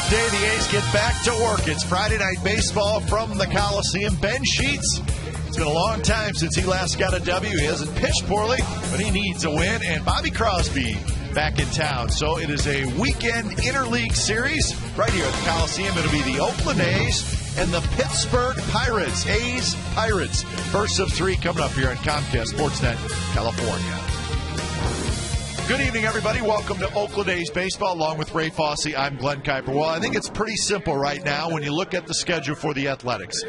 Hump Day, the A's get back to work. It's Friday Night Baseball from the Coliseum. Ben Sheets, it's been a long time since he last got a W. He hasn't pitched poorly, but he needs a win. And Bobby Crosby back in town. So it is a weekend interleague series right here at the Coliseum. It'll be the Oakland A's and the Pittsburgh Pirates. A's, Pirates. First of three coming up here on Comcast Sportsnet, California. Good evening, everybody. Welcome to Oakland A's Baseball. Along with Ray Fosse, I'm Glenn Kuiper. Well, I think it's pretty simple right now when you look at the schedule for the Athletics.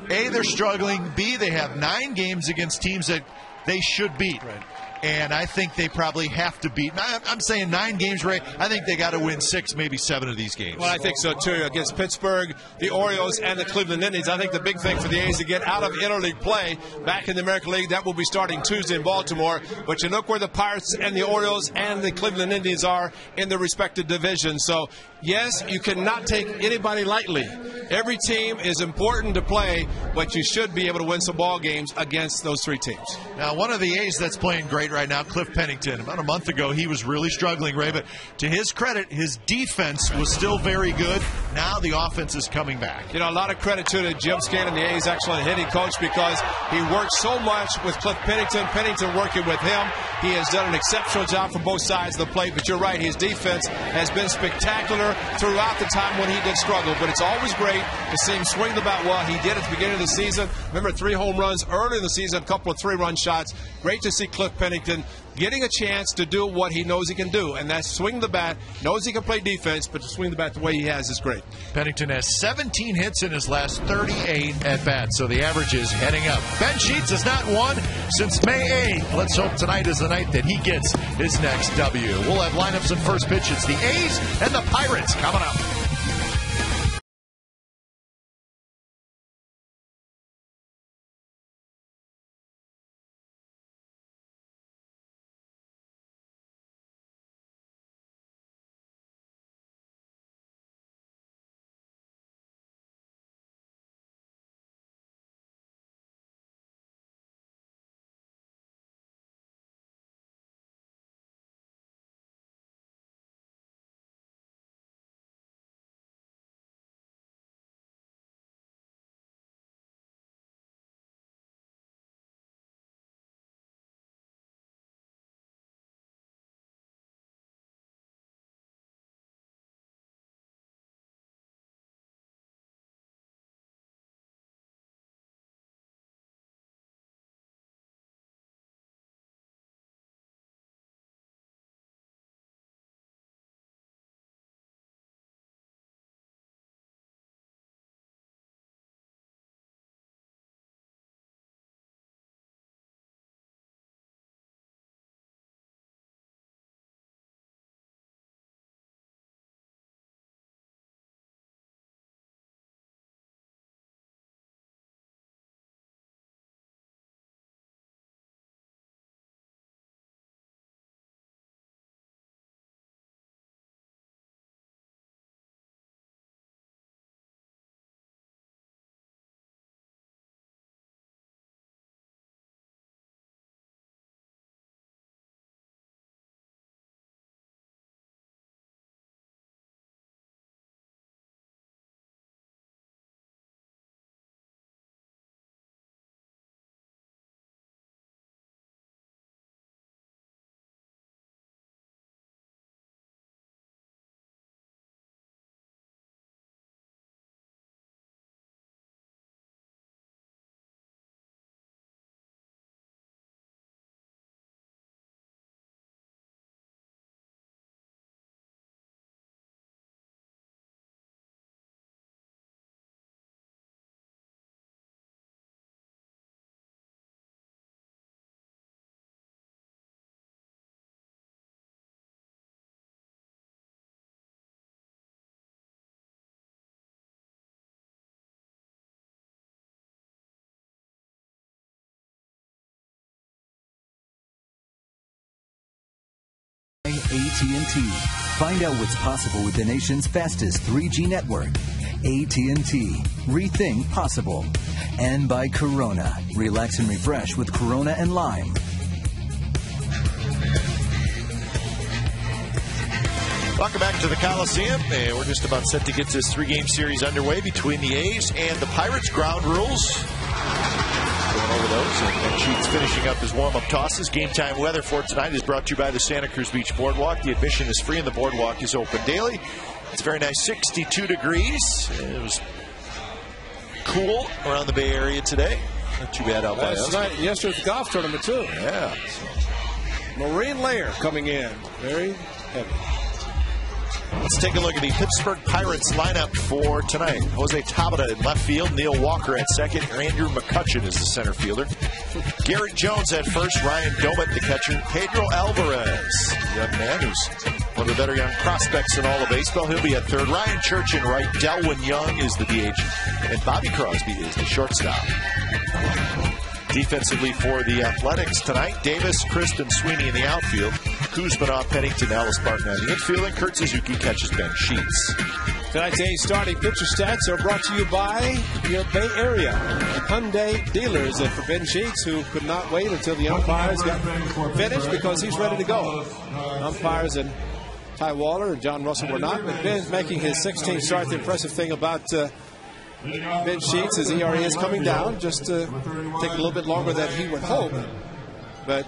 A, they're struggling. B, they have 9 games against teams that they should beat. Right. And I think they probably have to beat. I'm saying 9 games, Ray. I think they got to win 6, maybe 7 of these games. Well, I think so, too. Against Pittsburgh, the Orioles, and the Cleveland Indians. I think the big thing for the A's to get out of interleague play back in the American League, that will be starting Tuesday in Baltimore. But you look where the Pirates and the Orioles and the Cleveland Indians are in their respective divisions. So, yes, you cannot take anybody lightly. Every team is important to play, but you should be able to win some ball games against those 3 teams. Now, one of the A's that's playing great right now, Cliff Pennington. About a month ago, he was really struggling, Ray, but to his credit, his defense was still very good. Now the offense is coming back. You know, a lot of credit to Jim Scanlon, the A's excellent hitting coach, because he worked so much with Cliff Pennington. Pennington working with him. He has done an exceptional job from both sides of the plate, but you're right, his defense has been spectacular throughout the time when he did struggle. But it's always great to see him swing the bat well. He did at the beginning of the season. Remember, 3 home runs early in the season, a couple of 3-run shots. Great to see Cliff Pennington getting a chance to do what he knows he can do, and that's swing the bat. Knows he can play defense, but to swing the bat the way he has is great. Pennington has 17 hits in his last 38 at-bats, so the average is heading up. Ben Sheets has not won since May 8th. Let's hope tonight is the night that he gets his next W. We'll have lineups and first pitch. It's the A's and the Pirates coming up. AT&T. Find out what's possible with the nation's fastest 3G network. AT&T. Rethink possible. And by Corona. Relax and refresh with Corona and Lime. Welcome back to the Coliseum, and we're just about set to get this three-game series underway between the A's and the Pirates. Ground rules. Going over those, and Sheets finishing up his warm-up tosses. Game time weather for tonight is brought to you by the Santa Cruz Beach Boardwalk. The admission is free, and the boardwalk is open daily. It's very nice, 62 degrees. It was cool around the Bay Area today. Not too bad out by us. Yesterday's golf tournament, too. Yeah. Marine layer coming in. Very heavy. Let's take a look at the Pittsburgh Pirates lineup for tonight. Jose Tabata in left field, Neil Walker at second, Andrew McCutchen is the center fielder. Garrett Jones at first, Ryan Domet the catcher, Pedro Alvarez, young man who's one of the better young prospects in all of baseball. He'll be at third. Ryan Church in right, Delwyn Young is the DH, and Bobby Crosby is the shortstop. Defensively for the Athletics tonight, Davis, Crisp, and Sweeney in the outfield. Kuzmanov, Pennington, Ellis Barton on the infield, and Kurt Suzuki catches Ben Sheets. Tonight's A's starting pitcher stats are brought to you by your Bay Area Hyundai dealers. And for Ben Sheets, who could not wait until the umpires got finished because he's ready to go. Umpires and Ty Waller and John Russell were not, but Ben's making his 16th start. The impressive thing about Ben Sheets, his ERA is coming down, just to take a little bit longer than he would hope. But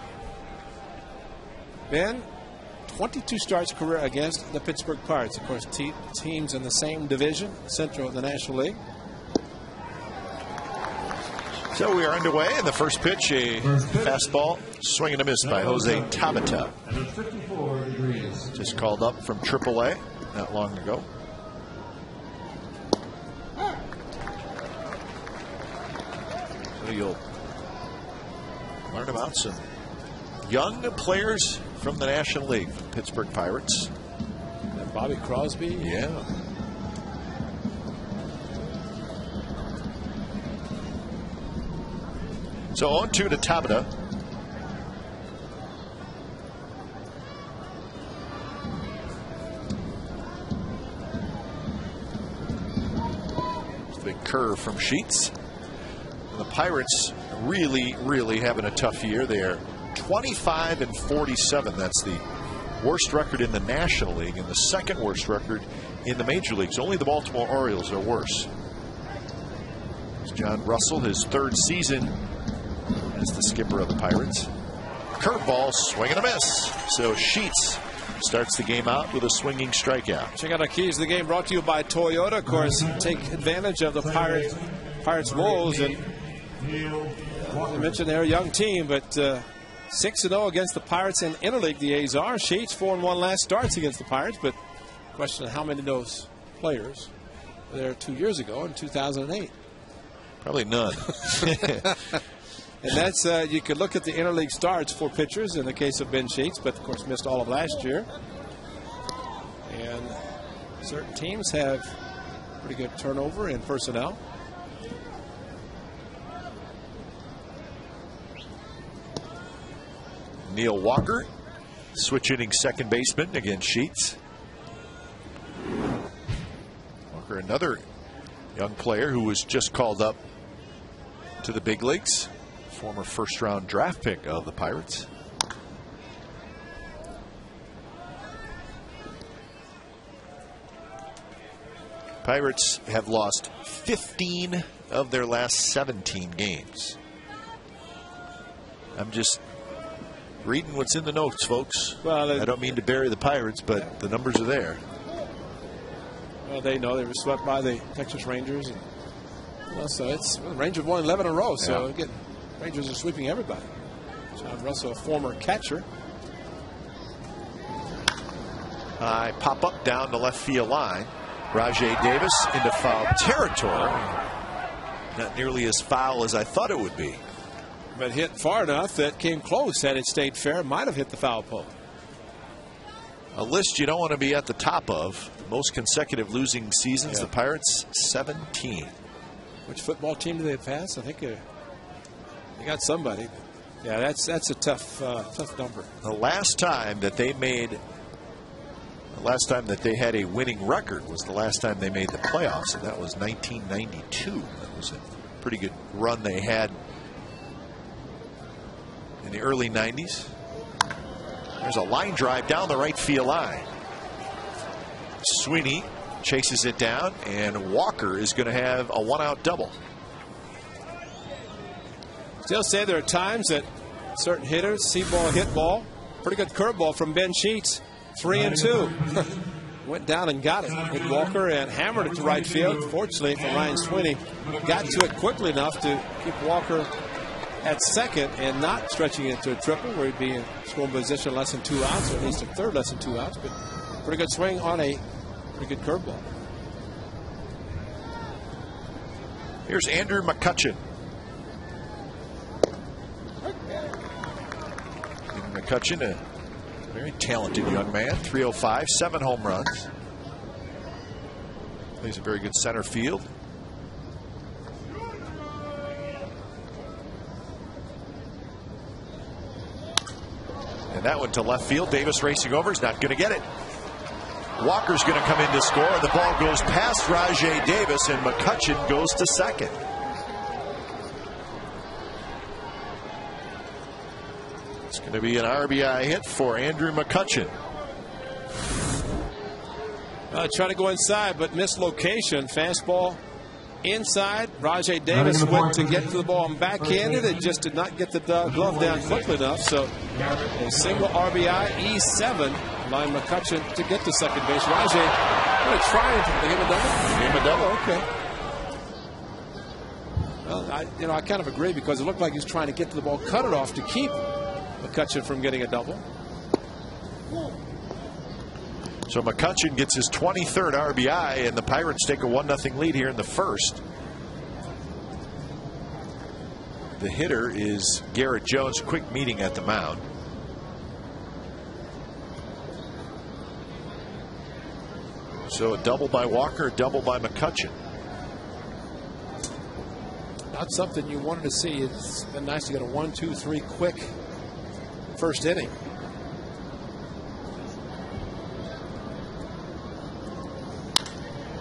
Ben, 22 starts career against the Pittsburgh Pirates. Of course, teams in the same division, Central of the National League. So we are underway, and the first pitch, a fastball, swing and a miss by Jose Tabata. Just called up from AAA not long ago. So you'll learn about some young players from the National League, from Pittsburgh Pirates. And Bobby Crosby. Yeah. So 0-2 to Tabata. It's a big curve from Sheets. And the Pirates really having a tough year. They're 25-47. That's the worst record in the National League and the second worst record in the major leagues. Only the Baltimore Orioles are worse. It's John Russell, his third season as the skipper of the Pirates. Curveball, swing and a miss. So Sheets starts the game out with a swinging strikeout. Check out our keys to the game brought to you by Toyota. Of course, take advantage of the Pirates' woes. And I mentioned they're a young team, but 6-0 against the Pirates in Interleague. The A's are. Sheets 4-1 last starts against the Pirates, but question of how many of those players were there 2 years ago in 2008. Probably none. And that's, you could look at the interleague starts for pitchers in the case of Ben Sheets, but of course missed all of last year. And certain teams have pretty good turnover in personnel. Neil Walker, switch hitting second baseman against Sheets. Walker, another young player who was just called up to the big leagues. Former first-round draft pick of the Pirates. Pirates have lost 15 of their last 17 games. I'm just reading what's in the notes, folks. Well, I don't mean to bury the Pirates, but the numbers are there. Well, they know they were swept by the Texas Rangers. And, well, so it's Rangers won 11 in a row, so again, Rangers are sweeping everybody. John Russell, a former catcher. I pop up down the left field line. Rajai Davis into foul territory. Not nearly as foul as I thought it would be. But hit far enough that came close. Had it stayed fair, might have hit the foul pole. A list you don't want to be at the top of. Most consecutive losing seasons, the Pirates, 17. Which football team do they pass? I think they got somebody. Yeah, that's a tough number. The last time that they had a winning record was the last time they made the playoffs, and that was 1992. That was a pretty good run they had in the early 90s. There's a line drive down the right field line. Sweeney chases it down, and Walker is going to have a 1-out double. Still say there are times that certain hitters see ball, hit ball. Pretty good curveball from Ben Sheets. 3-2. Went down and got it. Hit Walker and hammered it to right field. Fortunately for Ryan Sweeney, got to it quickly enough to keep Walker at second and not stretching it to a triple where he'd be in scoring position less than 2 outs, or at least a third less than 2 outs. But pretty good swing on a pretty good curveball. Here's Andrew McCutchen. McCutchen, a very talented young man. 305, 7 home runs. Plays a very good center field. And that one to left field. Davis racing over. He's not going to get it. Walker's going to come in to score. The ball goes past Rajai Davis, and McCutchen goes to second. It's going to be an RBI hit for Andrew McCutchen. Trying to go inside, but missed location. Fastball inside. Rajai Davis went to get to the ball and backhanded. It just did not get the glove down quickly enough. So a single RBI, E7, allowing McCutchen to get to second base. Rajai trying to hit a double. Game a double. Okay. Well, I kind of agree, because it looked like he was trying to get to the ball, cut it off to keep McCutchen from getting a double. So McCutchen gets his 23rd RBI, and the Pirates take a 1-0 lead here in the first. The hitter is Garrett Jones. Quick meeting at the mound. So a double by Walker, a double by McCutchen. Not something you wanted to see. It's been nice to get a 1-2-3 quick first inning.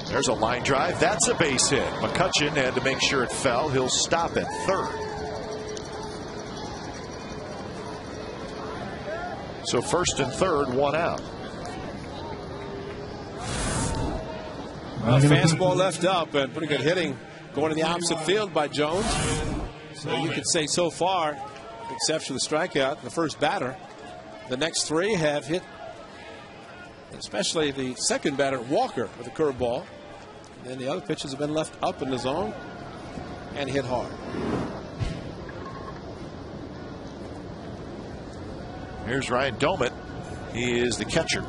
There's a line drive. That's a base hit. McCutchen had to make sure it fell. He'll stop at third. So first and third, 1 out. Fastball left up, and pretty good hitting going to the opposite field by Jones. So you could say so far, except for the strikeout, the first batter, the next 3 have hit, especially the second batter, Walker, with a curveball. And then the other pitches have been left up in the zone and hit hard. Here's Ryan Doumit. He is the catcher.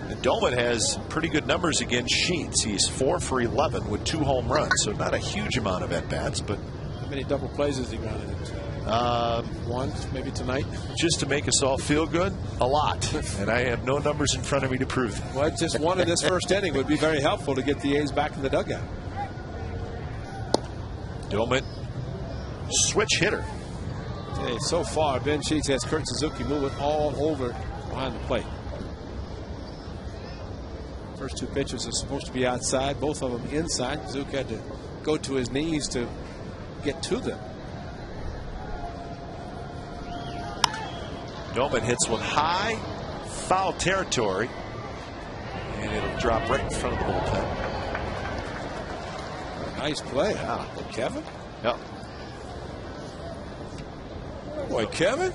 And Doumit has pretty good numbers against Sheets. He's 4 for 11 with 2 home runs, so not a huge amount of at-bats, but how many double plays has he grounded into? 1, maybe tonight. Just to make us all feel good, a lot. And I have no numbers in front of me to prove that. Well, just one in this first inning would be very helpful to get the A's back in the dugout. Doumit, switch hitter. Okay, so far, Ben Sheets has Kurt Suzuki moving all over behind the plate. First 2 pitches are supposed to be outside, both of them inside. Suzuki had to go to his knees to get to them. Doumit hits one high, foul territory, and it'll drop right in front of the bullpen. Nice play, huh? Kevin? Yep. Boy, Kevin,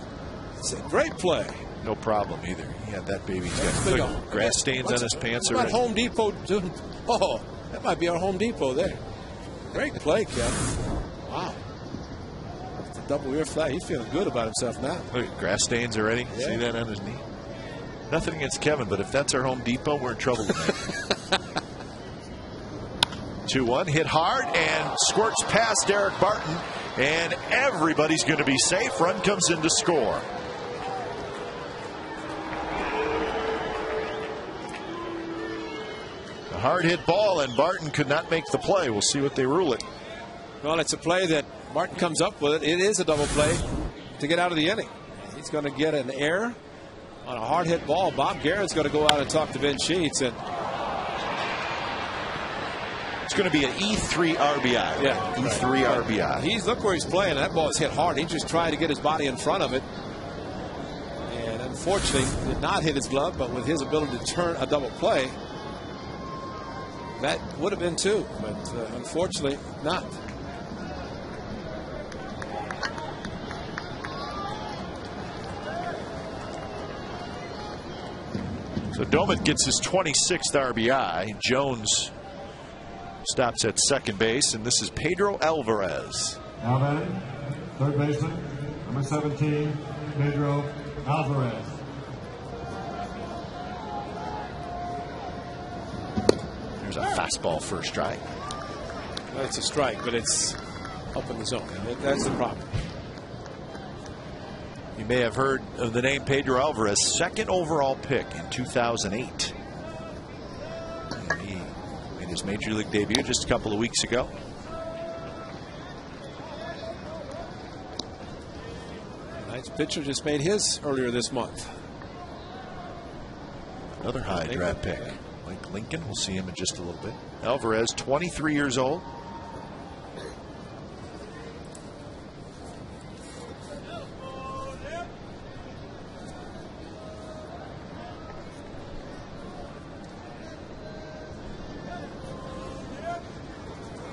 it's a great play. No problem either. He had that baby. He's got grass stains on his pants. What about Home Depot? Oh, that might be our Home Depot there. Great play, Kevin. Wow. Double ear fly. He's feeling good about himself now. Look at grass stains already. Yeah. See that on his knee? Nothing against Kevin, but if that's our Home Depot, we're in trouble tonight. 2-1, hit hard and squirts past Derek Barton, and everybody's going to be safe. Run comes in to score. A hard hit ball, and Barton could not make the play. We'll see what they rule it. Well, it's a play that Martin comes up with. It is a double play to get out of the inning. He's going to get an error on a hard hit ball. Bob Garrett's going to go out and talk to Ben Sheets, and it's going to be an E3 RBI. Yeah, E3 RBI. Look where he's playing. That ball is hit hard. He just tried to get his body in front of it, and unfortunately did not hit his glove, but with his ability to turn a double play, that would have been two, but unfortunately not. So Domit gets his 26th RBI. Jones stops at second base, and this is Pedro Alvarez. Now batting, third baseman, number 17, Pedro Alvarez. There's a fastball for a strike. Well, it's a strike, but it's up in the zone. That's the problem. You may have heard of the name Pedro Alvarez, second overall pick in 2008. And he made his major league debut just a couple of weeks ago. Nice pitcher just made his earlier this month. Another high draft pick. Mike Lincoln, we'll see him in just a little bit. Alvarez, 23 years old.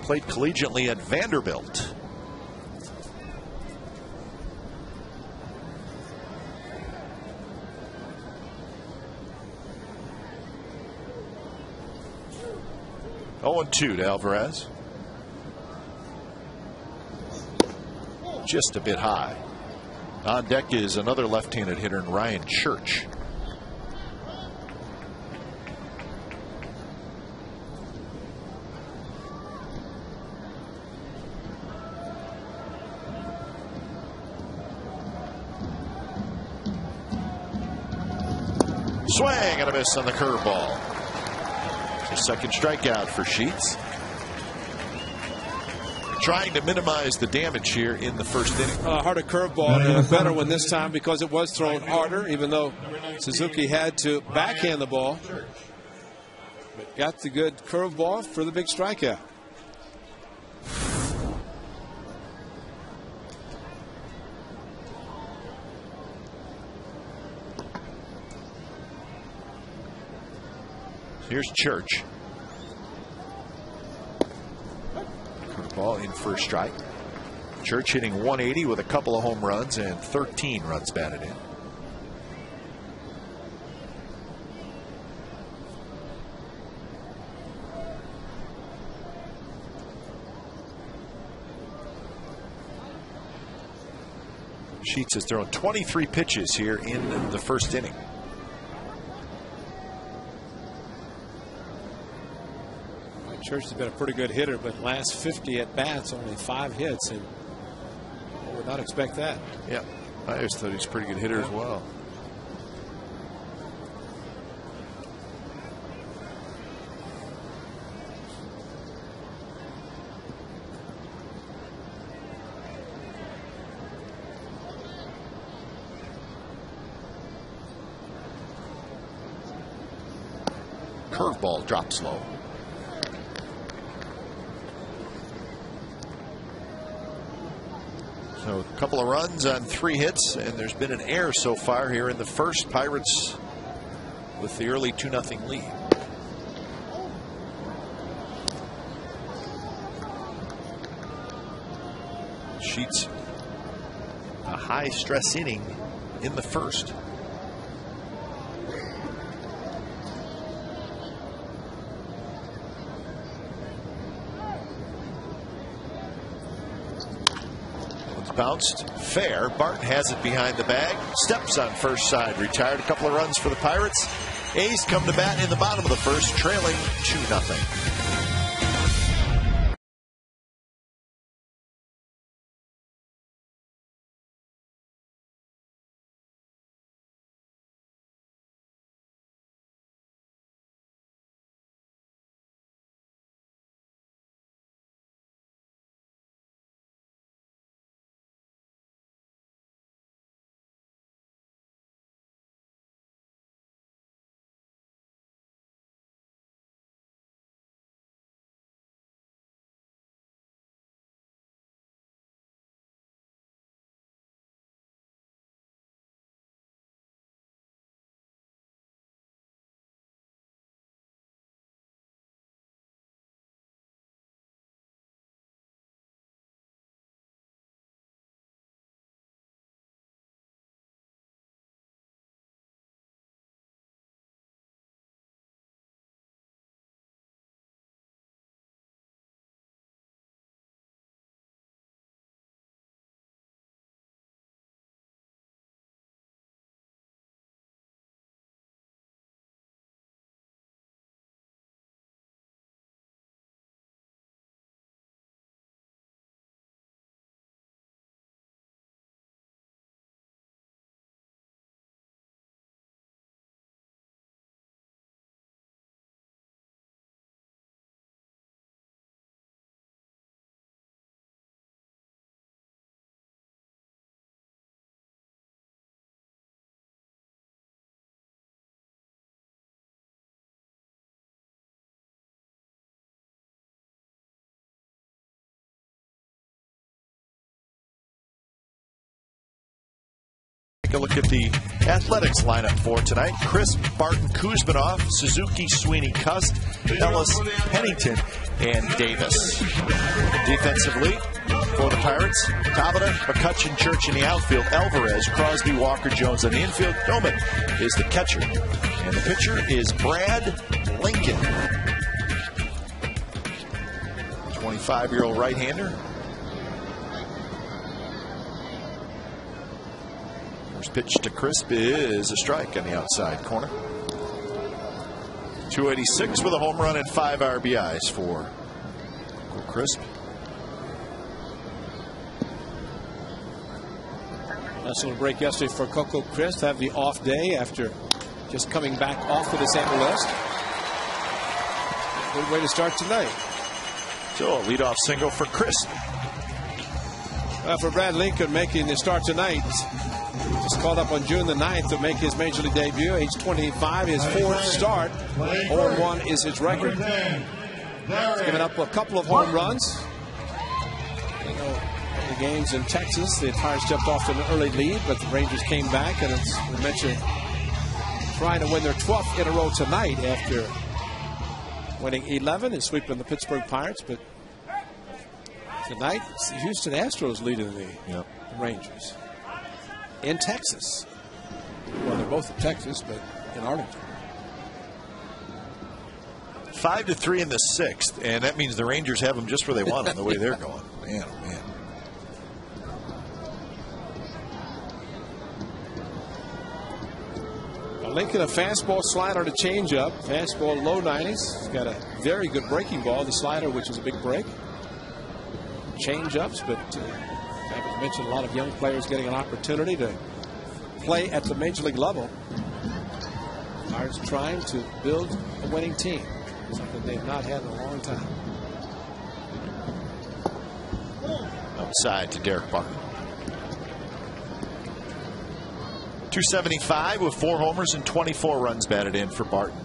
Played collegiately at Vanderbilt. Oh, 0-2 to Alvarez. Just a bit high. On deck is another left-handed hitter, Ryan Church. Swing and a miss on the curveball. His second strikeout for Sheets. Trying to minimize the damage here in the first inning. Harder curveball, better one this time because it was thrown harder, even though Suzuki had to backhand the ball. But got the good curveball for the big strikeout. Here's Church. Curveball in for a strike. Church hitting 180 with a couple of home runs and 13 runs batted in. Sheets has thrown 23 pitches here in the first inning. Church has been a pretty good hitter, but last 50 at bats, only 5 hits, and I would not expect that. Yeah, I always thought he was a pretty good hitter as well. Curveball drops low. So a couple of runs on 3 hits, and there's been an error so far here in the first. Pirates with the early 2-0 lead. Sheets, a high stress inning in the first. Bounced fair. Barton has it behind the bag. Steps on first side. Retired. A couple of runs for the Pirates. A's come to bat in the bottom of the first, trailing 2-0. a look at the Athletics lineup for tonight. Crisp, Barton, Kuzminov, Suzuki, Sweeney, Cust, Ellis, Pennington, and Davis. Defensively, for the Pirates, Tabata, McCutcheon, Church in the outfield, Alvarez, Crosby, Walker, Jones on the infield. Doman is the catcher. And the pitcher is Brad Lincoln. 25-year-old right-hander. First pitch to Crisp is a strike on the outside corner. 286 with a home run and 5 RBIs for Crisp. Nice little break yesterday for Coco Crisp. Have the off day after just coming back off the disabled list. Good way to start tonight. So a leadoff single for Crisp. For Brad Lincoln making the start tonight. Just called up on June the 9th to make his major league debut. Age 25, his 4th start. 0-1 is his record. He's given up a couple of home runs. You know, the games in Texas, the Pirates jumped off to an early lead, but the Rangers came back, and it's, we mentioned, trying to win their 12th in a row tonight after winning 11 and sweeping the Pittsburgh Pirates. But tonight, it's the Houston Astros leading the Rangers in Texas. Well, they're both in Texas, but in Arlington. 5-3 in the 6th, and that means the Rangers have them just where they want them, the way they're going. Man, oh man. Lincoln, a fastball, slider to changeup. Fastball, low 90s. He's got a very good breaking ball. The slider, which is a big break. Changeups, but I mentioned a lot of young players getting an opportunity to play at the major league level. Pirates trying to build a winning team, something they've not had in a long time. Outside to Derek Barton. 275 with 4 homers and 24 runs batted in for Barton.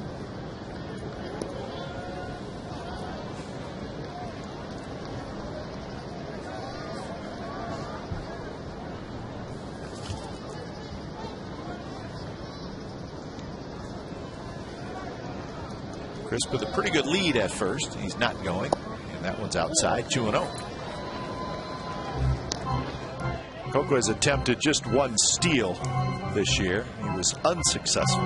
Crisp with a pretty good lead at first. He's not going, and that one's outside. 2-0. Coco has attempted just 1 steal this year. He was unsuccessful.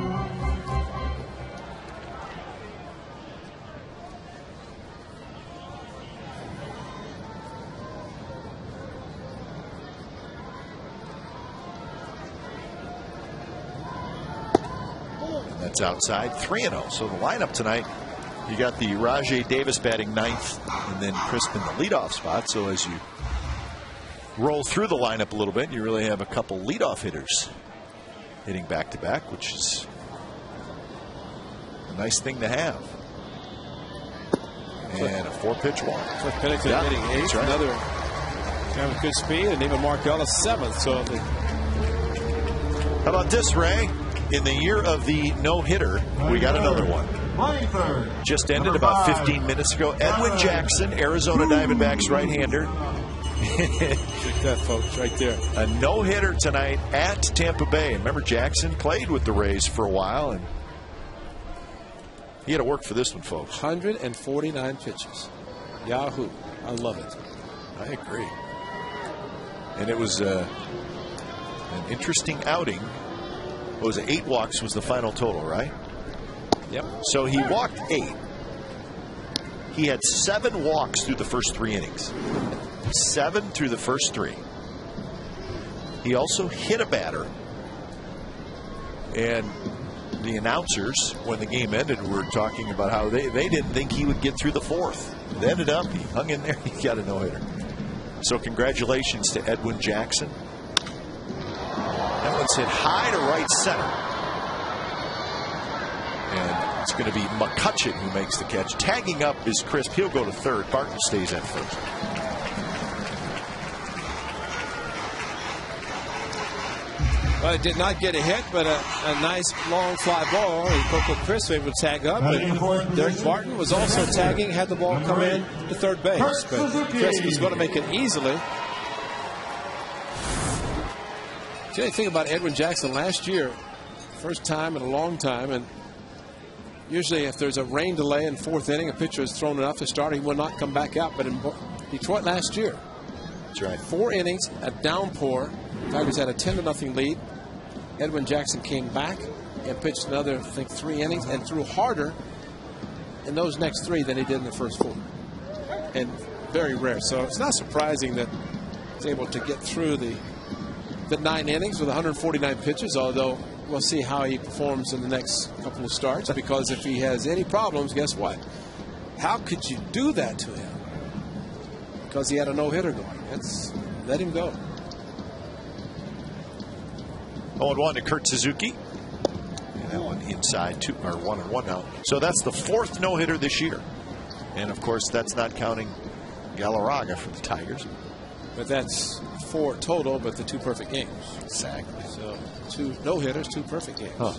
And that's outside. 3-0. So the lineup tonight, you got the Rajai Davis batting 9th, and then Crisp in the leadoff spot. So as you roll through the lineup a little bit, you really have a couple leadoff hitters hitting back-to-back, which is a nice thing to have. And a 4-pitch walk. Cliff Pennington hitting 8th, right. Another guy with good speed, and even Mark Ellis 7th. So how about this, Ray? In the year of the no-hitter, we got another one. Just ended about 15 minutes ago. Edwin Jackson, Arizona Diamondbacks right-hander. Check that, folks, right there. A no-hitter tonight at Tampa Bay. And remember, Jackson played with the Rays for a while, and he had to work for this one, folks. 149 pitches. Yahoo! I love it. I agree. And it was an interesting outing. What was it? 8 walks was the final total, right? Yep. So he walked 8. He had 7 walks through the first 3 innings. 7 through the first 3. He also hit a batter. And the announcers, when the game ended, were talking about how they didn't think he would get through the 4th. It ended up, he hung in there, he got a no-hitter. So congratulations to Edwin Jackson. That one's hit high to right center. And it's going to be McCutcheon who makes the catch. Tagging up is Crisp. He'll go to third. Barton stays at first. Well, it did not get a hit, but a nice long fly ball. And Coco Crisp able to tag up. But Derek Barton was also tagging, had the ball come in to third base. But Crisp was going to make it easily. The thing about Edwin Jackson last year, first time in a long time, and usually if there's a rain delay in fourth inning, a pitcher is thrown enough to start, he will not come back out. But in Detroit last year, that's right, 4 innings, a downpour. Tigers had a 10-0 lead. Edwin Jackson came back and pitched another, I think, 3 innings and threw harder in those next 3 than he did in the first 4. And very rare. So it's not surprising that he's able to get through the 9 innings with 149 pitches, although we'll see how he performs in the next couple of starts, because if he has any problems, guess what? How could you do that to him? Because he had a no-hitter going. Let him go. 0-1 to Kurt Suzuki. And that one inside 1-1 now. So that's the 4th no-hitter this year. And of course, that's not counting Galarraga for the Tigers. But that's 4 total, but the 2 perfect games. Exactly. So 2 no-hitters, 2 perfect games. Huh.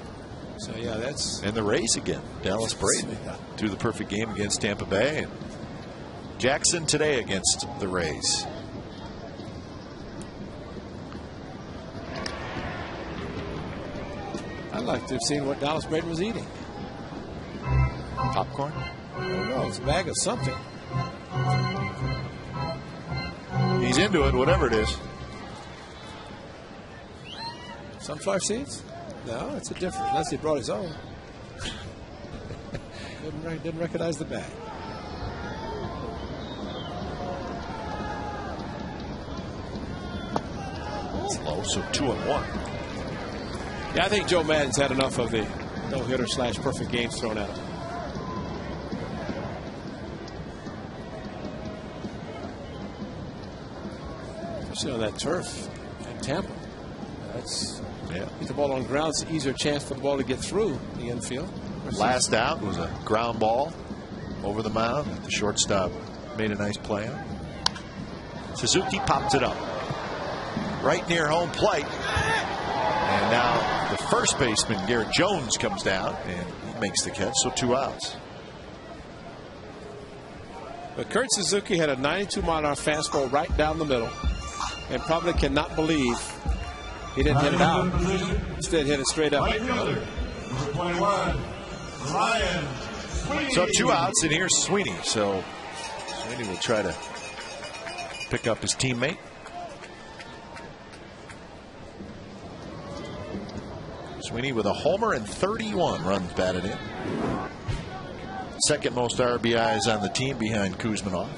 So yeah, that's. And the Rays again. Dallas Braden threw the perfect game against Tampa Bay. And Jackson today against the Rays. I'd like to have seen what Dallas Braden was eating. Popcorn? I don't know. It's a bag of something. He's into it, whatever it is. Sunflower seeds? No, it's a different. Unless he brought his own. Didn't recognize the bag. It's low, so 2-1. Yeah, I think Joe Maddon's had enough of the no-hitter / perfect games thrown at him. Especially on that turf in Tampa. Get the ball on ground. It's an easier chance for the ball to get through the infield. Last out was a ground ball over the mound. The shortstop made a nice play on. Suzuki popped it up right near home plate. And now the first baseman, Garrett Jones, comes down and he makes the catch. So 2 outs. But Kurt Suzuki had a 92-mile-an-hour fastball right down the middle, and probably cannot believe he didn't hit it out. Instead, hit it straight up. So 2 outs, and here's Sweeney. So Sweeney will try to pick up his teammate. Sweeney with a homer and 31 runs batted in. Second most RBIs on the team behind Kuzminov.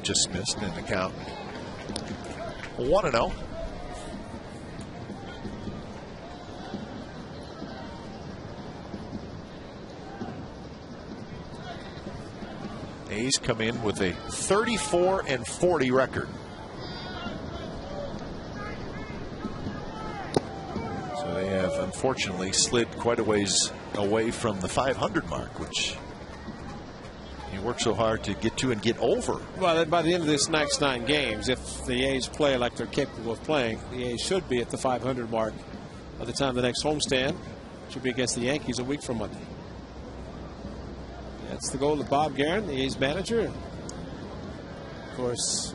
Just missed in the count. 1-0. A's come in with a 34-40 record. So they have unfortunately slid quite a ways away from the 500 mark, which you work so hard to get to and get over. Well, by the end of this next 9 games, if the A's play like they're capable of playing, the A's should be at the 500 mark by the time the next homestand should be against the Yankees a week from Monday. That's the goal of Bob Guerin, the A's manager. And of course,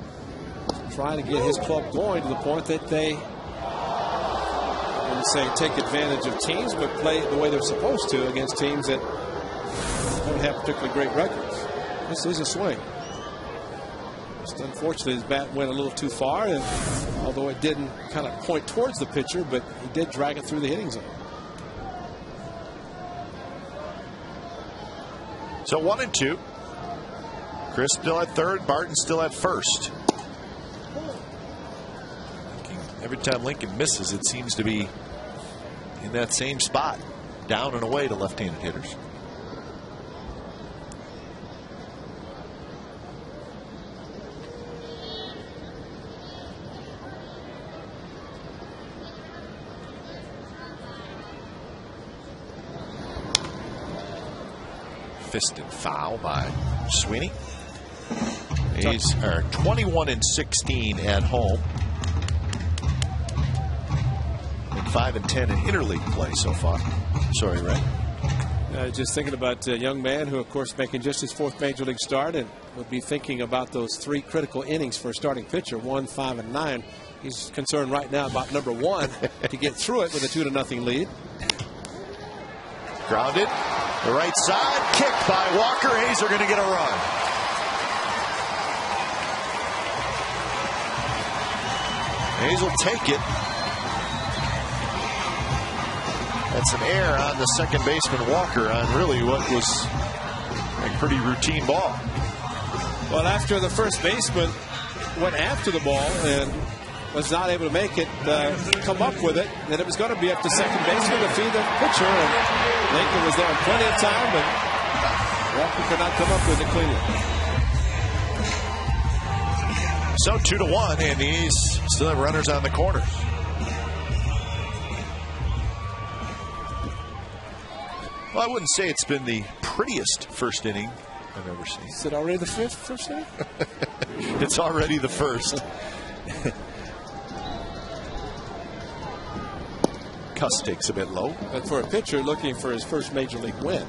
trying to get his club going to the point that they, I wouldn't say take advantage of teams, but play the way they're supposed to against teams that don't have particularly great records. This is a swing. Just unfortunately, his bat went a little too far, and although it didn't kind of point towards the pitcher, but he did drag it through the hitting zone. So 1-2. Chris still at third. Barton still at first. Every time Lincoln misses, it seems to be in that same spot, down and away to left-handed hitters. Fisted foul by Sweeney. A's are 21-16 at home. And 5-10 in interleague play so far. Sorry, Ray. Just thinking about a young man who, of course, making just his 4th major league start, and would be thinking about those 3 critical innings for a starting pitcher, 1, 5, and 9. He's concerned right now about number 1 to get through it with a 2-0 lead. Grounded, the right side, kicked by Walker. A's are going to get a run. A's will take it. That's an error on the second baseman Walker on really what was a pretty routine ball. Well, after the first baseman went after the ball and was not able to make it come up with it, then it was going to be up to second baseman to feed the pitcher, and Lincoln was there in plenty of time, but Walker could not come up with it cleanly. So 2-1, and the A's still have runners on the corners. Well, I wouldn't say it's been the prettiest first inning I've ever seen. Is it already the first inning? It's already the first. Cuss takes a bit low. But for a pitcher looking for his first major league win.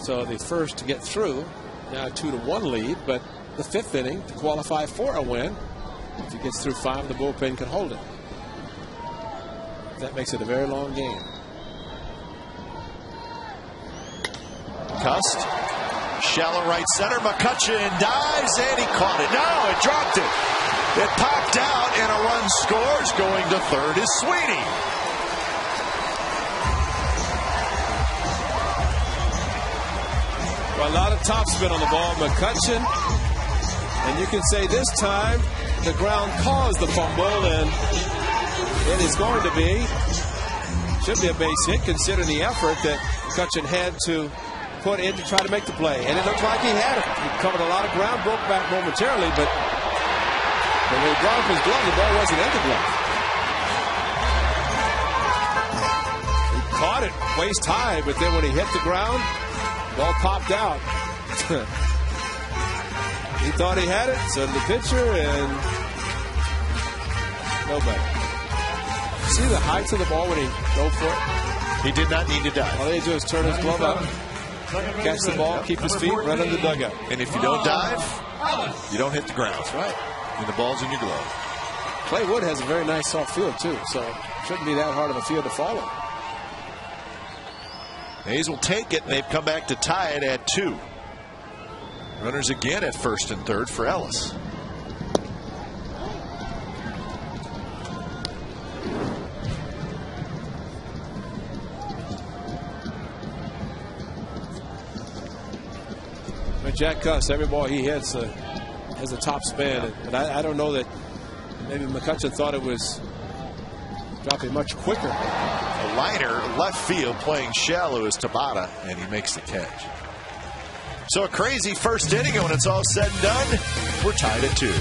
So the first to get through, now a 2-1 lead, but the 5th inning to qualify for a win. If he gets through 5, the bullpen can hold it. That makes it a very long game. Cust, shallow right center. McCutchen dives, and he caught it. No, it dropped it. It popped out, and a run scores. Going to third is Sweeney. Well, a lot of topspin on the ball. McCutchen, and you can say this time the ground caused the fumble, and it is going to be, should be a base hit considering the effort that McCutchen had to put in to try to make the play. And it looked like he had it. He covered a lot of ground, broke back momentarily, but when he brought up his glove, the ball wasn't in the glove. He caught it waist high, but then when he hit the ground, ball popped out. He thought he had it, so did the pitcher, and nobody. See the height of the ball when he dove for it? He did not need to dive. All he do is turn his glove up, catch the ball, keep his feet, run in the dugout. And if you don't dive, you don't hit the ground. That's right. And the ball's in your glove. Clay Wood has a very nice soft field, too, so it shouldn't be that hard of a field to follow. A's will take it, and they've come back to tie it at 2. Runners again at first and third for Ellis. But Jack Cuss, every ball he hits has a top spin. But I don't know that maybe McCutchen thought it was dropping much quicker. A liner left field playing shallow is Tabata, and he makes the catch. So a crazy first inning, and when it's all said and done, we're tied at 2.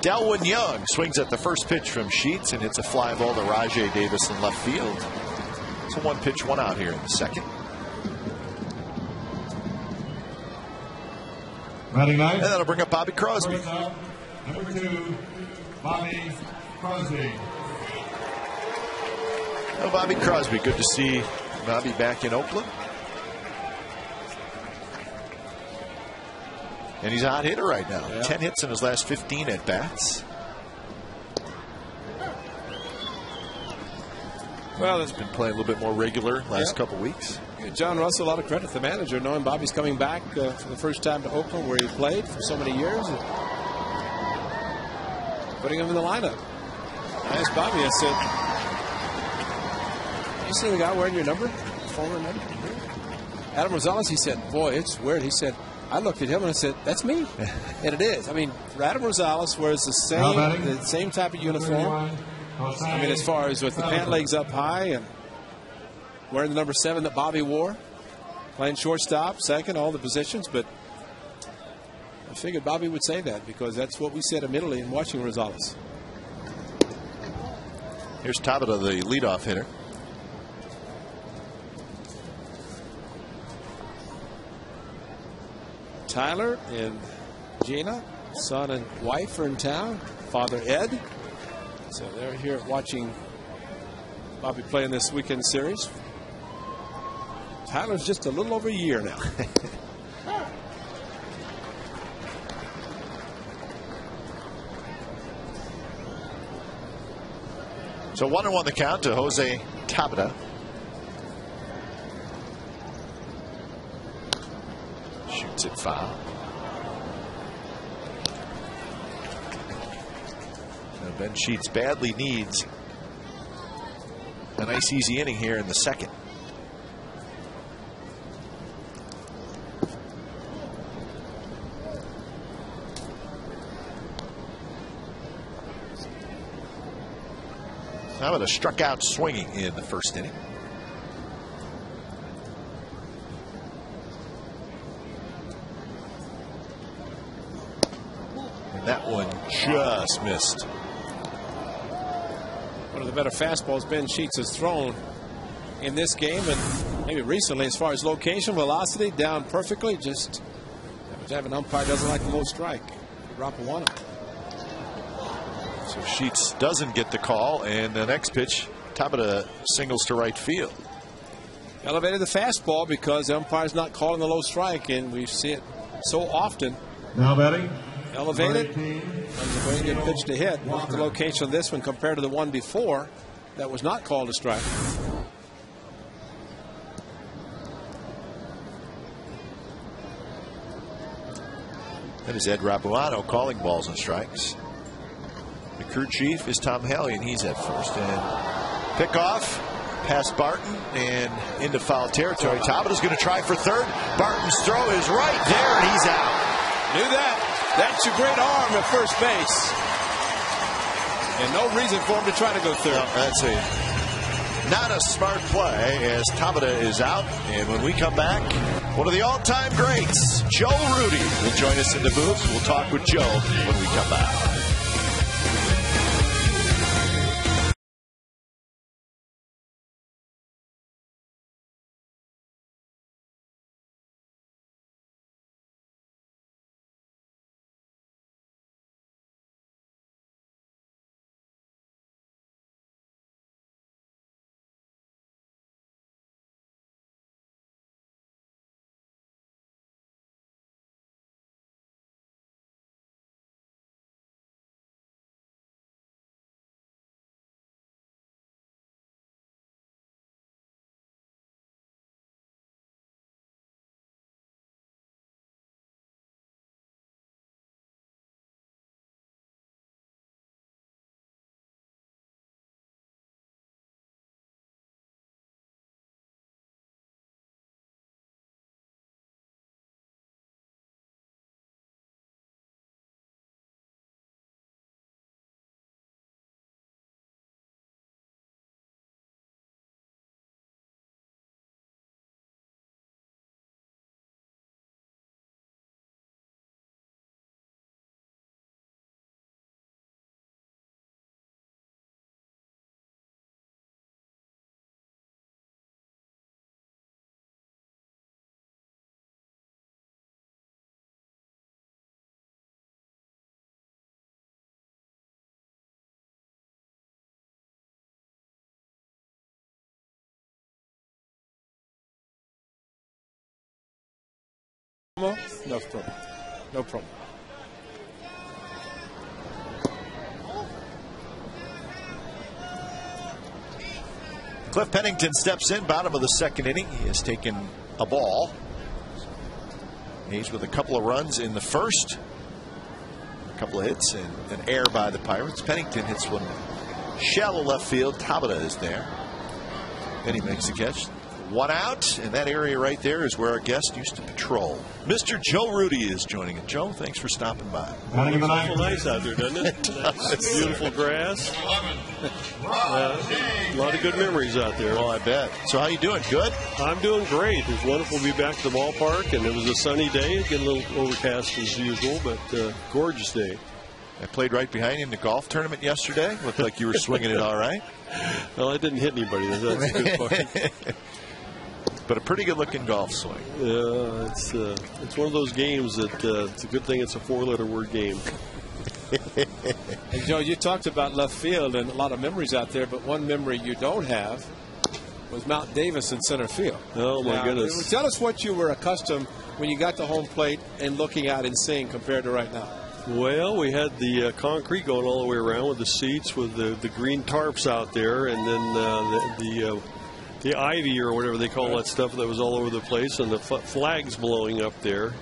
Delwyn Young swings at the first pitch from Sheets and hits a fly ball to Rajai Davis in left field. It's a 1 pitch, 1 out here in the second. Batting ninth. And that'll bring up Bobby Crosby. Number 2, Bobby Crosby. Oh, Bobby Crosby. Good to see Bobby back in Oakland. And he's a hot hitter right now. Yeah. 10 hits in his last 15 at bats. Well, it's been playing a little bit more regular last couple weeks. John Russell, a lot of credit to the manager, knowing Bobby's coming back for the first time to Oakland, where he played for so many years, and putting him in the lineup. I asked Bobby, I said, "You see the guy wearing your number, former number?" Adam Rosales, he said, "Boy, it's weird." He said, I looked at him and I said, "That's me." And it is. I mean, Adam Rosales wears the same type of uniform. I mean, as far as with the pant legs up high and wearing the number 7 that Bobby wore, playing shortstop, second, all the positions. But I figured Bobby would say that because that's what we said immediately in watching Rosales. Here's Tabata, the leadoff hitter. Tyler and Gina, son and wife, are in town. Father Ed. So they're here watching Bobby play in this weekend series. Tyler's just a little over a year now. So 1-1 the count to Jose Tabata. Shoots it foul. Now Ben Sheets badly needs a nice easy inning here in the second. Tabata struck out swinging in the first inning. And that one just missed. One of the better fastballs Ben Sheets has thrown in this game and maybe recently, as far as location, velocity, down perfectly. Just have an umpire doesn't like the low strike. Rapawano. So Sheets doesn't get the call, and the next pitch, Tabata singles to right field. Elevated the fastball because the umpire's not calling the low strike, and we see it so often. Now batting. Elevated. And the way good pitch to hit. Look at the location of this one compared to the one before that was not called a strike. That is Ed Rapawano calling balls and strikes. The crew chief is Tom Haley, and he's at first. And pickoff past Barton and into foul territory. Tabata's going to try for third. Barton's throw is right there, and he's out. Knew that. That's a great arm at first base. And no reason for him to try to go third. No, that's not a smart play as Tabata is out. And when we come back, one of the all-time greats, Joe Rudi, will join us in the booth. We'll talk with Joe when we come back. No problem. No problem. Cliff Pennington steps in, bottom of the second inning. He has taken a ball. He's with a couple of runs in the first. A couple of hits and an error by the Pirates. Pennington hits one shallow left field. Tabata is there. Then he makes the catch. One out, and that area right there is where our guest used to patrol. Mr. Joe Rudi is joining us. Joe, thanks for stopping by. It's awful nice out there, doesn't it? It's beautiful grass. A lot of good memories out there. Oh, I bet. So how you doing? Good? I'm doing great. It's wonderful to be back to the ballpark, and it was a sunny day. Getting a little overcast as usual, but gorgeous day. I played right behind you in the golf tournament yesterday. Looked like you were swinging it all right. Well, I didn't hit anybody. That's a good part. But a pretty good-looking golf swing. Yeah, it's one of those games that it's a good thing it's a four-letter word game. Hey, Joe, you talked about left field and a lot of memories out there, but one memory you don't have was Mount Davis in center field. Oh, my goodness. Tell us what you were accustomed when you got to home plate and looking out and seeing compared to right now. Well, we had the concrete going all the way around with the seats, with the green tarps out there, and then the ivy or whatever they call that stuff that was all over the place, and the flags blowing up there.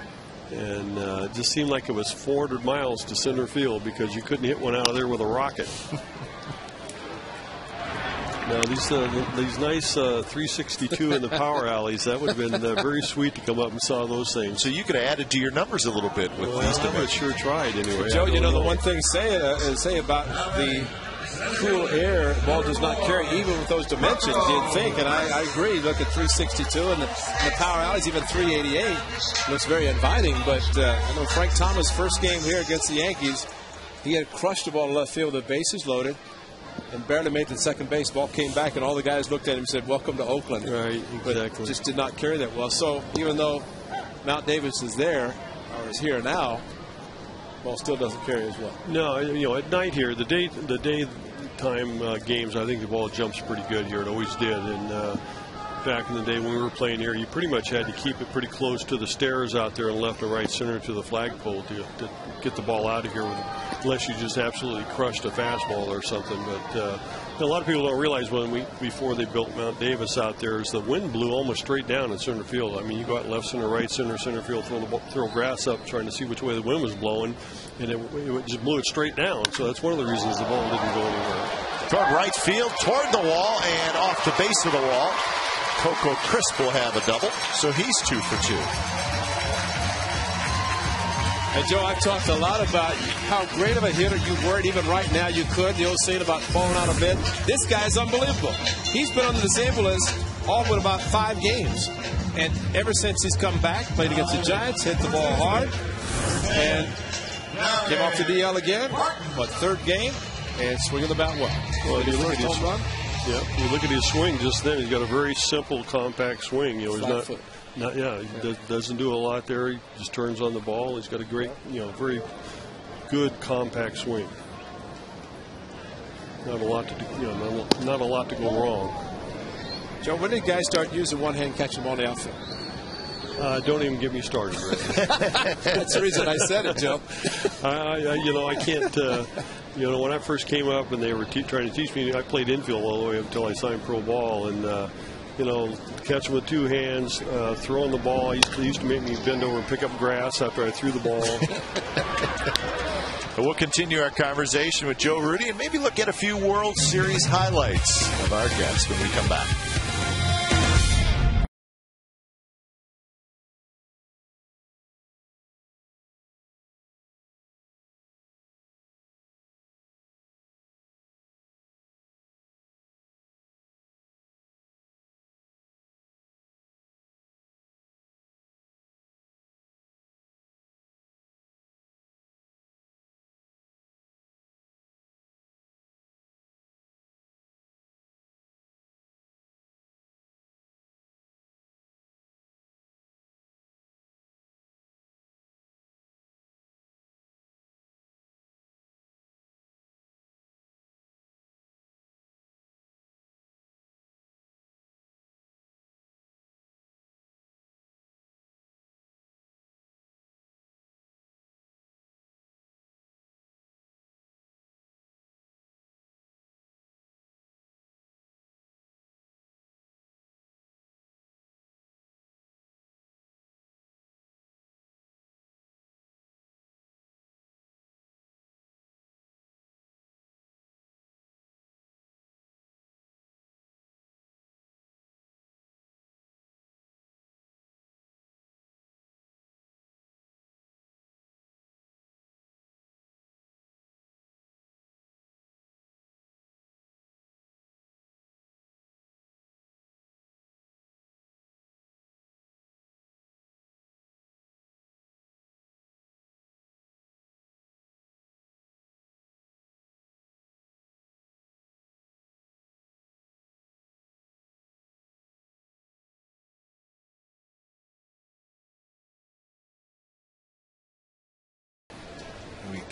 And it just seemed like it was 400 miles to center field because you couldn't hit one out of there with a rocket. Now, these nice 362 in the power alleys, that would have been very sweet to come up and saw those things. So you could have added to your numbers a little bit with these dimensions. I sure tried anyway. Joe, you know, the one thing say about the cool air the ball does not carry even with those dimensions, you'd think, and I agree. Look at 362 and the power alleys, even 388 looks very inviting. But I know Frank Thomas' first game here against the Yankees, he had crushed the ball to left field with the bases loaded and barely made the second base. Ball came back and all the guys looked at him and said, "Welcome to Oakland." Right, exactly. But just did not carry that well. So even though Mount Davis is there or is here now, ball still doesn't carry as well. No, you know, at night here, the daytime games, I think the ball jumps pretty good here. It always did. And back in the day when we were playing here, you pretty much had to keep it pretty close to the stairs out there and left and right center to the flagpole to get the ball out of here, unless you just absolutely crushed a fastball or something. But a lot of people don't realize before they built Mount Davis out there, is the wind blew almost straight down in center field. I mean, you go out left center, right center, center field, throw grass up, trying to see which way the wind was blowing, and it just blew it straight down. So that's one of the reasons the ball didn't go anywhere. Toward right field, toward the wall, and off the base of the wall. Coco Crisp will have a double, so he's 2 for 2. And Joe, I've talked a lot about how great of a hitter you were, and even right now you could. The old saying about falling out of bed. This guy's unbelievable. He's been on the disabled list all but about 5 games. And ever since he's come back, played against the Giants, hit the ball hard, and came off the DL again. Third game, and swinging the bat well. Well, you look at his home run. Yeah, you look at his swing just then. He's got a very simple, compact swing. You know, he doesn't do a lot there. He just turns on the ball. He's got a great, very good, compact swing. Not a lot to do, not a lot to go wrong. Joe, when did guys start using one hand catching the ball in the outfield? Don't even get me started, Rick. That's the reason I said it, Joe. I can't. When I first came up and they were trying to teach me, I played infield all the way up until I signed pro ball, and catching with 2 hands, throwing the ball. He used to make me bend over and pick up grass after I threw the ball. We'll continue our conversation with Joe Rudi and maybe look at a few World Series highlights of our guests when we come back.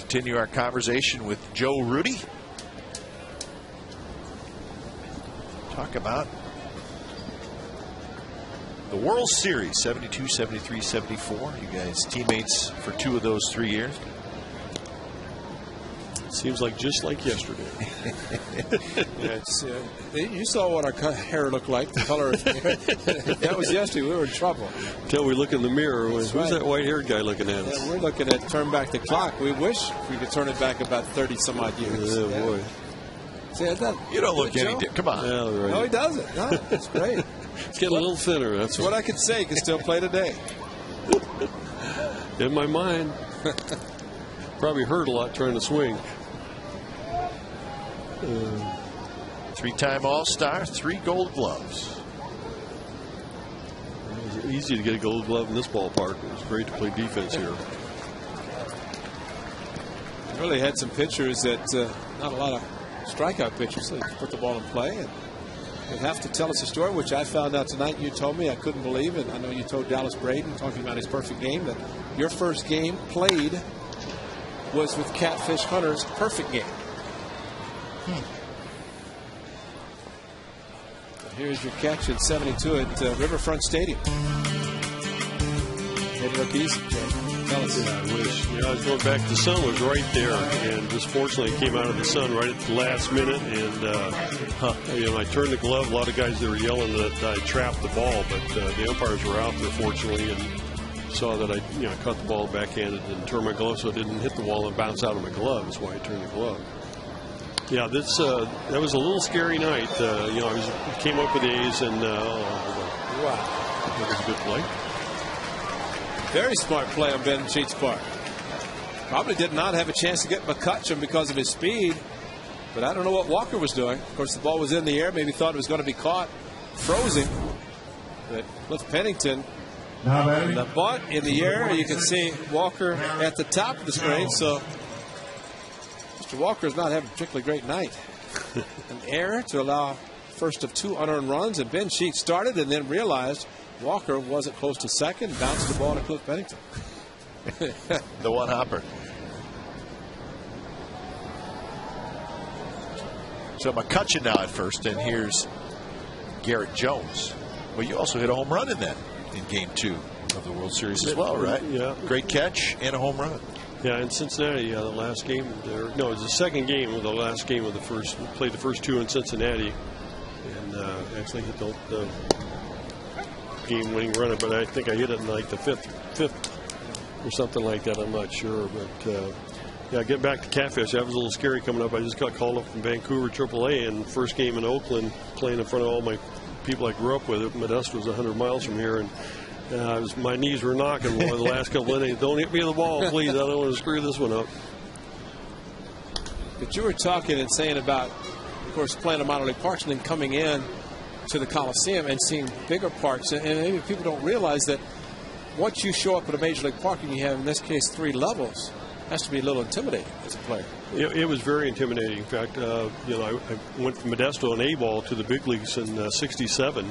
Continue our conversation with Joe Rudi. Talk about the World Series, 72, 73, 74. You guys teammates for 2 of those 3 years. Seems like just like yesterday. Yeah, you saw what our hair looked like, the color of hair. That was yesterday. We were in trouble. Until we look in the mirror. Who's right. that white-haired guy looking at us? Yeah, we're looking at turn back the clock. We wish we could turn it back about 30-some-odd years. Oh, boy. See, you don't look any different. Come on. Yeah, right. No, he doesn't. No, it's great. It's getting a little thinner. That's what I could say. He can still play today. In my mind. Probably hurt a lot trying to swing. 3-time All-Star, 3 Gold Gloves. It was easy to get a Gold Glove in this ballpark. It was great to play defense here. Really had some pitchers that not a lot of strikeout pitchers. So they could put the ball in play, and they'd have to tell us a story, which I found out tonight. You told me, I couldn't believe it. I know you told Dallas Braden, talking about his perfect game, that your first game played was with Catfish Hunter's perfect game. Here's your catch at 72 at Riverfront Stadium. It looked easy, Jay. Tell us. Yeah, I wish. I was going back. The sun was right there, and just fortunately it came out of the sun right at the last minute. And I turned the glove. A lot of guys, they were yelling that I trapped the ball, but the umpires were out there fortunately and saw that I caught the ball backhanded and turned my glove so it didn't hit the wall and bounce out of my glove. That's why I turned the glove. Yeah, that was a little scary night. I came up with the A's, and wow, that was a good play. Very smart play on Ben Sheets' part. Probably did not have a chance to get McCutcheon because of his speed, but I don't know what Walker was doing. Of course, the ball was in the air. Maybe thought it was going to be caught, frozen. But Cliff Pennington, the bunt in the air. You can see Walker at the top of the screen. So Mr. Walker is not having a particularly great night. An error to allow first of 2 unearned runs, and Ben Sheets started and then realized Walker wasn't close to second, bounced the ball to Cliff Pennington. The one hopper. So McCutcheon now at first, and here's Garrett Jones. Well, you also hit a home run in Game 2 of the World Series as well, right? Yeah. Great catch and a home run. Yeah, in Cincinnati, the last game there. No, it was the second game of the last game of the first. Played the first 2 in Cincinnati, and actually hit the game-winning runner. But I think I hit it in like the fifth or something like that. I'm not sure, but yeah, getting back to Catfish, that was a little scary coming up. I just got called up from Vancouver AAA, and first game in Oakland, playing in front of all my people I grew up with. Modesto was 100 miles from here, and my knees were knocking the last couple of innings. Don't hit me in the ball, please. I don't want to screw this one up. But you were talking and saying about, of course, playing a minor league parks and then coming in to the Coliseum and seeing bigger parks. And maybe people don't realize that once you show up at a major league park and you have, in this case, 3 levels, it has to be a little intimidating as a player. It was very intimidating. In fact, I went from Modesto and A-ball to the big leagues in '67.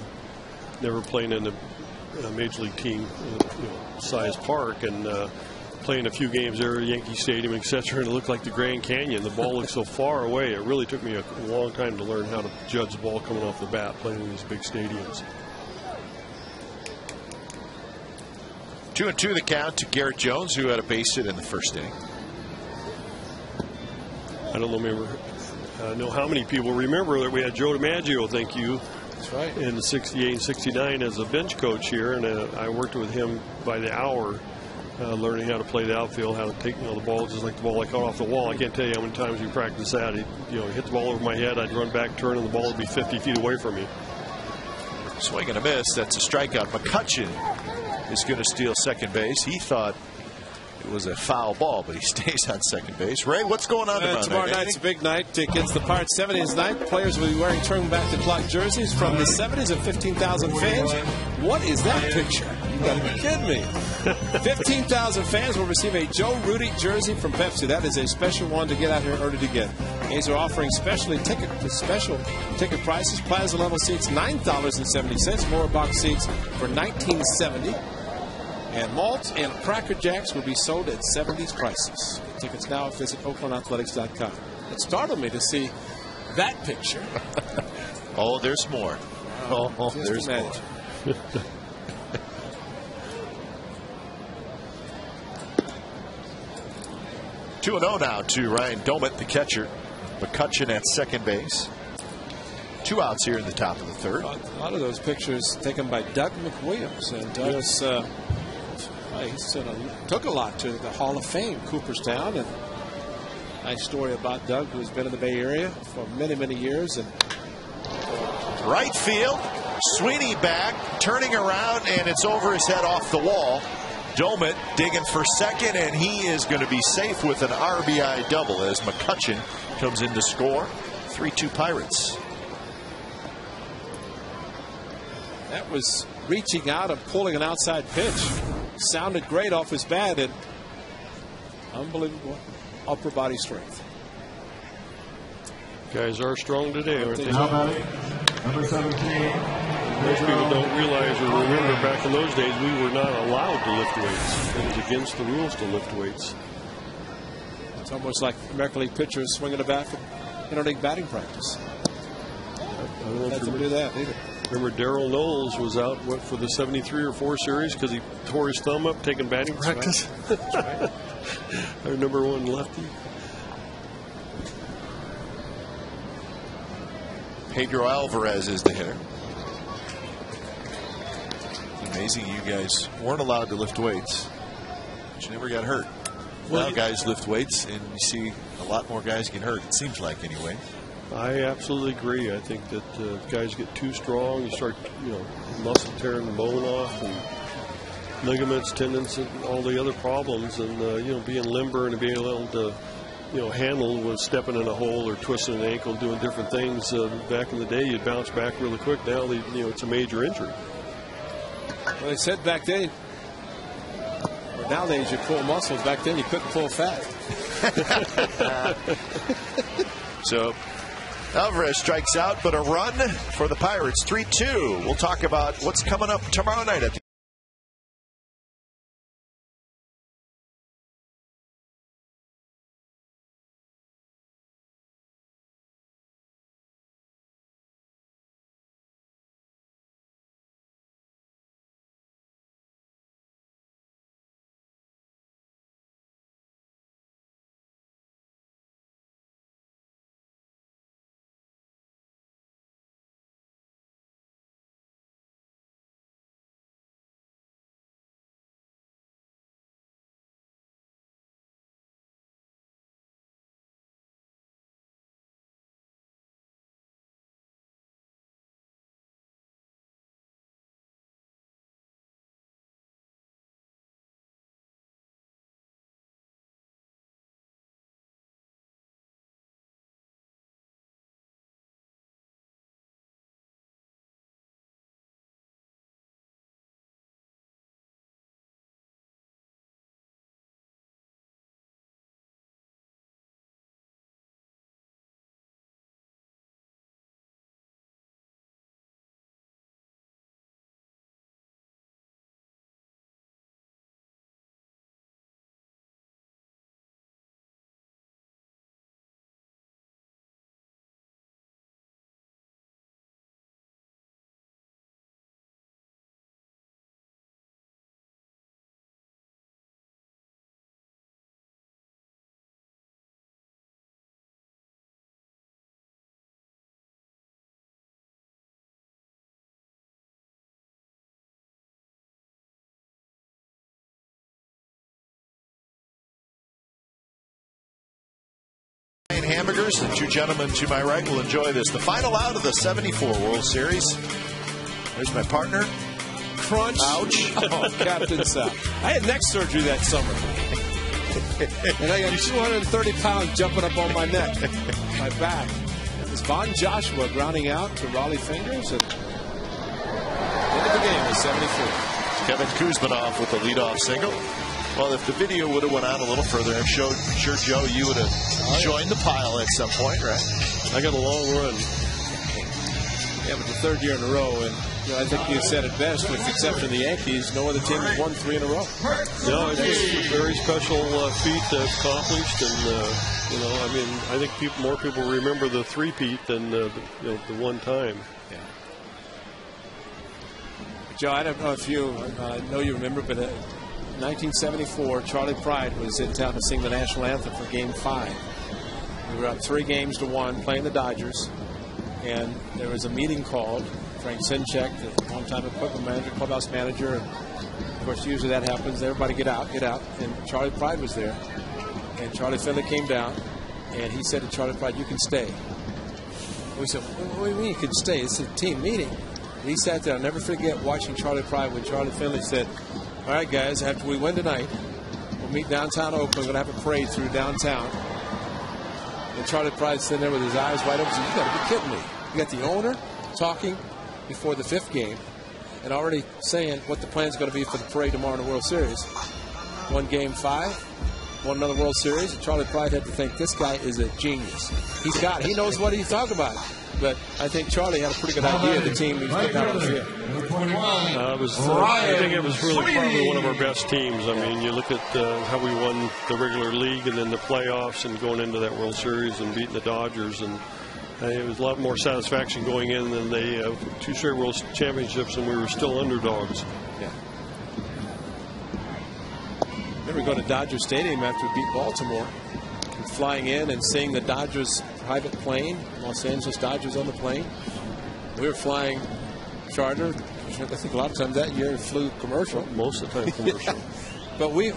Never playing in a major league team size park, and playing a few games there at Yankee Stadium, etc. And it looked like the Grand Canyon. The ball looked so far away. It really took me a long time to learn how to judge the ball coming off the bat, playing in these big stadiums. 2-2 the count to Garrett Jones, who had a base hit in the first inning. I don't know how many people remember that we had Joe DiMaggio, thank you. That's right. In 68 and 69 as a bench coach here, and I worked with him by the hour, learning how to play the outfield, how to take the ball just like the ball I caught off the wall. I can't tell you how many times we practiced that. He'd hit the ball over my head, I'd run back, turn, and the ball would be 50 feet away from me. Swing and a miss. That's a strikeout. McCutcheon is going to steal second base. He thought it was a foul ball, but he stays on second base. Ray, what's going on tomorrow night's a big night against the Pirates. 70s night. Players will be wearing turn back the clock jerseys from the 70s and 15,000 fans. What is that picture? You gotta be kidding me. 15,000 fans will receive a Joe Rudi jersey from Pepsi. That is a special one to get out here early to get. A's are offering special ticket prices. Plaza level seats $9.70. Lower box seats for $19.70. And malt and Cracker Jacks will be sold at 70s prices. tickets now. Visit OaklandAthletics.com. It startled me to see that picture. Oh, there's more. Oh, there's more. 2-0 now to Ryan Doumit, the catcher. McCutchen at second base. 2 outs here in the top of the third. A lot of those pictures taken by Doug McWilliams. And Doug's took a lot to the Hall of Fame, Cooperstown. And nice story about Doug, who's been in the Bay Area for many, many years. And right field. Sweeney back, turning around, and it's over his head off the wall. Doumit digging for second, and he is going to be safe with an RBI double as McCutchen comes in to score. 3-2 Pirates. That was reaching out and pulling an outside pitch. Sounded great off his bat, and unbelievable upper body strength. Guys are strong today, aren't they? Now batting, number 17. Most people don't realize or remember back in those days we were not allowed to lift weights. It was against the rules to lift weights. It's almost like American League pitchers swinging a bat for interleague batting practice. I don't know if you do that either. Remember Darrell Knowles was out for the 73 or 4 series because he tore his thumb up taking batting practice. Right. That's right. Our number 1 lefty. Pedro Alvarez is the hitter. It's amazing you guys weren't allowed to lift weights, but you never got hurt. Well, now guys lift weights, and you see a lot more guys get hurt, it seems like, anyway. I absolutely agree. I think that guys get too strong. You start, muscle tearing the bone off, and ligaments, tendons, and all the other problems. And being limber and being able to, handle with stepping in a hole or twisting an ankle, doing different things. Back in the day, you'd bounce back really quick. Now, it's a major injury. Well, they said back then, or nowadays you pull muscles. Back then you couldn't pull fat. So Alvarez strikes out, but a run for the Pirates. 3-2. We'll talk about what's coming up tomorrow night at the hamburgers. The 2 gentlemen to my right will enjoy this. The final out of the 74 World Series. There's my partner. Crunch. Ouch. Oh, Captain Sal. I had neck surgery that summer. And I got 230 pounds jumping up on my neck, my back. It was Von Joshua grounding out to Raleigh Fingers. And end of the game was 74. Kevin Kuzmanov with the leadoff single. Well, if the video would have went on a little further, I'm sure, Joe, you would have joined the pile at some point, right? I got a long run. Yeah, but the third year in a row, and I think you said it best, with the exception of the Yankees, no other team has won 3 in a row. No, it's a very special feat accomplished, and I think more people remember the three-peat than the one time. Yeah. Joe, I don't know if you know you remember, but 1974, Charlie Pride was in town to sing the national anthem for Game 5. We were up 3-1 playing the Dodgers, and there was a meeting called. Frank Sinchek, the longtime equipment manager, clubhouse manager, and of course usually that happens. Everybody get out, and Charlie Pride was there, and Charlie Finley came down, and he said to Charlie Pride, "You can stay." We said, "What do you mean you can stay? It's a team meeting." And he sat there. I'll never forget watching Charlie Pride when Charlie Finley said, "All right, guys, after we win tonight, we'll meet downtown Oakland. We're going to have a parade through downtown." And Charlie Pride sitting there with his eyes wide open. Said, "You got to be kidding me. You got the owner talking before the 5th game and already saying what the plan's going to be for the parade tomorrow in the World Series. Won Game 5, won another World Series, and Charlie Pride had to think this guy is a genius. He knows what he's talking about." But I think Charlie had a pretty good idea of the team he's putting out on the field. I think it was really probably one of our best teams. I mean, you look at how we won the regular league and then the playoffs and going into that World Series and beating the Dodgers, and it was a lot more satisfaction going in than they 2 straight World Championships, and we were still underdogs. Yeah. Then we go to Dodger Stadium after we beat Baltimore, and flying in and seeing the Dodgers private plane, Los Angeles Dodgers on the plane. We were flying charter. I think a lot of times that year it flew commercial. Most of the time commercial. But we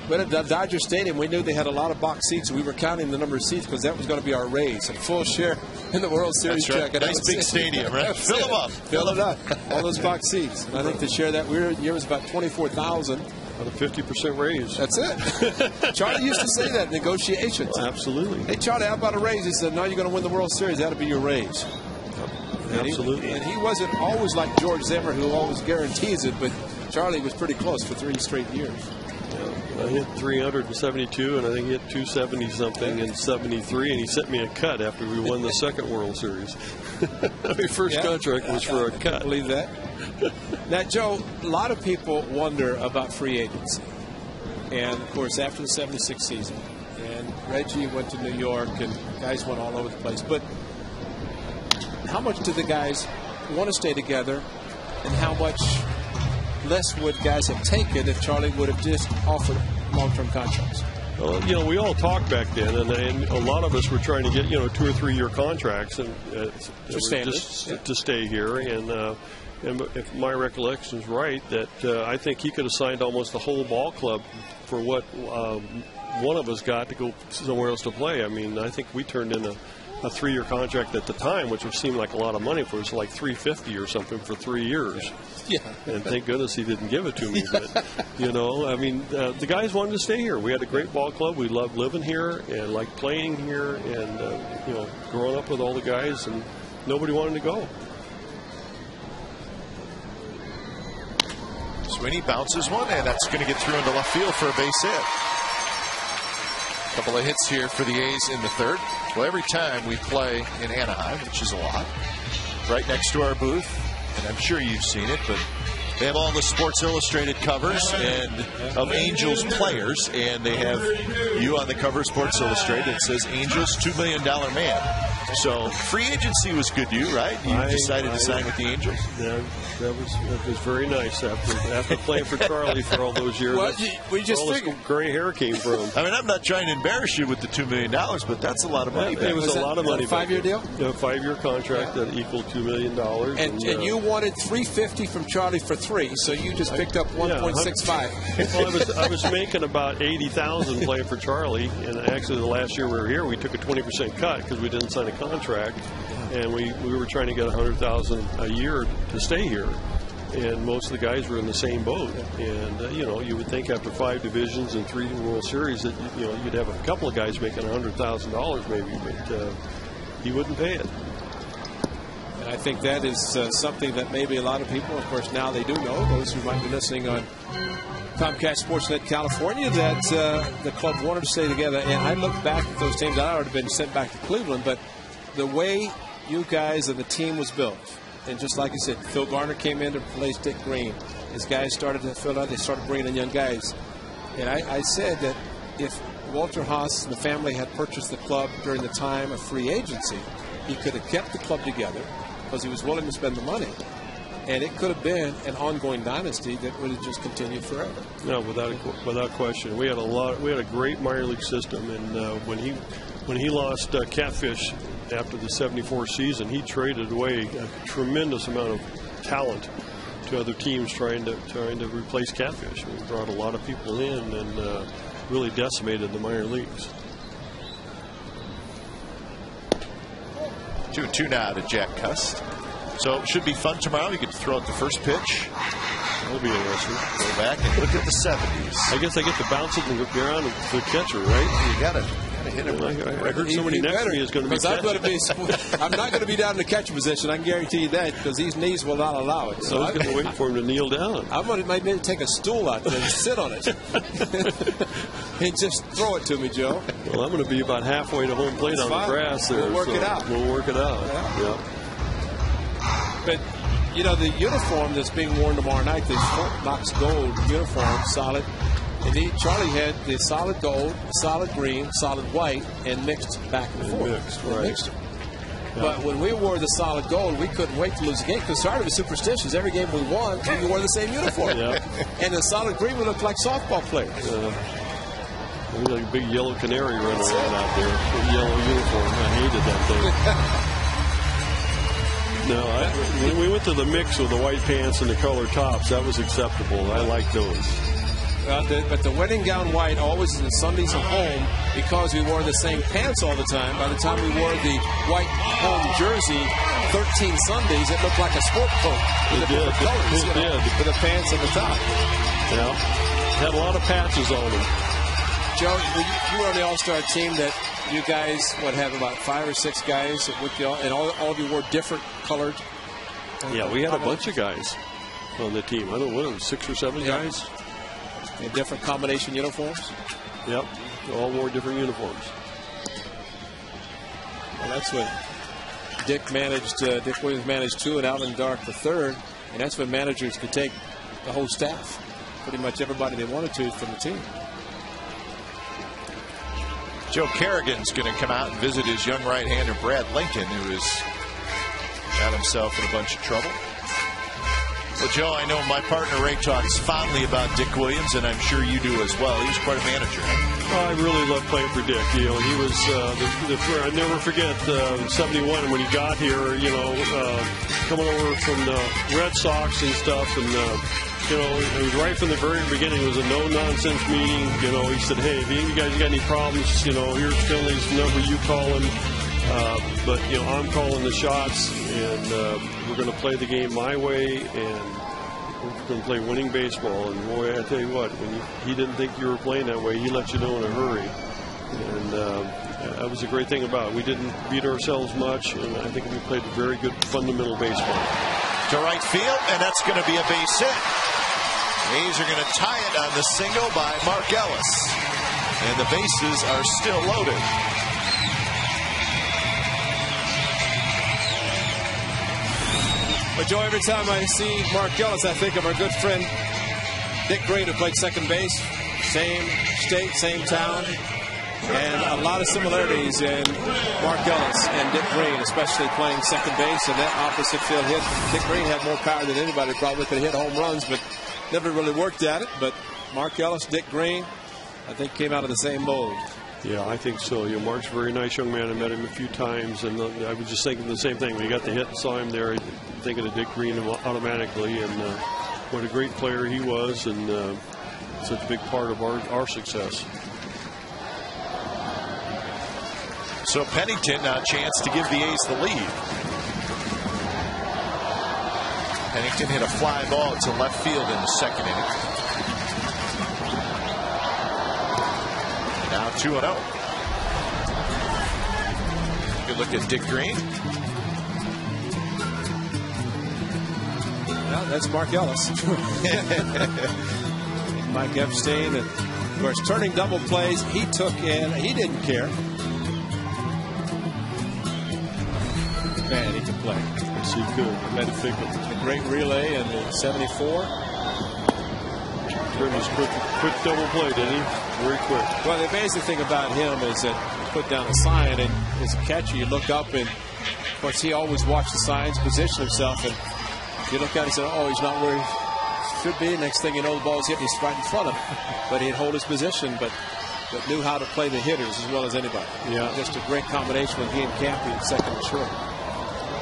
went to Dodger Stadium. We knew they had a lot of box seats. We were counting the number of seats because that was going to be our raise. A full share in the World Series. That's right. Nice big stadium, right? Fill them up. Fill it up. All those box seats. And I think the share that year was about 24,000. About a 50% raise. That's it. Charlie used to say that in negotiations. Well, absolutely. Hey, Charlie, how about a raise? He said, "No, you're going to win the World Series. That'll be your raise." Absolutely. And he wasn't always like George Zimmer, who always guarantees it, but Charlie was pretty close for 3 straight years. I hit 372, and I think he hit 270-something in 73, and he sent me a cut after we won the second World Series. My first contract was for a cut. I believe that. Now, Joe, a lot of people wonder about free agency. And, of course, after the 76 season, and Reggie went to New York, and guys went all over the place. But how much do the guys want to stay together, and how much less would guys have taken if Charlie would have just offered long-term contracts? Well, we all talked back then, and a lot of us were trying to get 2 or 3 year contracts and to stay here. And if my recollection is right, that I think he could have signed almost the whole ball club for what one of us got to go somewhere else to play. I mean, I think we turned in a 3-year contract at the time, which would seem like a lot of money for us, like $350 or something for 3 years. Yeah. And thank goodness he didn't give it to me. But, the guys wanted to stay here. We had a great ball club. We loved living here and liked playing here and, growing up with all the guys, and nobody wanted to go. Sweeney bounces one, and that's going to get through into left field for a base hit. A couple of hits here for the A's in the third. Well, every time we play in Anaheim, which is a lot, right next to our booth, and I'm sure you've seen it, but they have all the Sports Illustrated covers and of Angels players, and they have you on the cover of Sports Illustrated. It says Angels $2 million man. So free agency was good to you, right? You decided to sign with the Angels. That was very nice after playing for Charlie for all those years. Well, we just all figured this gray hair came from. I mean, I'm not trying to embarrass you with the $2 million, but that's a lot of money. It was a lot of money. A 5-year deal? A 5-year contract that equaled $2 million. And you wanted $350 from Charlie for 3, so you just picked up 1.65. Well, I was making about $80,000 playing for Charlie, and actually the last year we were here, we took a 20% cut because we didn't sign a contract, and we were trying to get $100,000 a year to stay here. And most of the guys were in the same boat. And, you would think after 5 divisions and 3 World Series that, you'd have a couple of guys making $100,000 maybe, but he wouldn't pay it. And I think that is something that maybe a lot of people, of course, now they do know, those who might be listening on Comcast Sportsnet California, that the club wanted to stay together. And I look back at those teams. I'd already been sent back to Cleveland, but the way you guys and the team was built, And just like I said, Phil Garner came in to replace Dick Green. His guys started to fill out. They started bringing in young guys. And I said that if Walter Haas and the family had purchased the club during the time of free agency, he could have kept the club together because he was willing to spend the money. And it could have been an ongoing dynasty that would have just continued forever. No, without question. We had a great minor league system, and when he lost Catfish after the '74 season, he traded away a tremendous amount of talent to other teams trying to replace Catfish. We brought a lot of people in and really decimated the minor leagues. 2-2 now to Jack Cust. So it should be fun tomorrow. You get to throw out the first pitch. That'll be interesting. Go back and look at the 70s. I guess I get to bounce it and look around to the catcher, right? You gotta hit him. I heard somebody next to me is going to be catching. I'm not going to be down in the catcher position. I can guarantee you that because these knees will not allow it. So I was going to wait for him to kneel down. I'm going to maybe take a stool out there and sit on it and just throw it to me, Joe. Well, I'm going to be about halfway to home plate on the grass there. We'll work it out. We'll work it out. Yeah. But, you know, the uniform that's being worn tomorrow night, this Fort Knox gold uniform, solid. And Charlie had the solid gold, solid green, solid white, and mixed back and forth. Mixed. Yeah. But when we wore the solid gold, we couldn't wait to lose a game because Charlie was superstitious. Every game we won, we wore the same uniform. And the solid green would look like softball players. We like a big yellow canary running around out there. Big yellow uniform. I hated that thing. No, when we went to the mix with the white pants and the color tops, that was acceptable. I liked those. But the wedding gown white always in the Sundays at home, because we wore the same pants all the time. By the time we wore the white home jersey 13 Sundays, it looked like a sport coat with the different colors. It did. With the pants at the top. Yeah. Had a lot of patches on them. Joe, you were on the All-Star team that you guys would have about 5 or 6 guys with you, and all of you wore different colored. Yeah, we had a bunch of guys on the team. I don't know, 6 or 7 guys. In different combination uniforms? Yep, they all wore different uniforms. Well, that's when Dick Williams managed 2 and Alvin Dark the 3rd, and that's when managers could take the whole staff, pretty much everybody they wanted to from the team. Joe Kerrigan's going to come out and visit his young right-hander Brad Lincoln, who has got himself in a bunch of trouble. Well, Joe, I know my partner Ray talks fondly about Dick Williams, and I'm sure you do as well. He was quite a manager. I really loved playing for Dick. You know, he was I never forget 71 when he got here. You know, coming over from the Red Sox and stuff, and you know, it was right from the very beginning. It was a no-nonsense meeting. You know, he said, "Hey, if you guys got any problems, you know, here's Finley's number. You call him." But, you know, I'm calling the shots, and we're going to play the game my way, and we're going to play winning baseball. And, boy, I tell you what, when he didn't think you were playing that way, he let you know in a hurry. And that was a great thing about it. We didn't beat ourselves much, and I think we played very good fundamental baseball. To right field, and that's going to be a base hit. A's are going to tie it on the single by Mark Ellis. And the bases are still loaded. But, Joe, every time I see Mark Ellis, I think of our good friend Dick Green, who played second base. Same state, same town. And a lot of similarities in Mark Ellis and Dick Green, especially playing second base and that opposite field hit. Dick Green had more power than anybody, probably could have hit home runs, but never really worked at it. But Mark Ellis, Dick Green, I think came out of the same mold. Yeah, I think so. You know, Mark's a very nice young man. I met him a few times, and I was just thinking the same thing. When he got the hit and saw him there, thinking of Dick Green automatically, and what a great player he was, and such a big part of our success. So Pennington, a chance to give the A's the lead. Pennington hit a fly ball to left field in the second inning. Now 2-0. Good look at Dick Green. Well, that's Mark Ellis. Mike Epstein, and of course, turning double plays, he took in, he didn't care. man, he can play. Yes, he could. A great relay in the 74. Turned his quick double play, didn't he? Very quick. Well, the amazing thing about him is that you put down a sign, and as a catcher, you look up, and of course, he always watched the signs, position himself, and you look at it and say, oh, he's not where he should be. Next thing you know, the ball's hitting, he's right in front of him. But he'd hold his position, but knew how to play the hitters as well as anybody. Yeah. Just a great combination with he and Campy at second and short.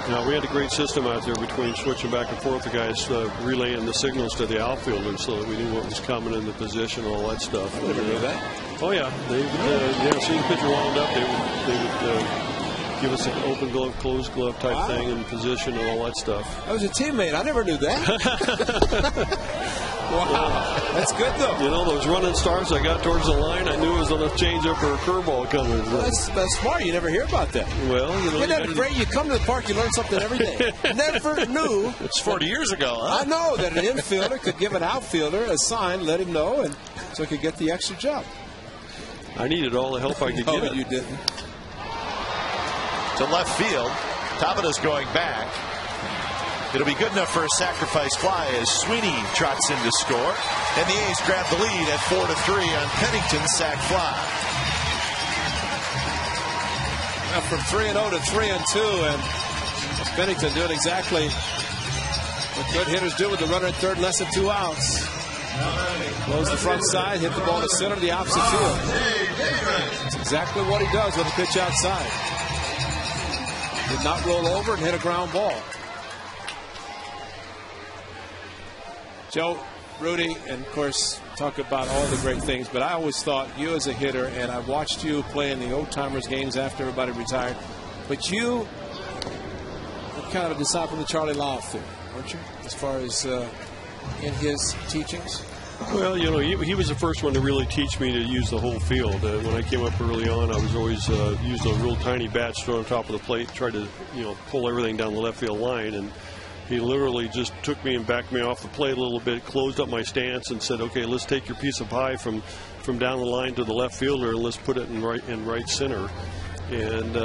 Now, we had a great system out there between switching back and forth, the guys relaying the signals to the outfielders so that we knew what was coming in the position and all that stuff. I never knew that. Oh, yeah. They would, see the pitcher wound up, they would give us an open glove, closed glove type thing and position and all that stuff. I was a teammate. I never knew that. Wow. That's good, though. You know, those running starts I got towards the line, I knew it was on a change-up or a curveball coming. Well, that's smart. You never hear about that. Well, you know. Isn't that great? You come to the park, you learn something every day. Never knew. It's 40 years ago, huh? I know that an infielder could give an outfielder a sign, let him know, and so he could get the extra jump. I needed all the help I could get. No, you didn't. To left field. Taveda's going back. It'll be good enough for a sacrifice fly as Sweeney trots in to score. And the A's grab the lead at 4-3 on Pennington's sac fly. Well, from 3-0 to 3-2, and Pennington doing exactly what good hitters do with the runner at third, less than 2 outs. Close the front side, hit the ball to center, the opposite field. That's exactly what he does with a pitch outside. Did not roll over and hit a ground ball. Joe, Rudy, and of course, talk about all the great things, but I always thought you as a hitter, and I watched you play in the old-timers games after everybody retired, but you were kind of a disciple of Charlie Louth there, weren't you, as far as in his teachings? Well, you know, he was the first one to really teach me to use the whole field. When I came up early on, I was always used those real tiny bats thrown on top of the plate, tried to, pull everything down the left field line, and he literally just took me and backed me off the plate a little bit, closed up my stance, and said, "Okay, let's take your piece of pie from down the line to the left fielder, and let's put it in right center." And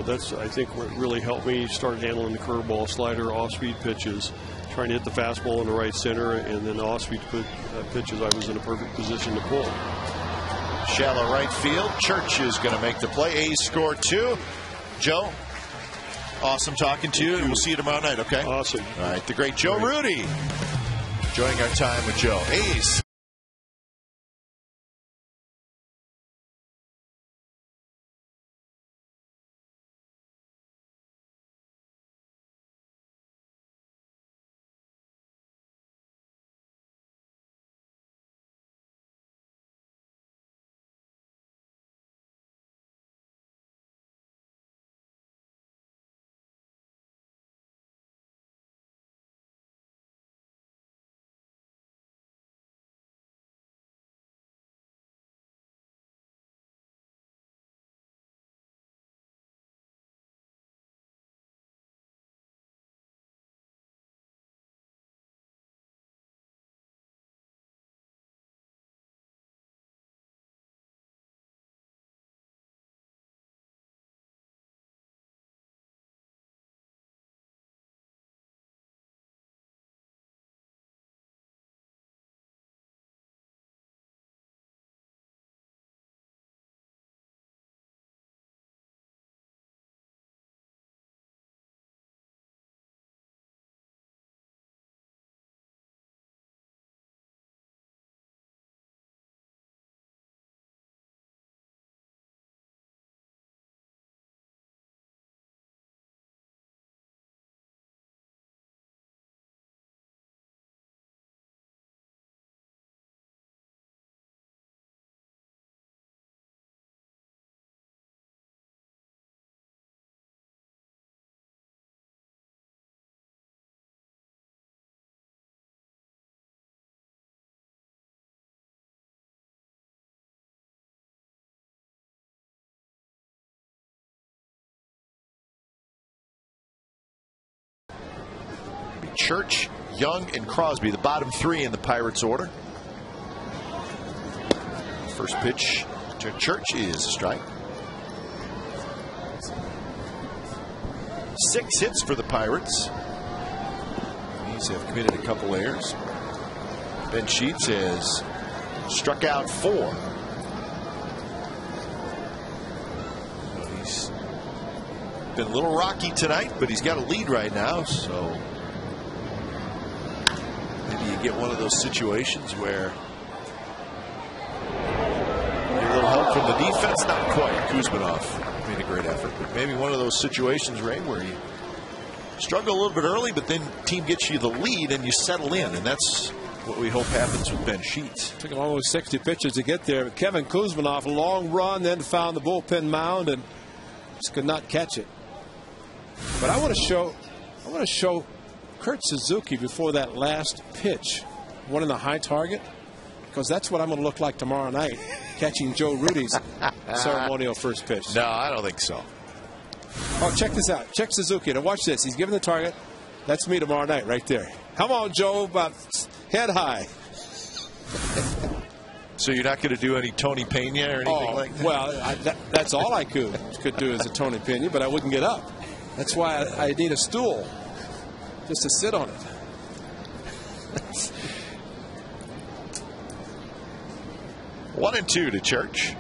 that's, I think, what really helped me start handling the curveball, slider, off-speed pitches, trying to hit the fastball in the right center, and then the off-speed pitches I was in a perfect position to pull. Shallow right field. Church is going to make the play. A's score 2. Joe, awesome talking to you, and we'll see you tomorrow night, okay? Awesome. All right, the great Joe Rudy. Enjoying our time with Joe. A's. Church, Young, and Crosby, the bottom 3 in the Pirates order. First pitch to Church is a strike. 6 hits for the Pirates. These have committed a couple errors. Ben Sheets has struck out 4. He's been a little rocky tonight, but he's got a lead right now, so maybe you get one of those situations where a little help from the defense. Not quite. Kuzmanov made a great effort, but maybe one of those situations, Ray, where you struggle a little bit early, but then team gets you the lead and you settle in, and that's what we hope happens with Ben Sheets. Took him almost 60 pitches to get there. But Kevin Kuzmanov, a long run, then found the bullpen mound and just could not catch it. But I want to show Kurt Suzuki before that last pitch, one in the high target, because that's what I'm going to look like tomorrow night, catching Joe Rudy's ceremonial first pitch. No, I don't think so. Oh, check this out. Check Suzuki. Now watch this. He's giving the target. That's me tomorrow night right there. Come on, Joe, about head high. So you're not going to do any Tony Pena or anything like that? Well, that's all I could do as a Tony Pena, but I wouldn't get up. That's why I need a stool just to sit on it. 1-2 to Church.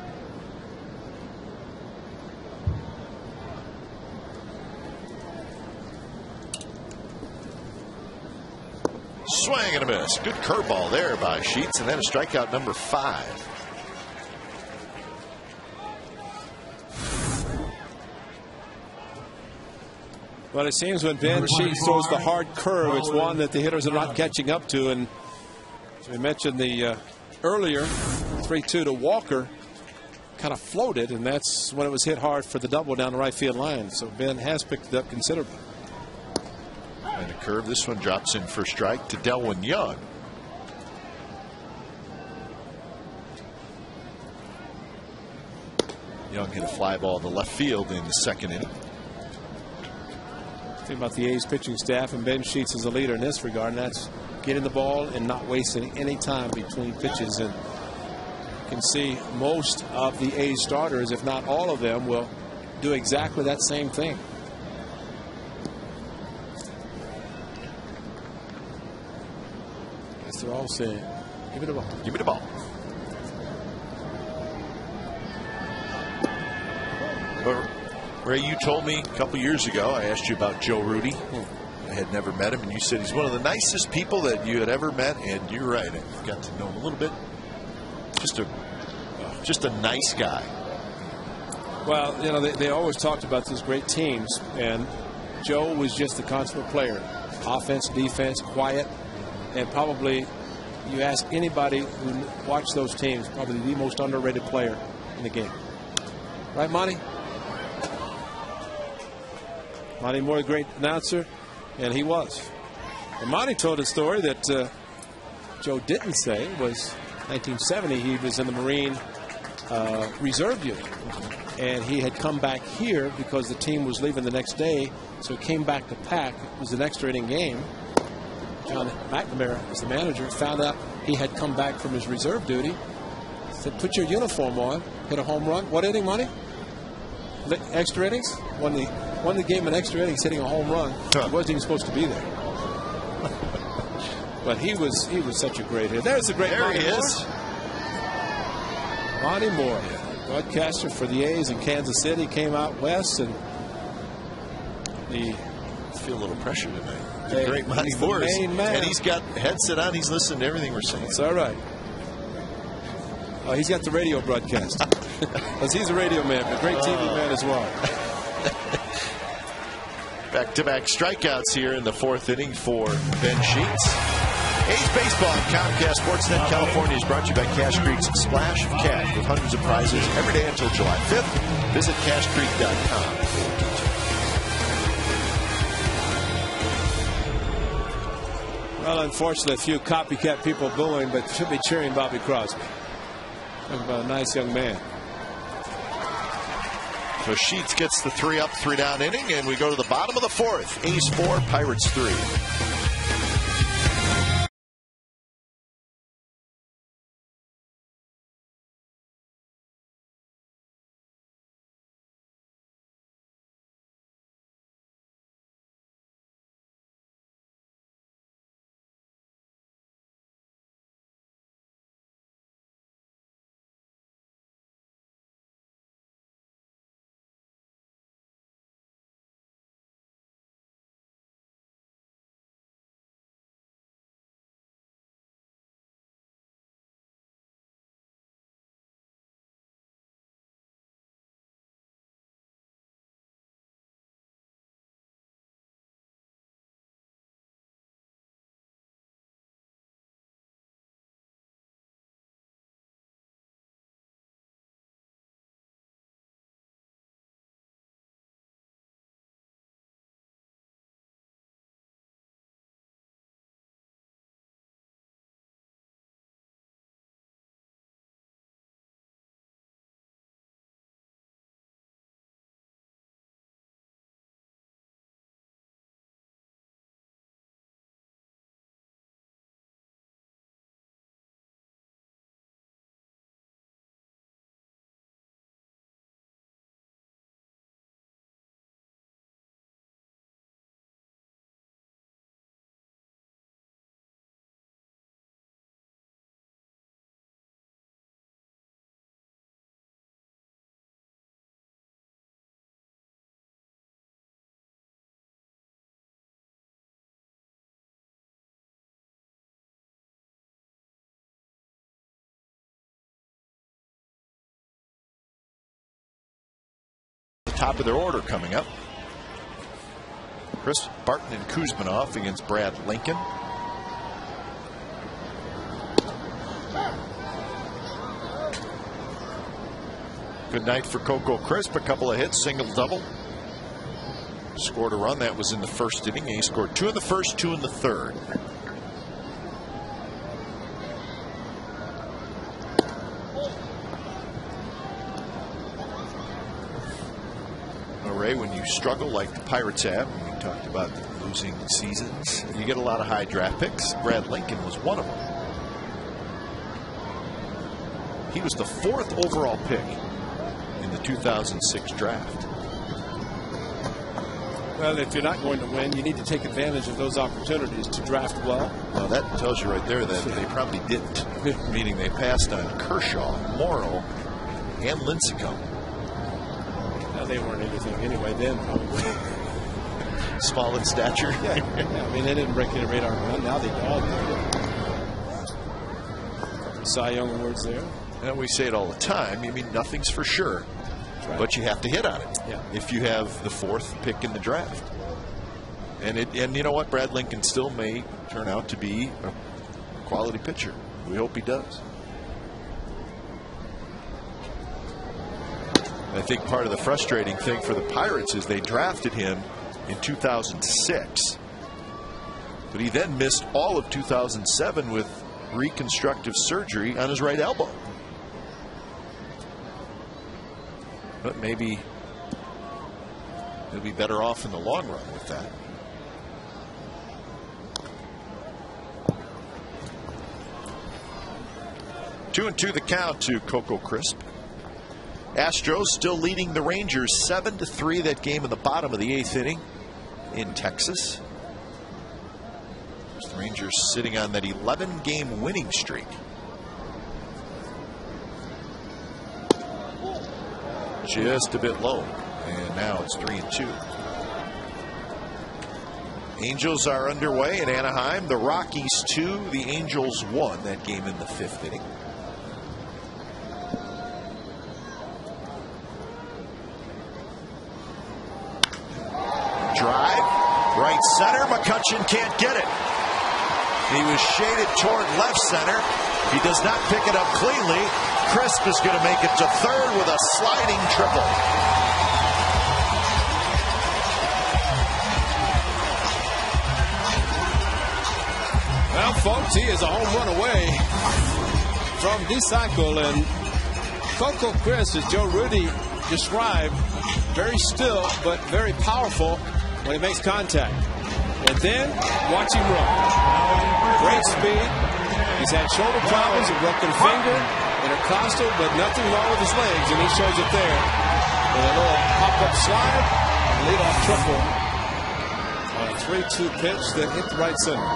Swing and a miss. Good curveball there by Sheets, and then a strikeout number 5. Well, it seems when Ben Sheets throws the hard curve, it's one that the hitters are not catching up to. And as we mentioned the earlier, 3-2 to Walker kind of floated, and that's when it was hit hard for the double down the right field line. So Ben has picked it up considerably. And a curve. This one drops in for strike to Delwyn Young. Young hit a fly ball to left field in the second inning. Think about the A's pitching staff, and Ben Sheets is a leader in this regard, and that's getting the ball and not wasting any time between pitches. And you can see most of the A's starters, if not all of them, will do exactly that same thing. Guess they're all saying, give me the ball. Give me the ball. Ray, you told me a couple years ago, I asked you about Joe Rudy. I had never met him, and you said he's one of the nicest people that you had ever met, and you're right. I got to know him a little bit. Just a nice guy. Well, you know, they always talked about these great teams, and Joe was just a consummate player. Offense, defense, quiet, and probably, you ask anybody who watched those teams, probably the most underrated player in the game. Right, Monty? Monty Moore, a great announcer, and he was. And Monty told a story that Joe didn't say was 1970. He was in the Marine Reserve Unit, and he had come back here because the team was leaving the next day, so he came back to pack. It was an extra inning game. John McNamara, as the manager, found out he had come back from his reserve duty. Said, "Put your uniform on, hit a home run." What inning, Monty? Extra innings? Won the game in extra innings, hitting a home run. He wasn't even supposed to be there. But he was such a great hitter. There's a great There he is. Monty Moore, broadcaster for the A's in Kansas City, came out west, and I feel a little pressure tonight. The Hey, great Monty he's the Moore. main man. And he's got a headset on. He's listening to everything we're saying. it's all right. Oh, he's got the radio broadcast. Because he's a radio man, but a great TV man as well. Back-to-back strikeouts here in the 4th inning for Ben Sheets. A's baseball on Comcast Sportsnet California is brought to you by Cash Creek's Splash of Cash with hundreds of prizes every day until July 5th. Visit cashcreek.com for details. Well, unfortunately, a few copycat people booing, but should be cheering Bobby Crosby. Talking about a nice young man. So Sheets gets the 3-up, 3-down inning, and we go to the bottom of the 4th. A's 4, Pirates 3. top of their order coming up. Chris Barton and Kuzmanov against Brad Lincoln. Good night for Coco Crisp. A couple of hits, single, double. Scored a run. That was in the first inning. He scored 2 in the first, 2 in the third. Ray, when you struggle like the Pirates have, we talked about losing seasons, you get a lot of high draft picks. Brad Lincoln was one of them. He was the 4th overall pick in the 2006 draft. Well, if you're not going to win, you need to take advantage of those opportunities to draft well. Well, that tells you right there that they probably didn't, meaning they passed on Kershaw, Morrow, and Lincecum. They weren't anything anyway then, probably. Small in stature. Yeah, I mean, they didn't break any radar run. Now they all do. Cy Young awards there. And we say it all the time. I mean, nothing's for sure, right, but you have to hit on it. Yeah. If you have the 4th pick in the draft, and you know what, Brad Lincoln still may turn out to be a quality pitcher. We hope he does. I think part of the frustrating thing for the Pirates is they drafted him in 2006, but he then missed all of 2007 with reconstructive surgery on his right elbow. But maybe he'll be better off in the long run with that. Two and two the count to Coco Crisp. Astros still leading the Rangers 7-3. That game in the bottom of the 8th inning in Texas. The Rangers sitting on that 11-game winning streak. Just a bit low, and now it's 3-2. Angels are underway in Anaheim. The Rockies 2, the Angels 1. That game in the 5th inning. Drive, right center. McCutchen can't get it. He was shaded toward left center. He does not pick it up cleanly. Crisp is going to make it to third with a sliding triple. Well, folks, he is a home run away from this cycle, and Coco Crisp, as Joe Rudy described, very still but very powerful when he makes contact. And then watch him run. Great speed. He's had shoulder problems, a broken finger, intercostal, but nothing wrong with his legs, and he shows it there. With a little pop-up slide, lead-off triple on a 3-2 pitch that hit the right center.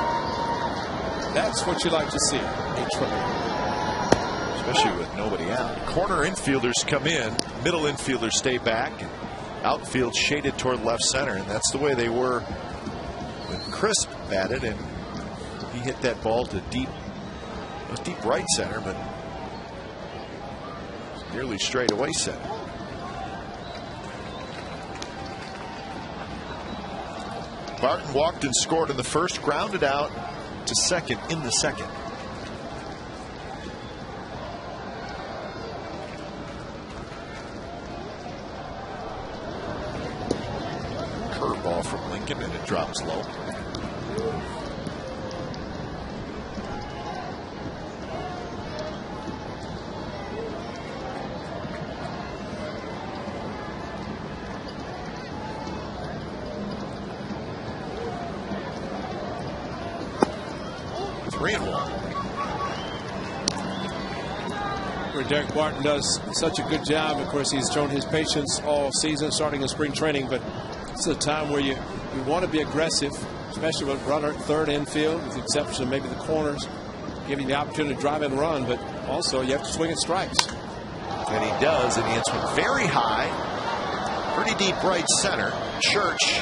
That's what you like to see, a triple. Especially with nobody out. Corner infielders come in, middle infielders stay back, and outfield shaded toward left center, and that's the way they were when Crisp batted, and he hit that ball to deep right center, but nearly straight away center. Barton walked and scored in the first, grounded out to second in the second. Curveball from Lincoln, and it drops low. Where Derek Barton does such a good job. Of course, he's shown his patience all season, starting in spring training, but it's a time where you want to be aggressive, especially with runner at third infield, with the exception of maybe the corners, giving the opportunity to drive and run, but also you have to swing at strikes. And he does, and he hits one very high, pretty deep right center. Church,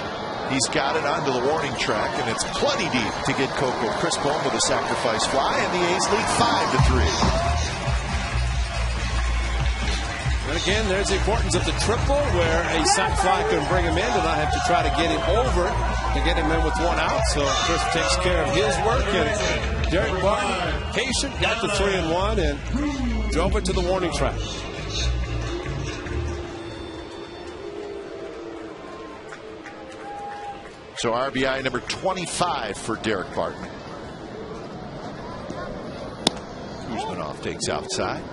he's got it onto the warning track, and it's plenty deep to get Coco Crisp home with a sacrifice fly, and the A's lead 5-3. And again, there's the importance of the triple, where a sac fly can bring him in and not have to try to get him over to get him in with one out. So Chris takes care of his work, and Derek Barton, patient, got the 3-1 and drove it to the warning track. So RBI number 25 for Derek Barton. Kuzminov takes outside.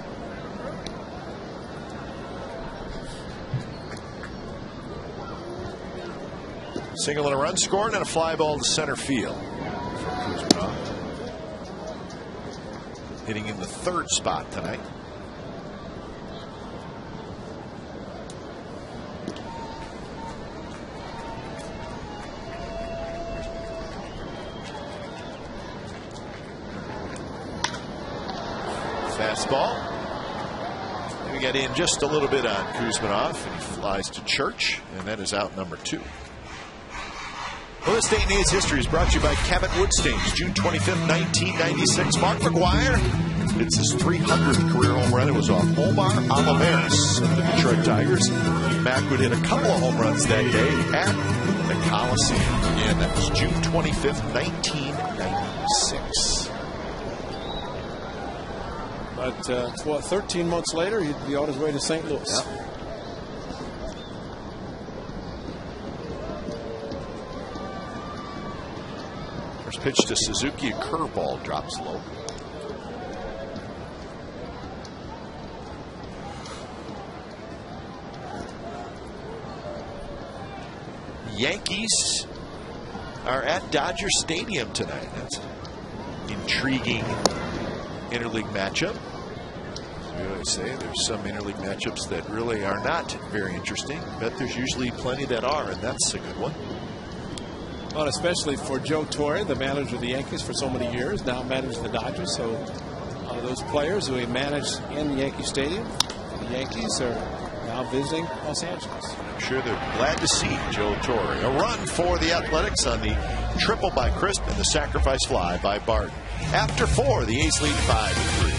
Single and a run scored and a fly ball to center field for Kuzminov. Hitting in the third spot tonight. Fastball. We got in just a little bit on Kuzminov, and he flies to Church, and that is out number 2. Well, this day in A's history is brought to you by Cabot Wood Stains. June 25th, 1996. Mark McGwire. It's his 300th career home run. It was off Omar Alaveras of the Detroit Tigers. Mac would hit a couple of home runs that day at the Coliseum. Again, that was June 25th, 1996. But 13 months later, he'd be on his way to St. Louis. Yep. First pitch to Suzuki, a curveball drops low. Yankees are at Dodger Stadium tonight. That's an intriguing interleague matchup. We always say there's some interleague matchups that really are not very interesting, but there's usually plenty that are, and that's a good one. Well, especially for Joe Torre, the manager of the Yankees for so many years, now manages the Dodgers. So those players who he managed in Yankee Stadium, the Yankees are now visiting Los Angeles. I'm sure they're glad to see Joe Torre. A run for the Athletics on the triple by Crisp and the sacrifice fly by Barton. After 4, the A's lead 5-3.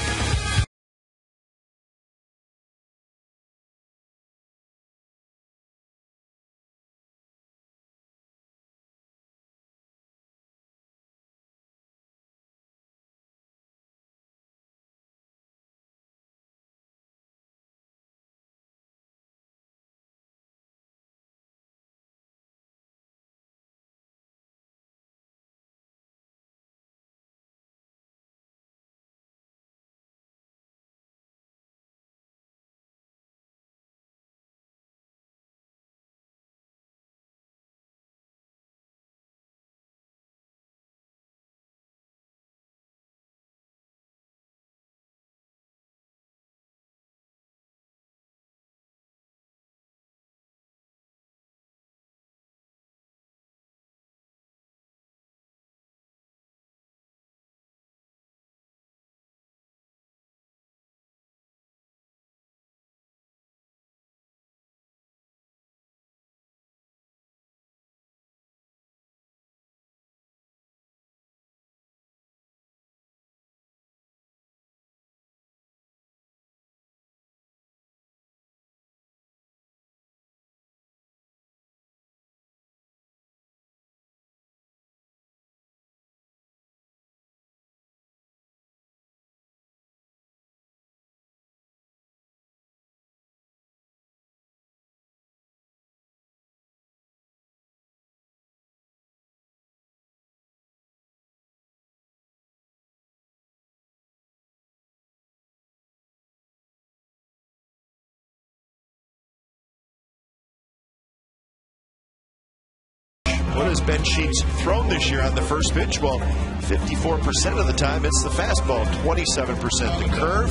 What has Ben Sheets thrown this year on the first pitch? Well, 54% of the time it's the fastball, 27% the curve,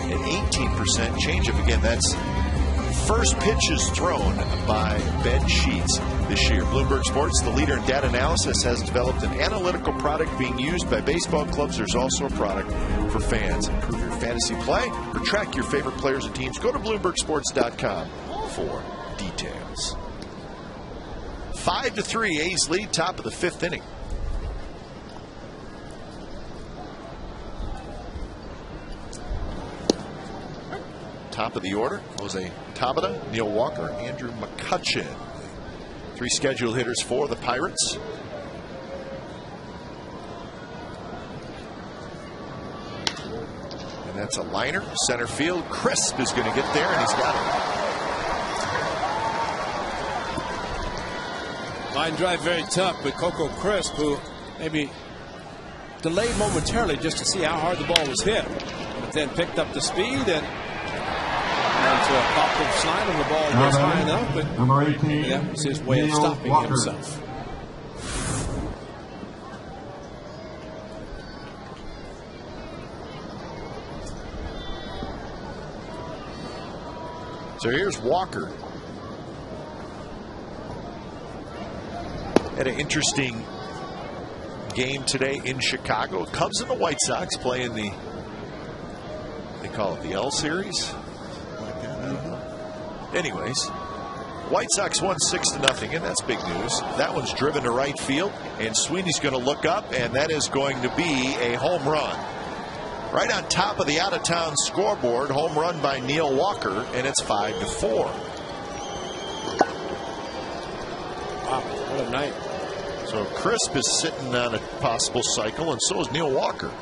and 18% changeup. Again, that's first pitches thrown by Ben Sheets this year. Bloomberg Sports, the leader in data analysis, has developed an analytical product being used by baseball clubs. There's also a product for fans. Improve your fantasy play or track your favorite players and teams. Go to BloombergSports.com for details. 5-3, A's lead, top of the 5th inning. Top of the order, Jose Tabata, Neil Walker, Andrew McCutchen. 3 scheduled hitters for the Pirates. And that's a liner, center field. Crisp is going to get there, and he's got it. Line drive very tough, but Coco Crisp, who maybe delayed momentarily just to see how hard the ball was hit, but then picked up the speed and to a pop-up slide on the ball just high enough, but number 18, that was his way of stopping himself. So here's Walker. Had an interesting game today in Chicago. Cubs and the White Sox playing the, they call it the L Series. Like that, I don't know. Anyways, White Sox won 6-0, and that's big news. That one's driven to right field, and Sweeney's going to look up, and that is going to be a home run. Right on top of the out-of-town scoreboard, home run by Neil Walker, and it's 5-4. Wow, what a night. So Crisp is sitting on a possible cycle, and so is Neil Walker.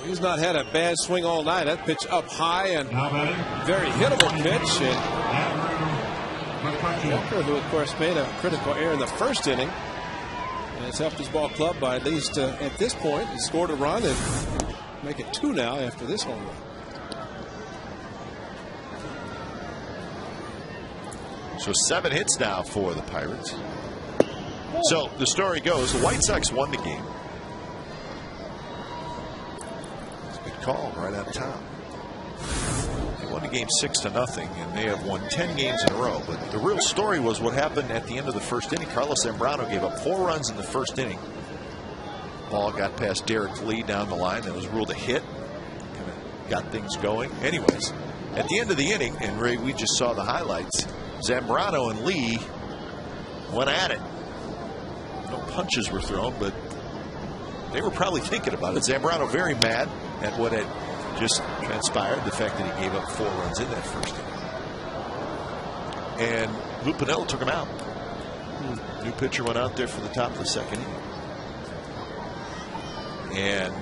He's not had a bad swing all night. That pitch up high and very hittable pitch. And Walker, who of course made a critical error in the first inning, and has helped his ball club by at least at this point. He scored a run and make it 2 now after this home run. So 7 hits now for the Pirates. So the story goes, the White Sox won the game. It's a good call right on top. They won the game 6-0, and they have won 10 games in a row. But the real story was what happened at the end of the first inning. Carlos Zambrano gave up 4 runs in the first inning. Ball got past Derek Lee down the line. That was ruled a hit. Kind of got things going. Anyways, at the end of the inning, and Ray, we just saw the highlights, Zambrano and Lee went at it. No punches were thrown, but they were probably thinking about it. Zambrano very mad at what had just transpired, the fact that he gave up 4 runs in that first inning. And Lou Piniella took him out. New pitcher went out there for the top of the second inning. And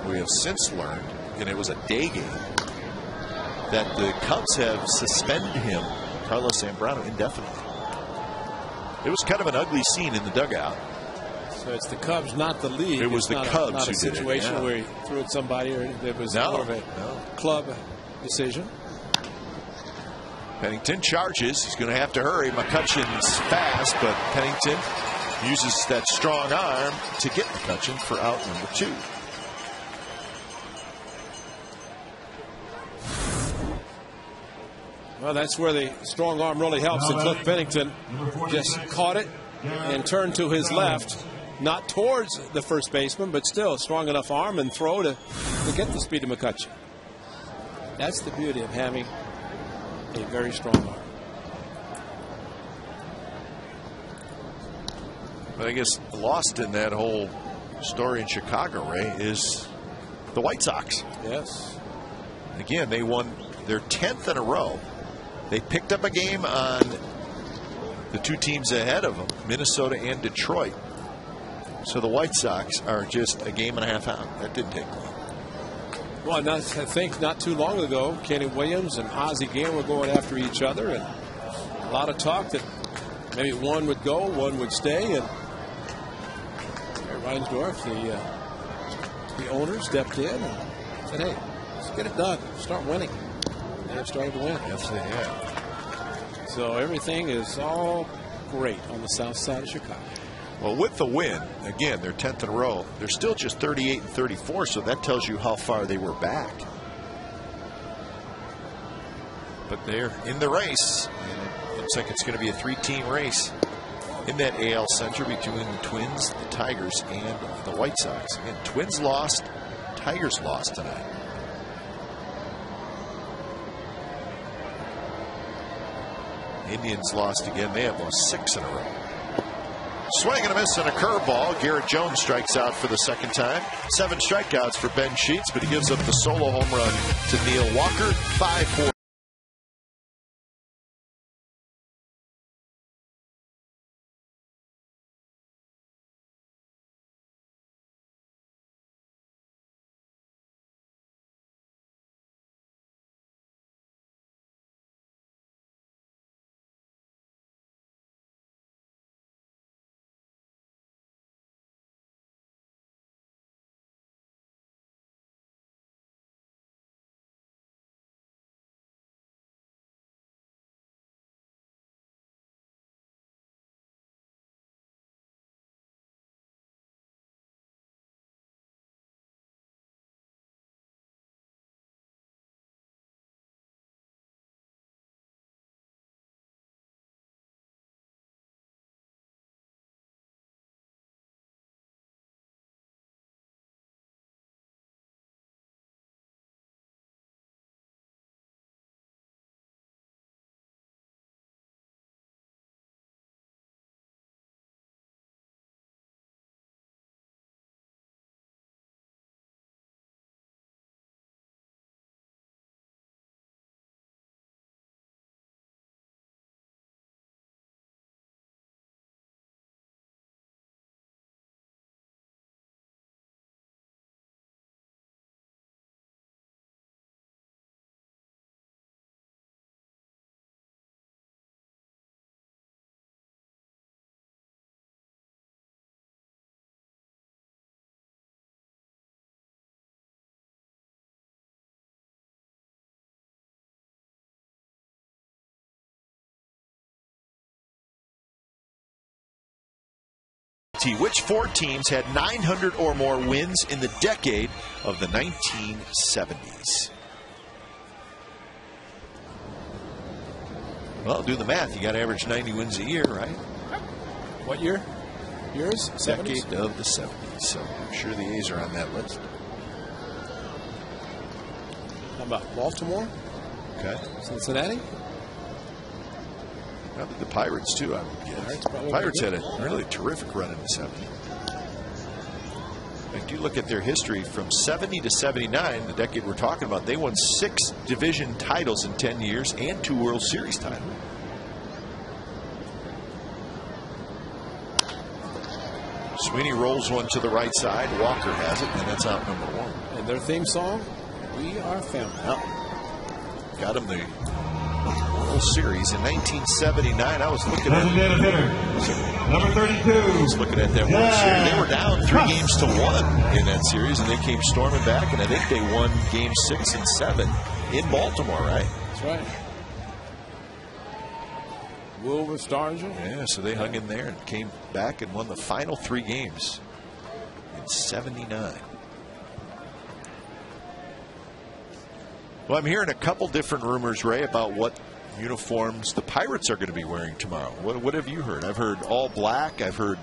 we have since learned, and it was a day game, that the Cubs have suspended him, Carlos Zambrano, indefinitely. It was kind of an ugly scene in the dugout. So it's the Cubs, not the league. It was the Cubs not who a did it. situation Yeah. where he threw at somebody, or it was more of a club decision. Pennington charges. He's going to have to hurry. McCutchen's fast, but Pennington uses that strong arm to get McCutchen for out number 2. Well, that's where the strong arm really helps. And Cliff Pennington just caught it and turned to his left, not towards the first baseman, but still strong enough arm and throw to get the speed of McCutchen. That's the beauty of having a very strong arm. But I guess lost in that whole story in Chicago, Ray, is the White Sox. Yes. Again, they won their 10th in a row. They picked up a game on the 2 teams ahead of them, Minnesota and Detroit. So the White Sox are just a game and a half out. That didn't take long. Well, I think not too long ago, Kenny Williams and Ozzie Guillen were going after each other, and a lot of talk that maybe one would go, one would stay, and Reinsdorf, the owner, stepped in and said, hey, let's get it done. Start winning. They have started to win. Yes, they have. So everything is all great on the south side of Chicago. Well, with the win, again, their 10th in a row, they're still just 38 and 34, so that tells you how far they were back. But they're in the race, and it looks like it's going to be a 3-team race in that AL Center between the Twins, the Tigers, and the White Sox. And Twins lost, Tigers lost tonight. Indians lost again. They have lost 6 in a row. Swing and a miss and a curveball. Garrett Jones strikes out for the second time. 7 strikeouts for Ben Sheets, but he gives up the solo home run to Neil Walker. 5-4. Which 4 teams had 900 or more wins in the decade of the 1970s? Well, do the math. You got to average 90 wins a year, right? What year? Years? Decade 70s? Of the 70s. So I'm sure the A's are on that list. How about Baltimore? Okay. Cincinnati? Probably the Pirates, too, I would guess. Pirates had a really terrific run in the 70s. If you look at their history from 70 to 79, the decade we're talking about, they won 6 division titles in 10 years and 2 World Series titles. Sweeney rolls one to the right side. Walker has it, and that's out number 1. And their theme song, We Are Family. Yep. Got him the World Series in 1979. I was looking at number 32. I was looking at that World Series. They were down 3 games to 1 in that series, and they came storming back. And I think they won Game 6 and 7 in Baltimore, right? That's right. Wilbur Stargell. Yeah, so they hung in there and came back and won the final 3 games in 79. Well, I'm hearing a couple different rumors, Ray, about what uniforms the Pirates are going to be wearing tomorrow. What have you heard? I've heard all black. I've heard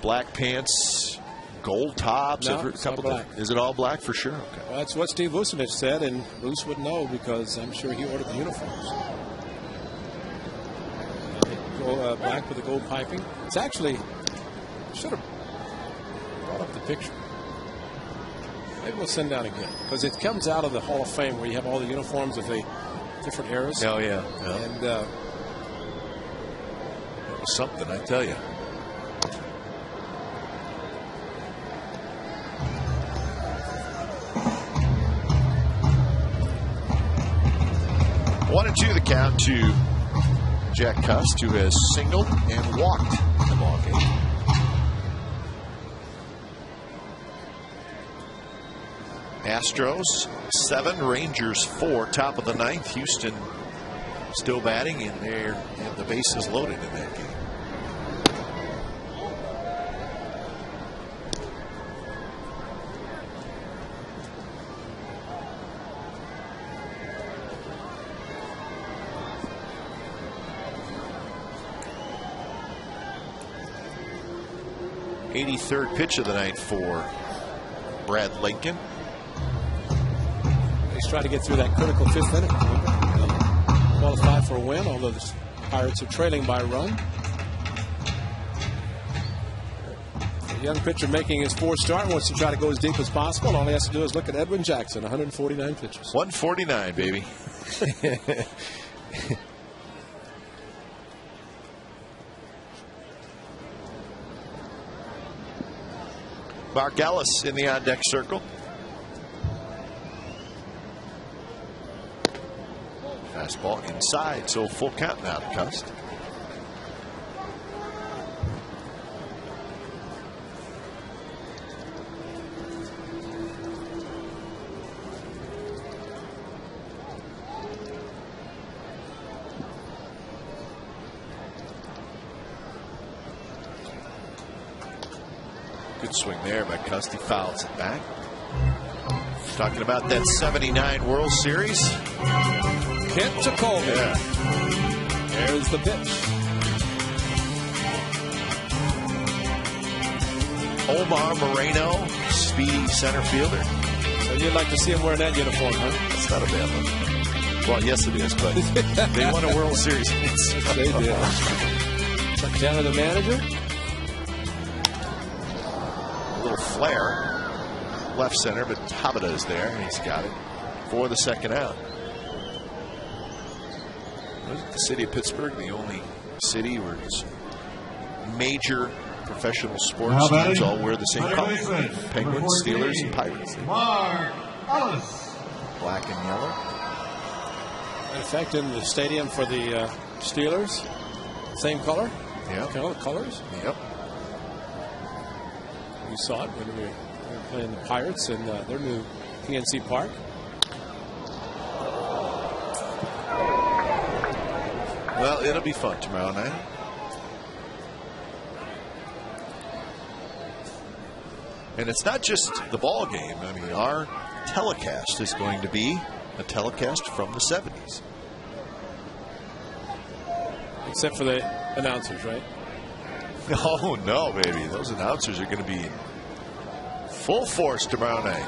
black pants, gold tops. No, I've heard it's all black. Is it all black for sure? Okay. Well, that's what Steve Vucinic said, and Vuce would know because I'm sure he ordered the uniforms. Go black with the gold piping. It's actually, should have brought up the picture. Maybe we'll send down again because it comes out of the Hall of Fame where you have all the uniforms of the different eras. Oh, yeah. And it was something, I tell you. One and 2 the count to Jack Cust, who has singled and walked in the ball game. Astros 7, Rangers 4, top of the 9th. Houston still batting, and they have the bases loaded in that game. .83rd pitch of the night for Brad Lincoln. He's trying to get through that critical 5th inning. Qualify for a win, although the Pirates are trailing by a run. young pitcher making his fourth start, wants to try to go as deep as possible. All he has to do is look at Edwin Jackson, 149 pitches. 149, baby. Mark Ellis in the on-deck circle. Fastball inside, so full count now to Cust. Good swing there by Cust. He fouls it back. Talking about that 79 World Series. Hit to Colby. Yeah. There's the pitch. Omar Moreno, speedy center fielder. So you'd like to see him wearing that uniform, huh? That's not a bad one. Well, yes it is, but they won a World Series. They did. Chuck Tanner, the manager. A little flare. Left center, but Tabata's there, and he's got it for the second out. The city of Pittsburgh, the only city where it's major professional sports teams all wear the same color. Penguins, Steelers, and Pirates. Mark Ellis. Black and yellow. In fact, in the stadium for the Steelers, same color. Yeah. Colors. Yep. We saw it when we were playing the Pirates in their new PNC Park. Well, it'll be fun tomorrow night. And it's not just the ball game. I mean, our telecast is going to be a telecast from the 70s. Except for the announcers, right? Oh, no, baby. Those announcers are going to be in full force tomorrow night.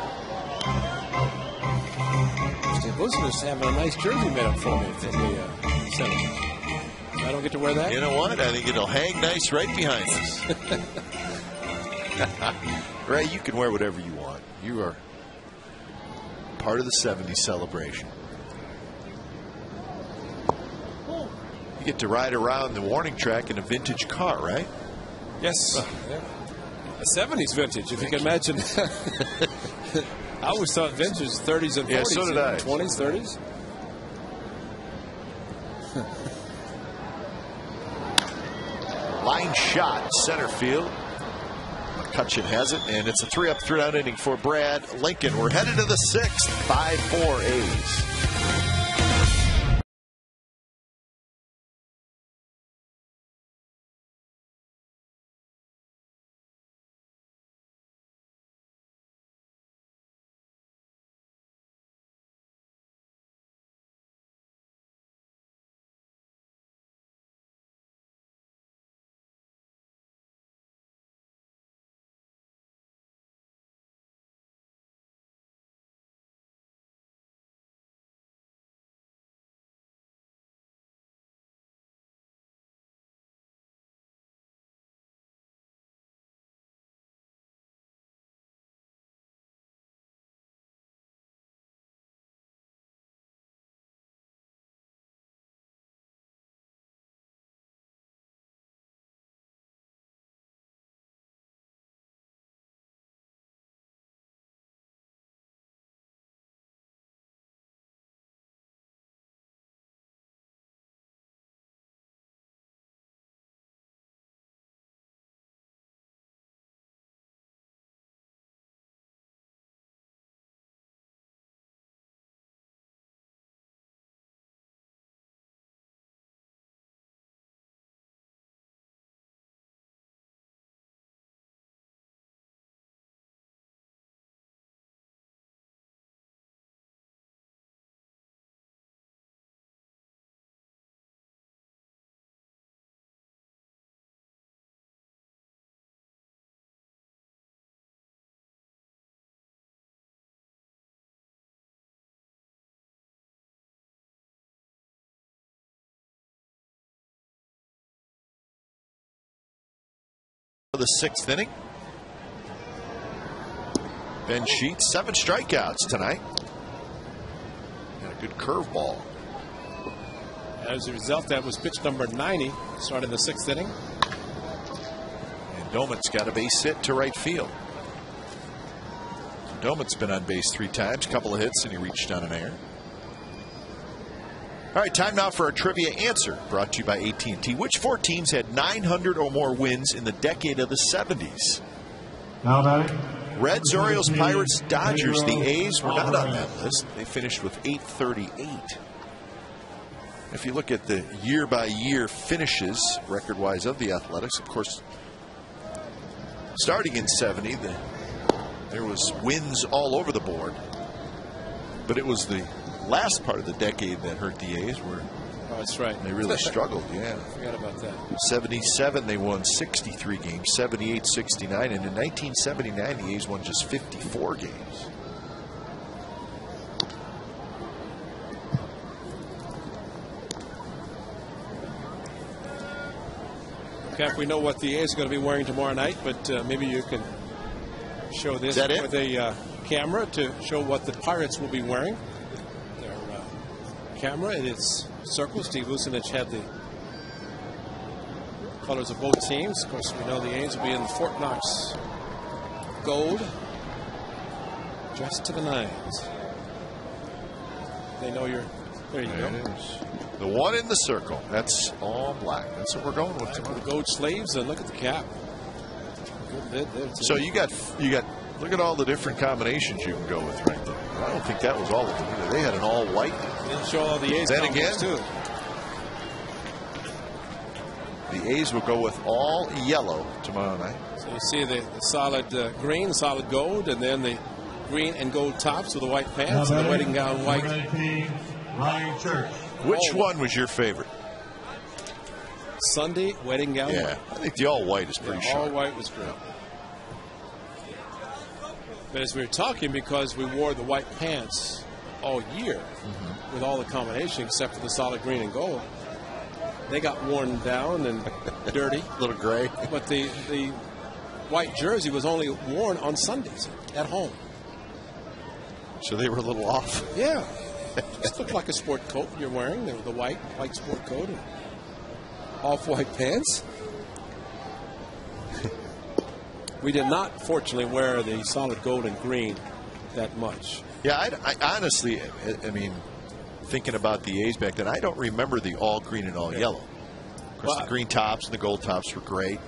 Steve Wilson is having a nice jersey made up for me from the center. I don't get to wear that? You know what? I think it'll hang nice right behind us. Ray, you can wear whatever you want. You are part of the 70s celebration. You get to ride around the warning track in a vintage car, right? Yes. Yeah. A 70s vintage, if you can imagine. I always thought vintage 30s and 40s. Yeah, so did I. 20s, 30s. Line shot, center field. McCutcheon has it, and it's a 3-up, 3-down inning for Brad Lincoln. We're headed to the 6th, 5-4 A's. The 6th inning. Ben Sheets, 7 strikeouts tonight. And a good curveball. As a result, that was pitch number 90, started the 6th inning. And Doman's got a base hit to right field. Doman's been on base 3 times, a couple of hits, and he reached on an error. All right, time now for our trivia answer, brought to you by AT&T. Which 4 teams had 900 or more wins in the decade of the 70s? Now batting. Reds, Orioles, Pirates, Dodgers. The A's were not on that list. They finished with 838. If you look at the year-by-year finishes, record-wise, of the Athletics, of course, starting in 70, there was wins all over the board. But it was the last part of the decade that hurt the A's, where that's right. They really struggled, yeah. Forgot about that. 77, they won 63 games, 78, 69, and in 1979, the A's won just 54 games. Cap, we know what the A's are going to be wearing tomorrow night, but maybe you can show this with a camera to show what the Pirates will be wearing. Their camera, it is circle. Steve Vucinich had the colors of both teams. Of course, we know the A's will be in the Fort Knox gold, dressed to the nines. They know you're. There you go. It is. The one in the circle. That's all black. That's what we're going with tomorrow. The gold sleeves, and look at the cap. So you got. Look at all the different combinations you can go with right there. I don't think that was all of them either. They had an all white. Didn't show all the A's. Then again, too. The A's will go with all yellow tomorrow night. So you see the solid green, solid gold, and then the green and gold tops with the white pants and the wedding gown white. Ryan Church. Which one was your favorite? Sunday wedding gown. Yeah, I think the all white is pretty sharp. All white was great. But as we were talking, because we wore the white pants all year with all the combinations except for the solid green and gold, they got worn down and dirty. A little gray. But the white jersey was only worn on Sundays at home. So they were a little off. Yeah. Just looked like a sport coat you're wearing, the white sport coat and off-white pants. We did not, fortunately, wear the solid gold and green that much. Yeah, I honestly, I mean, thinking about the A's back then, I don't remember the all green and all yellow. Of course, the green tops and the gold tops were great.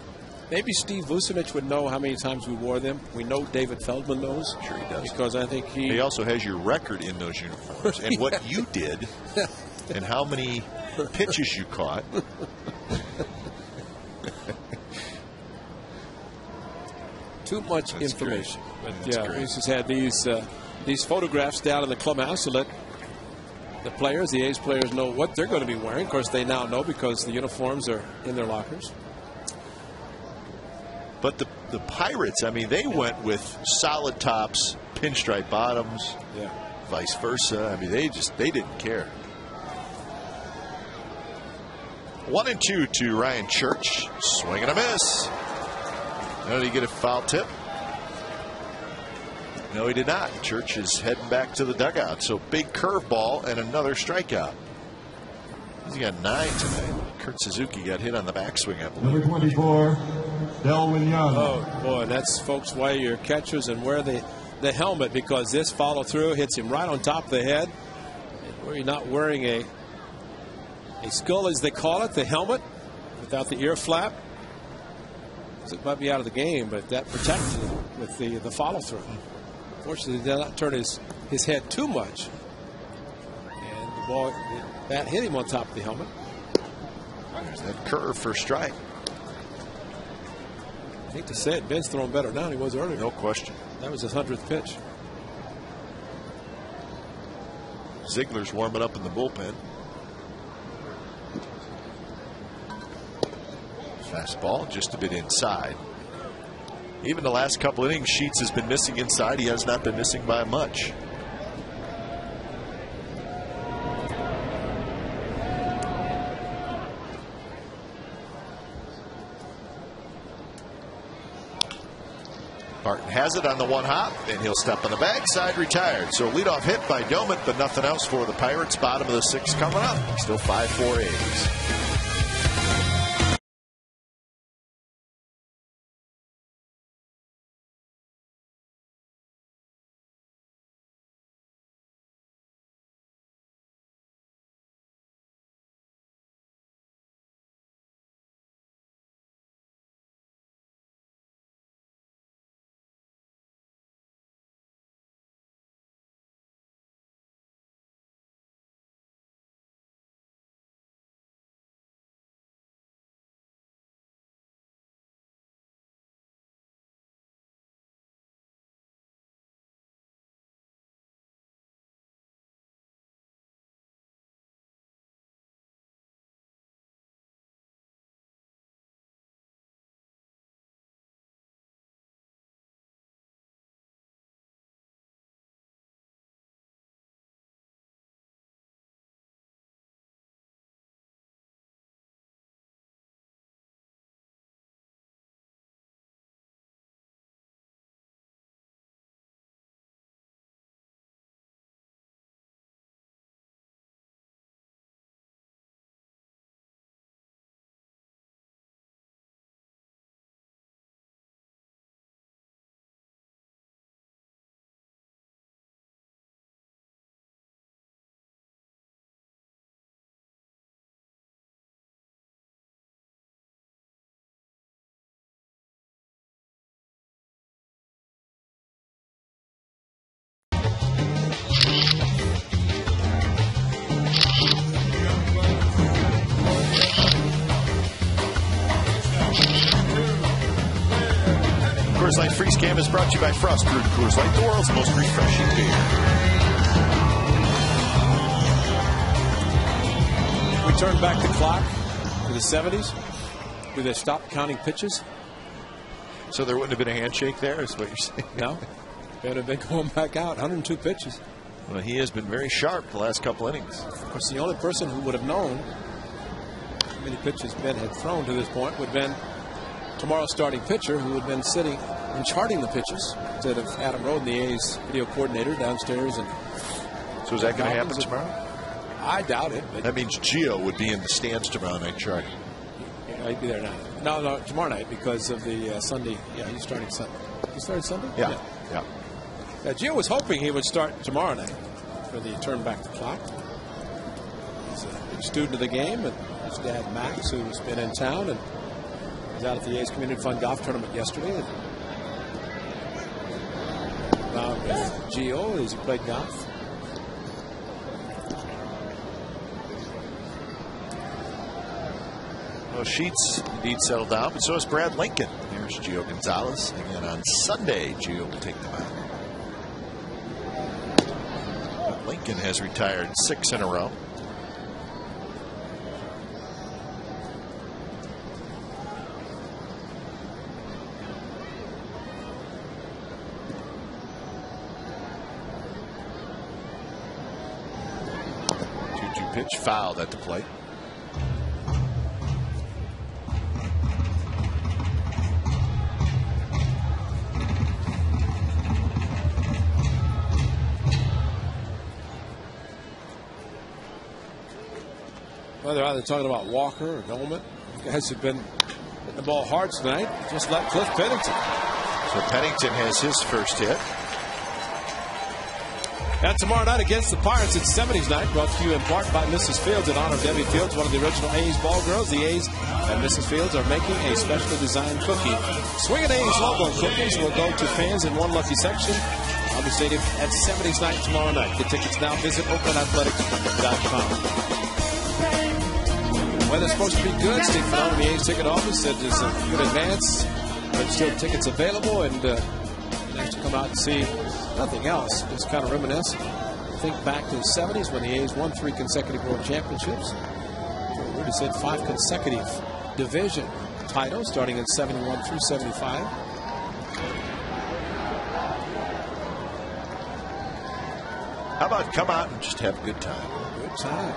Maybe Steve Vucinich would know how many times we wore them. We know David Feldman knows. Sure he does. Because I think he also has your record in those uniforms and what you did and how many pitches you caught. Too much information. But yeah, he's just had these photographs down in the clubhouse to let the players, the A's players, know what they're going to be wearing. Of course, they now know because the uniforms are in their lockers. But the Pirates, I mean, they went with solid tops, pinstripe bottoms, vice versa. I mean, they didn't care. 1-2 to Ryan Church. Swing and a miss. Now, did he get a foul tip? No, he did not. Church is heading back to the dugout. So big curveball and another strikeout. He's got 9 tonight. Kurt Suzuki got hit on the backswing, I believe. Number 24, Delwin Young. Oh, boy, that's, folks, why you're catchers and wear the helmet, because this follow-through hits him right on top of the head. And where you're not wearing a skull, as they call it, the helmet, without the ear flap. So it might be out of the game, but that protects him with the follow-through. Fortunately, he did not turn his head too much. And the bat hit him on top of the helmet. There's that curve for strike. I hate to say it, Ben's throwing better now than he was earlier. No question. That was his 100th pitch. Ziegler's warming up in the bullpen. Fastball just a bit inside. Even the last couple innings, Sheets has been missing inside. He has not been missing by much. Martin has it on the one hop, and he'll step on the backside, retired. So leadoff hit by Doumit, but nothing else for the Pirates. Bottom of the 6th coming up. Still 5-4 A's. Coors Light Freeze Cam is brought to you by Frost Brewed Coors Light, the world's most refreshing beer. We turn back the clock to the 70s. Do they stop counting pitches? So there wouldn't have been a handshake there, is what you're saying? No. They would have been going back out. 102 pitches. Well, he has been very sharp the last couple innings. Of course, the only person who would have known how many pitches Ben had thrown to this point would have been tomorrow's starting pitcher, who would have been sitting and charting the pitches instead of Adam Roden, the A's video coordinator, downstairs. And so is that going to happen tomorrow? I doubt it. But that means Gio would be in the stands tomorrow night charting. Yeah, he'd be there now. No, tomorrow night because of the Sunday. Yeah, he's starting Sunday. He started Sunday? Yeah. Gio was hoping he would start tomorrow night for the turn back the clock. He's a big student of the game, and his dad, Max, who's been in town and was out at the A's Community Fund Golf Tournament yesterday. With Gio as he played golf. Well, Sheets indeed settled down, but so has Brad Lincoln. Here's Gio Gonzalez. Again on Sunday, Gio will take the mound. Lincoln has retired 6 in a row. Pitch fouled at the plate. Well, they're either talking about Walker or Doumit. You guys have been hitting the ball hard tonight, just like Cliff Pennington. So Pennington has his first hit. And tomorrow night against the Pirates, it's 70s night, brought to you in part by Mrs. Fields in honor of Debbie Fields, one of the original A's ball girls. The A's and Mrs. Fields are making a specially designed cookie. Swinging A's logo cookies will go to fans in one lucky section on the stadium at 70s night tomorrow night. Get tickets now. Visit OaklandAthletics.com. Weather's supposed to be good. Steve Fennell from the A's ticket office said there's a good advance, but still tickets available, and nice to come out and see. Nothing else, just kind of reminisce. Think back to the 70s when the A's won 3 consecutive World Championships. Rudy said 5 consecutive division titles starting in 71 through 75. How about come out and just have a good time? Good time.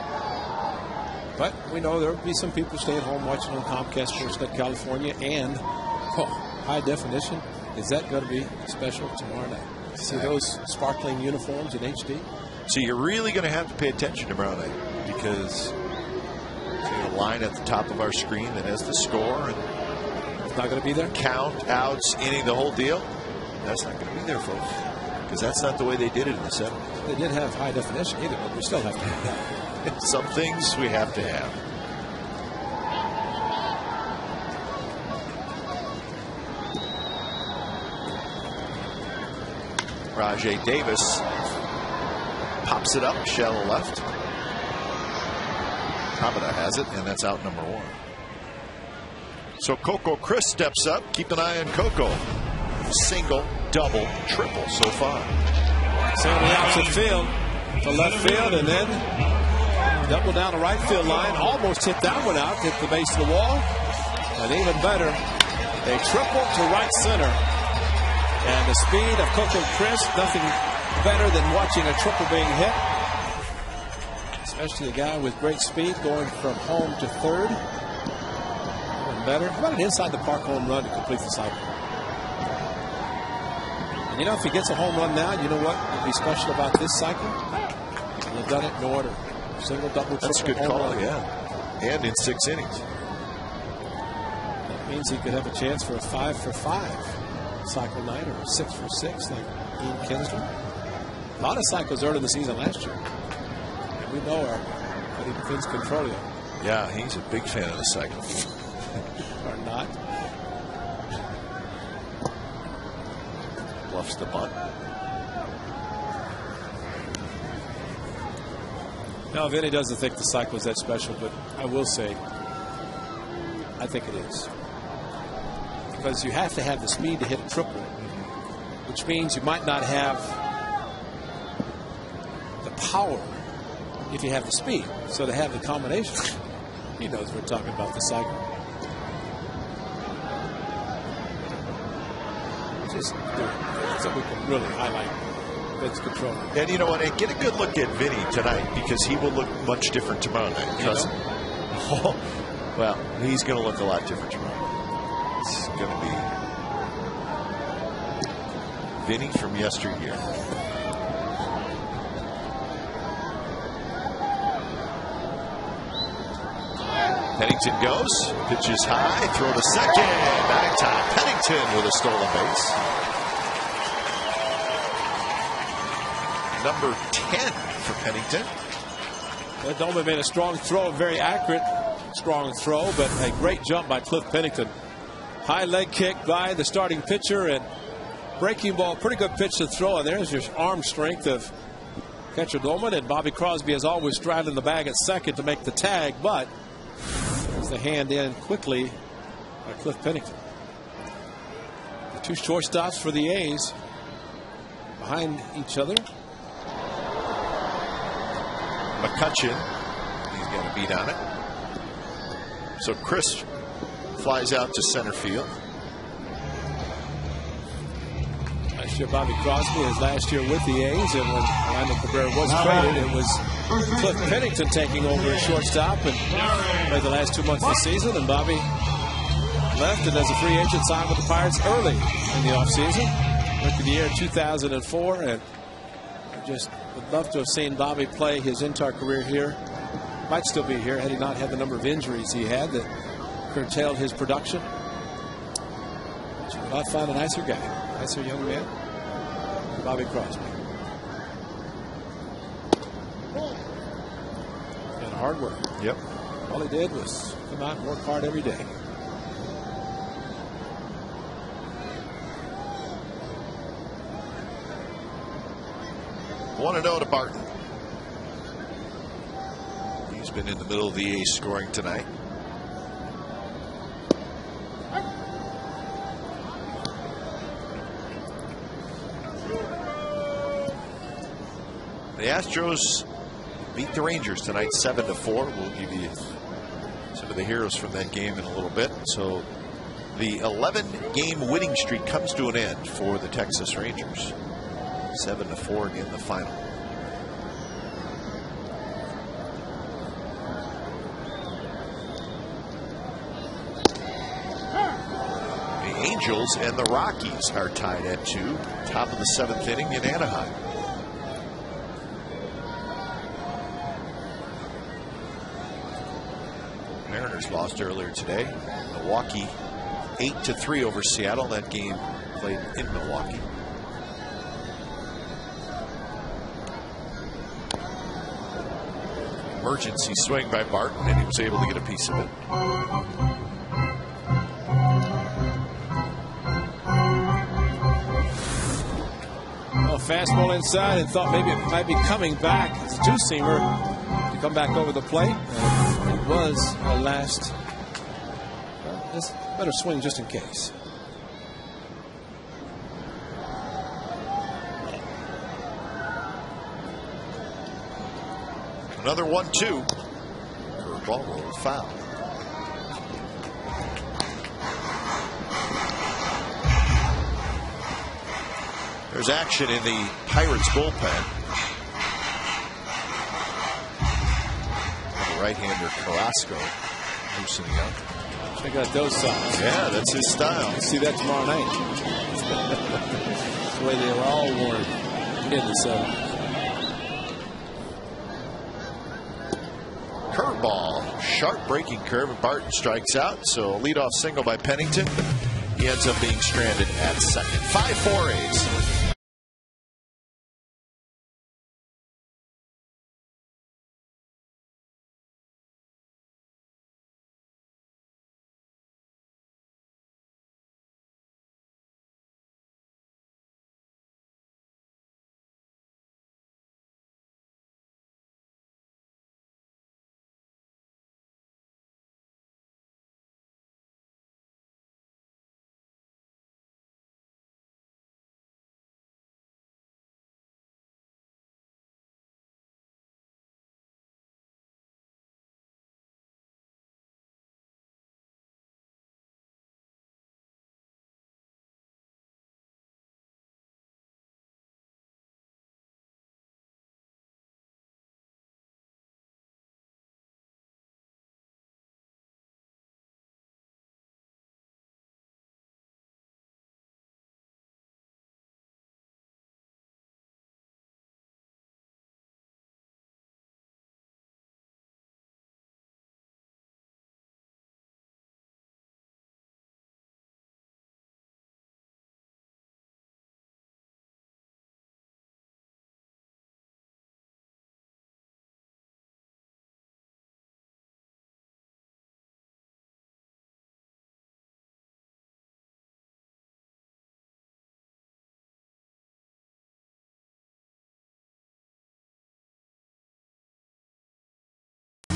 But we know there will be some people staying home watching on Comcast Sportsnet California and high definition Is that going to be special tomorrow night? See those sparkling uniforms in HD? So you're really going to have to pay attention tomorrow night, because see the line at the top of our screen that has the score and it's not going to be there. Count, outs, inning, the whole deal. That's not going to be there, folks, because that's not the way they did it in the 70s. They didn't have high definition either, but we still have to have that. Some things we have to have. Rajay Davis pops it up, shallow left. Hamada has it, and that's out number 1. So Coco Chris steps up. Keep an eye on Coco. Single, double, triple so far. Send the opposite field to left field, and then double down the right field line. Almost hit that one out, hit the base of the wall. And even better, a triple to right center. And the speed of Coco Chris, nothing better than watching a triple being hit. Especially a guy with great speed going from home to third. Even better. How about an inside the park home run to complete the cycle? And you know, if he gets a home run now, you know what would be special about this cycle? He'll have done it in order. Single, double, triple. That's a good call, run. yeah. And in 6 innings. That means he could have a chance for a 5-for-5 cycle night, or 6-for-6 like Ian Kinsler. A lot of cycles early in the season last year. And we know our buddy Vince Controlio. Yeah, he's a big fan of the cycle. Or not. Bluffs the bunt. No, Vinny doesn't think the cycle is that special, but I will say, I think it is. Because you have to have the speed to hit a triple, which means you might not have the power if you have the speed. So to have the combination, he knows we're talking about the cycle. Just do it so we can really highlight Vince Control. And you know what? And get a good look at Vinny tonight, because he will look much different tomorrow night. Trust me. Well, he's going to look a lot different tomorrow night. It's going to be Vinny from yesteryear. Pennington goes, pitches high, throw to second, batting top. Pennington with a stolen base. Number 10 for Pennington. Doman made a strong throw, very accurate, strong throw, but a great jump by Cliff Pennington. High leg kick by the starting pitcher, and breaking ball, pretty good pitch to throw. And there's your arm strength of catcher Doman, and Bobby Crosby is always straddling the bag at second to make the tag, but there's the hand in quickly by Cliff Pennington. The two shortstops for the A's behind each other. McCutcheon, he's got a beat on it. So Chris flies out to center field. Last year, Bobby Crosby, his last year with the A's, and when Lyman Cabrera was traded, it was Cliff Pennington taking over as shortstop and played the last 2 months of the season. And Bobby left, and as a free agent signed with the Pirates early in the offseason. Rookie of the year 2004, and I just would love to have seen Bobby play his entire career here. Might still be here had he not had the number of injuries he had that curtailed his production. But you would not find a nicer guy, nicer young man, Bobby Crosby. And hard work. Yep. All he did was come out and work hard every day. Want to know to Barton. He's been in the middle of the A's scoring tonight. The Astros beat the Rangers tonight 7-4. We'll give you some of the heroes from that game in a little bit. So the 11-game winning streak comes to an end for the Texas Rangers. 7-4 again, the final. Angels and the Rockies are tied at 2. Top of the 7th inning in Anaheim. Mariners lost earlier today. Milwaukee 8-3 over Seattle. That game played in Milwaukee. Emergency swing by Barton, and he was able to get a piece of it. Well, fastball inside, and thought maybe it might be coming back. It's a two-seamer to come back over the plate. And it was a last. Well, just better swing just in case. Another 1-2. Curveball rolled foul. There's action in the Pirates bullpen. The right-hander Carrasco loosening up. Check out those signs. Yeah, that's his style. You'll see that tomorrow night. The way they were all worn in the 7th. Curveball, sharp breaking curve, and Barton strikes out. So a leadoff single by Pennington, but he ends up being stranded at second. 5-4 A's.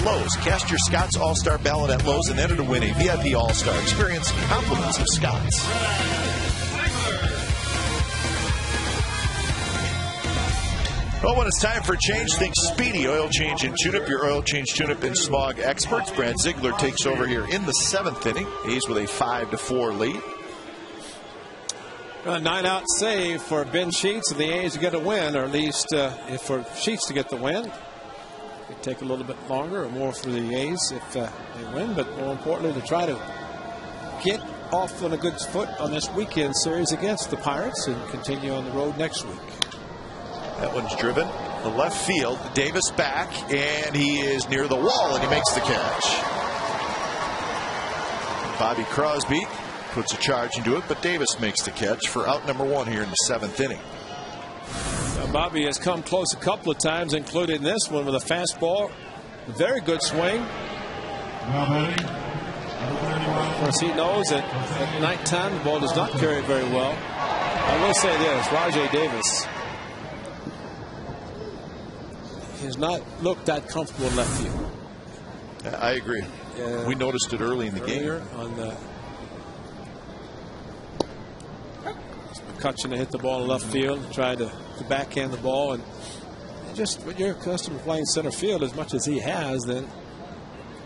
Lowe's. Cast your Scott's All-Star ballot at Lowe's and enter to win a VIP All-Star experience. Compliments of Scott's. Well, when it's time for a change, think Speedy Oil Change and Tune-Up, your oil change tune-up and smog experts. Brad Ziegler takes over here in the 7th inning. He's with a 5-4 lead. A 9-out save for Ben Sheets of the A's to get a win, or at least for Sheets to get the win. It take a little bit longer or more for the A's if they win, but more importantly to try to get off on a good foot on this weekend series against the Pirates and continue on the road next week. That one's driven to left field. Davis back, and he is near the wall, and he makes the catch. Bobby Crosby puts a charge into it, but Davis makes the catch for out number 1 here in the 7th inning. Bobby has come close a couple of times, including this one with a fastball. Very good swing. Of course, he knows that at nighttime the ball does not carry very well. I will say this, Rajai Davis has not looked that comfortable in left field. I agree. We noticed it early in the game. On the McCutcheon to hit the ball in left field, tried to backhand the ball, and just when you're accustomed to playing center field as much as he has, then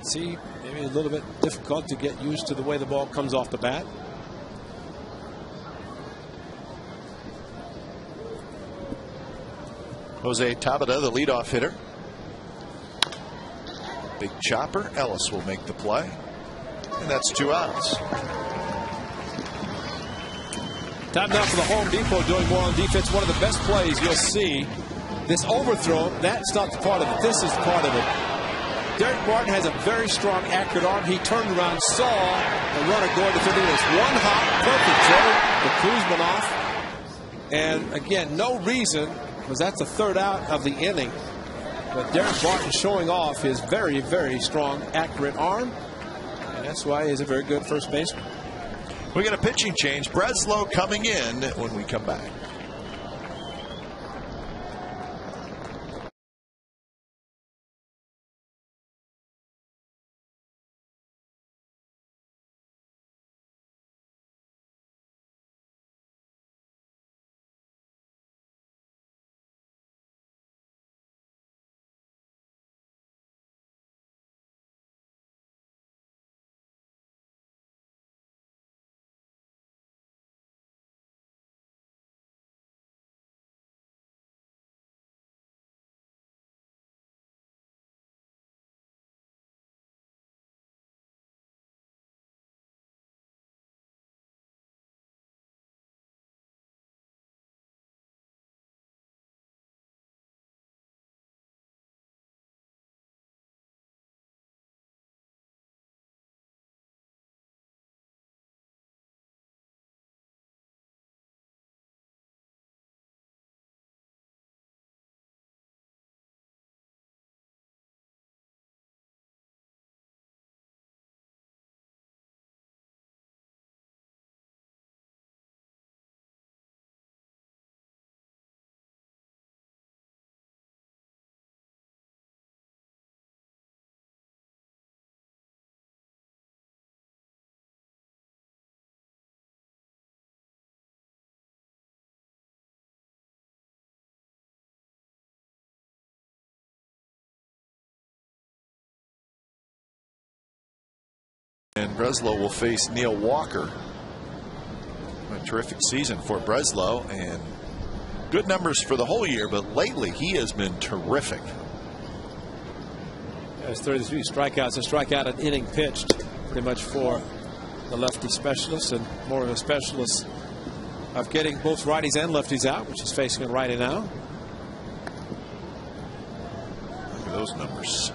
see maybe a little bit difficult to get used to the way the ball comes off the bat. Jose Tabata, the leadoff hitter. Big chopper. Ellis will make the play, and that's 2 outs. Time now for the Home Depot doing more on defense. One of the best plays you'll see. This overthrow, that's not the part of it. This is part of it. Derek Martin has a very strong, accurate arm. He turned around, saw the runner going to 50 minutes. One hop, perfect throw, the Kuzman off. And again, no reason, because that's the third out of the inning. But Derek Martin showing off his very, very strong, accurate arm. And that's why he's a very good first baseman. We got a pitching change. Breslow coming in when we come back. And Breslow will face Neil Walker. A terrific season for Breslow and good numbers for the whole year, but lately he has been terrific. There's 33 strikeouts. A strikeout an inning pitched pretty much for the lefty specialist, and more of a specialist of getting both righties and lefties out, which is facing a righty now. Look at those numbers.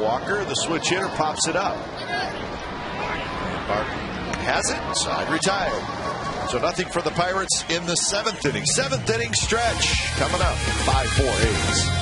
Walker, the switch hitter, pops it up. And Barton has it. Side retired. So nothing for the Pirates in the 7th inning. 7th inning stretch coming up. 5-4 A's.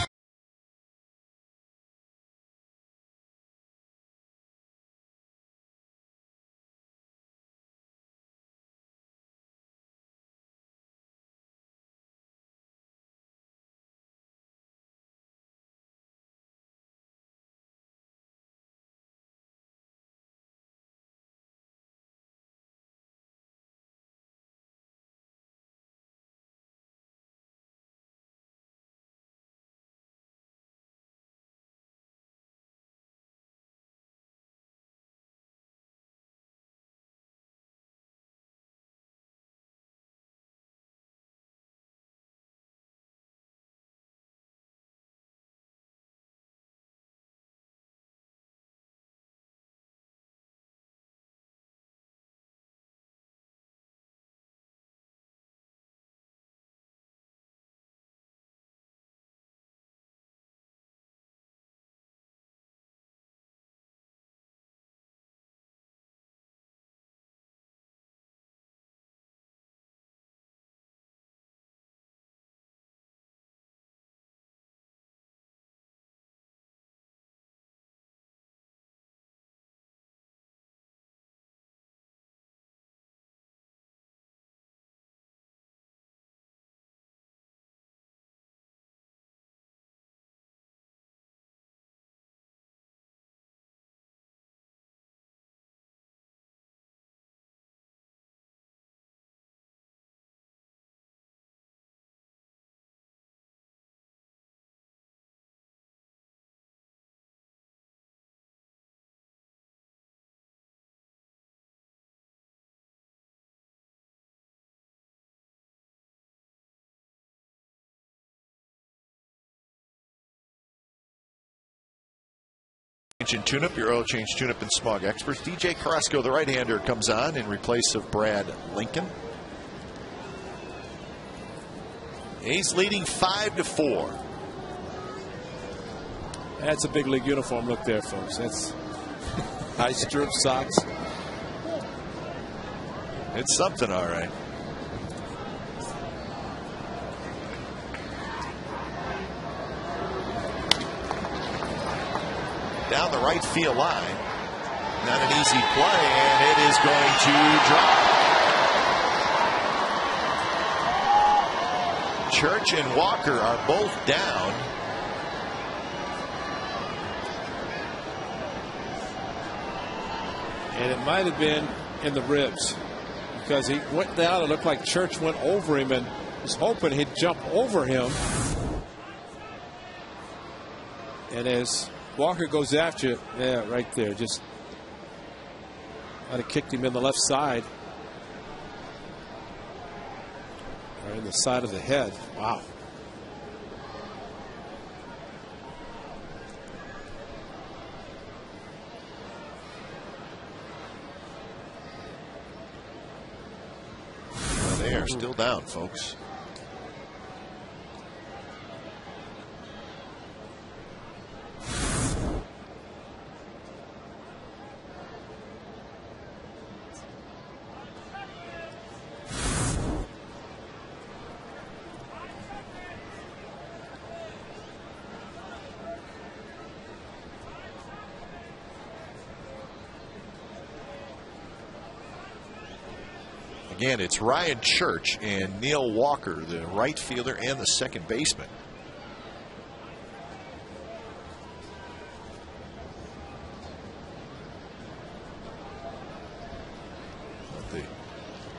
Change and Tune-Up, your oil change, tune-up, and smog experts. DJ Carrasco, the right-hander, comes on in replace of Brad Lincoln. A's leading 5-4. That's a big league uniform look there, folks. That's high strip socks. It's something, all right. Down the right field line. Not an easy play, and it is going to drop. Church and Walker are both down. And it might have been in the ribs because he went down. It looked like Church went over him and was hoping he'd jump over him. And as Walker goes after it, yeah, right there, just might have kicked him in the left side or in the side of the head. Wow. They are still down, folks. Again, it's Ryan Church and Neil Walker, the right fielder and the second baseman. The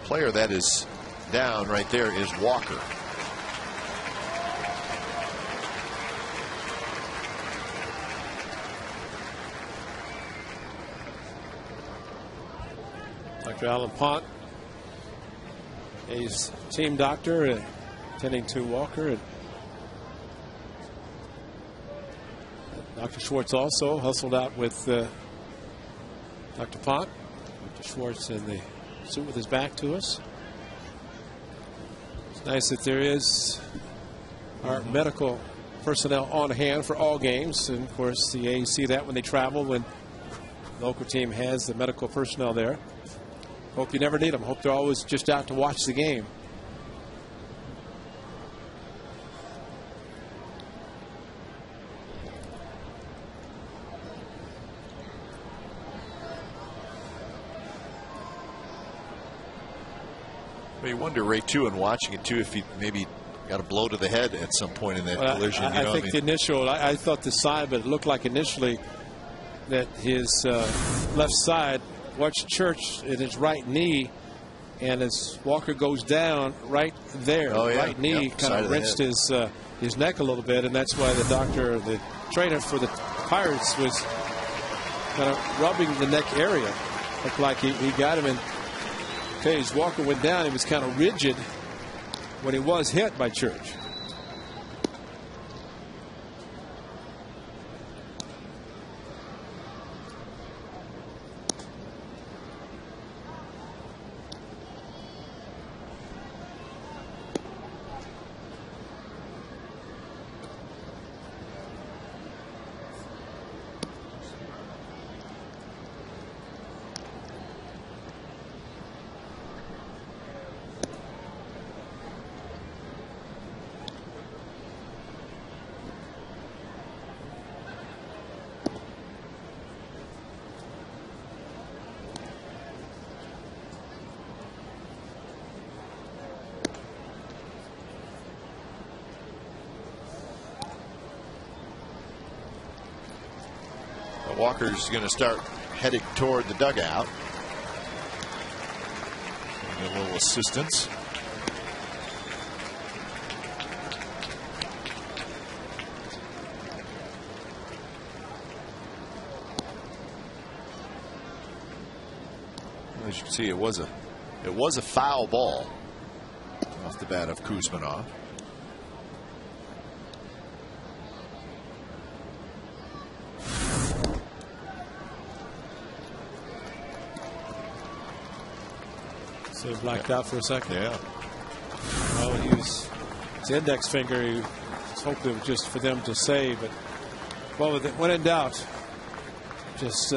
player that is down right there is Walker. Dr. Alan Pont, A's team doctor, attending to Walker. And Dr. Schwartz also hustled out with Dr. Pont. Dr. Schwartz in the suit with his back to us. It's nice that there is our medical personnel on hand for all games. And of course, the A's see that when they travel, when the local team has the medical personnel there. Hope you never need them. Hope they're always just out to watch the game. Well, you wonder, Ray, too, and watching it, too, if he maybe got a blow to the head at some point in that collision. I think the initial, I thought the side, but it looked like initially that his left side, watched Church in his right knee, and as Walker goes down right there, right knee kind of wrenched his neck a little bit, and that's why the doctor, the trainer for the Pirates, was kind of rubbing the neck area. Looked like he got him, and as Walker went down, he was kind of rigid when he was hit by Church. Walker's going to start heading toward the dugout. A little assistance. As you can see, it was a foul ball off the bat of Kuzmanov. So he blacked out for a second. Yeah. Well, he used his index finger. He was hoping it was just for them to say, but well, when in doubt, just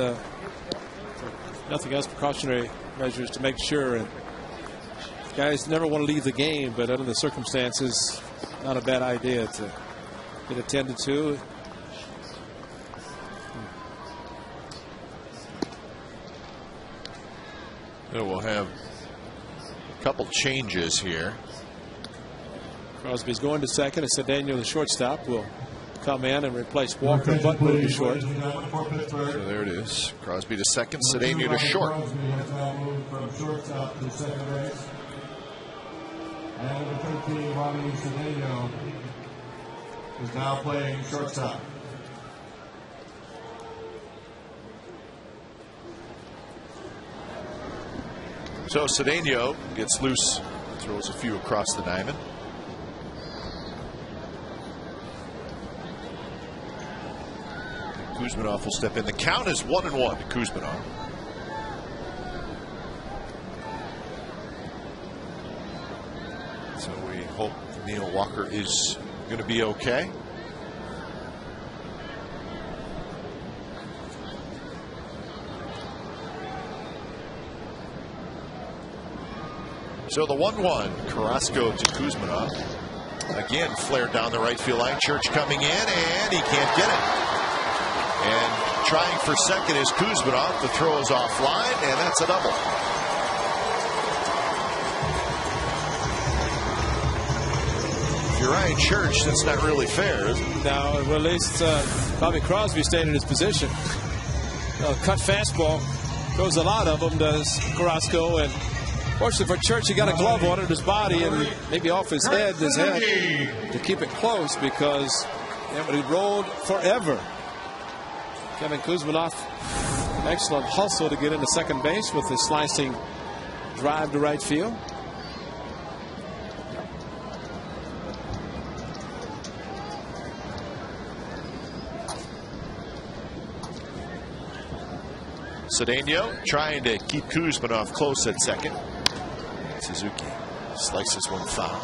nothing else, precautionary measures to make sure. And guys never want to leave the game, but under the circumstances, not a bad idea to get attended to. We'll have a couple changes here. Crosby's going to second, and Cedeno, the shortstop, will come in and replace Walker. Butt moved to short. So there it is. Crosby to second, Cedeno to short. Crosby has now moved from shortstop to second base. And number 13, Ronnie Cedeno, is now playing shortstop. So Cedeno gets loose, throws a few across the diamond. Kuzminov will step in. The count is 1-1 to Kuzminov. So we hope Neil Walker is going to be okay. So the 1-1, Carrasco to Kuzminov. Again, flared down the right field line. Church coming in, and he can't get it. And trying for second is Kuzminov. The throw is offline, and that's a double. If you're Ryan Church, that's not really fair, is it? Now, well, at least Bobby Crosby stayed in his position. Cut fastball. Goes a lot of them, does Carrasco. And fortunately for Church, he got a glove on it, his body, and maybe off his head, to keep it close, because it would have rolled forever. Kevin Kuzminov, excellent hustle to get into second base with the slicing drive to right field. Cedeno trying to keep Kuzminov close at second. Suzuki slices one foul.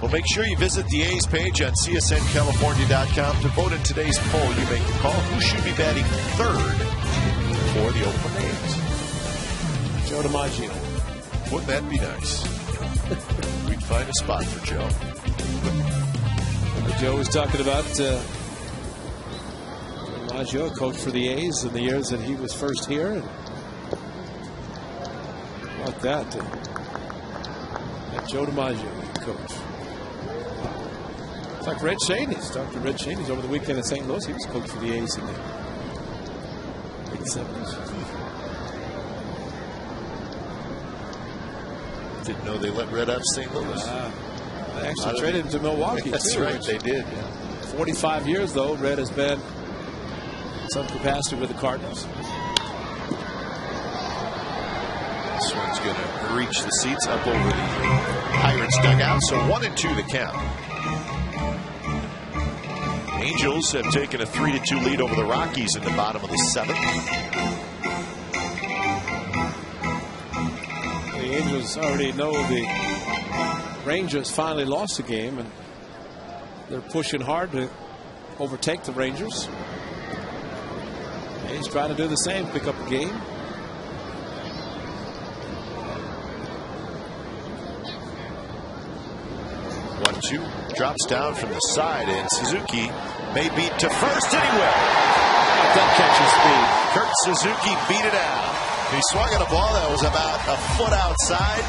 Well, make sure you visit the A's page on CSNCalifornia.com to vote in today's poll. You make the call. Who should be batting third for the Oakland A's? Joe DiMaggio. Wouldn't that be nice? We'd find a spot for Joe. Joe was talking about DiMaggio, coach for the A's in the years that he was first here. And about that, Joe DiMaggio, coach. It's like Red Shaney's. Talked to Red Shaney's over the weekend in St. Louis. He was coach for the A's in the late 70s. Didn't know they let Red out of St. Louis. They actually traded him to Milwaukee. That's too, right, they did. Yeah. 45 years, though, Red has been in some capacity with the Cardinals. This one's going to reach the seats up over the Pirates dugout. So 1-2 the count. Angels have taken a 3-2 lead over the Rockies in the bottom of the seventh. The Angels already know the Rangers finally lost the game, and they're pushing hard to overtake the Rangers. He's trying to do the same, pick up a game. One-two drops down from the side, and Suzuki may beat to first, and he will. That catches speed. Kurt Suzuki beat it out. He swung at a ball that was about a foot outside,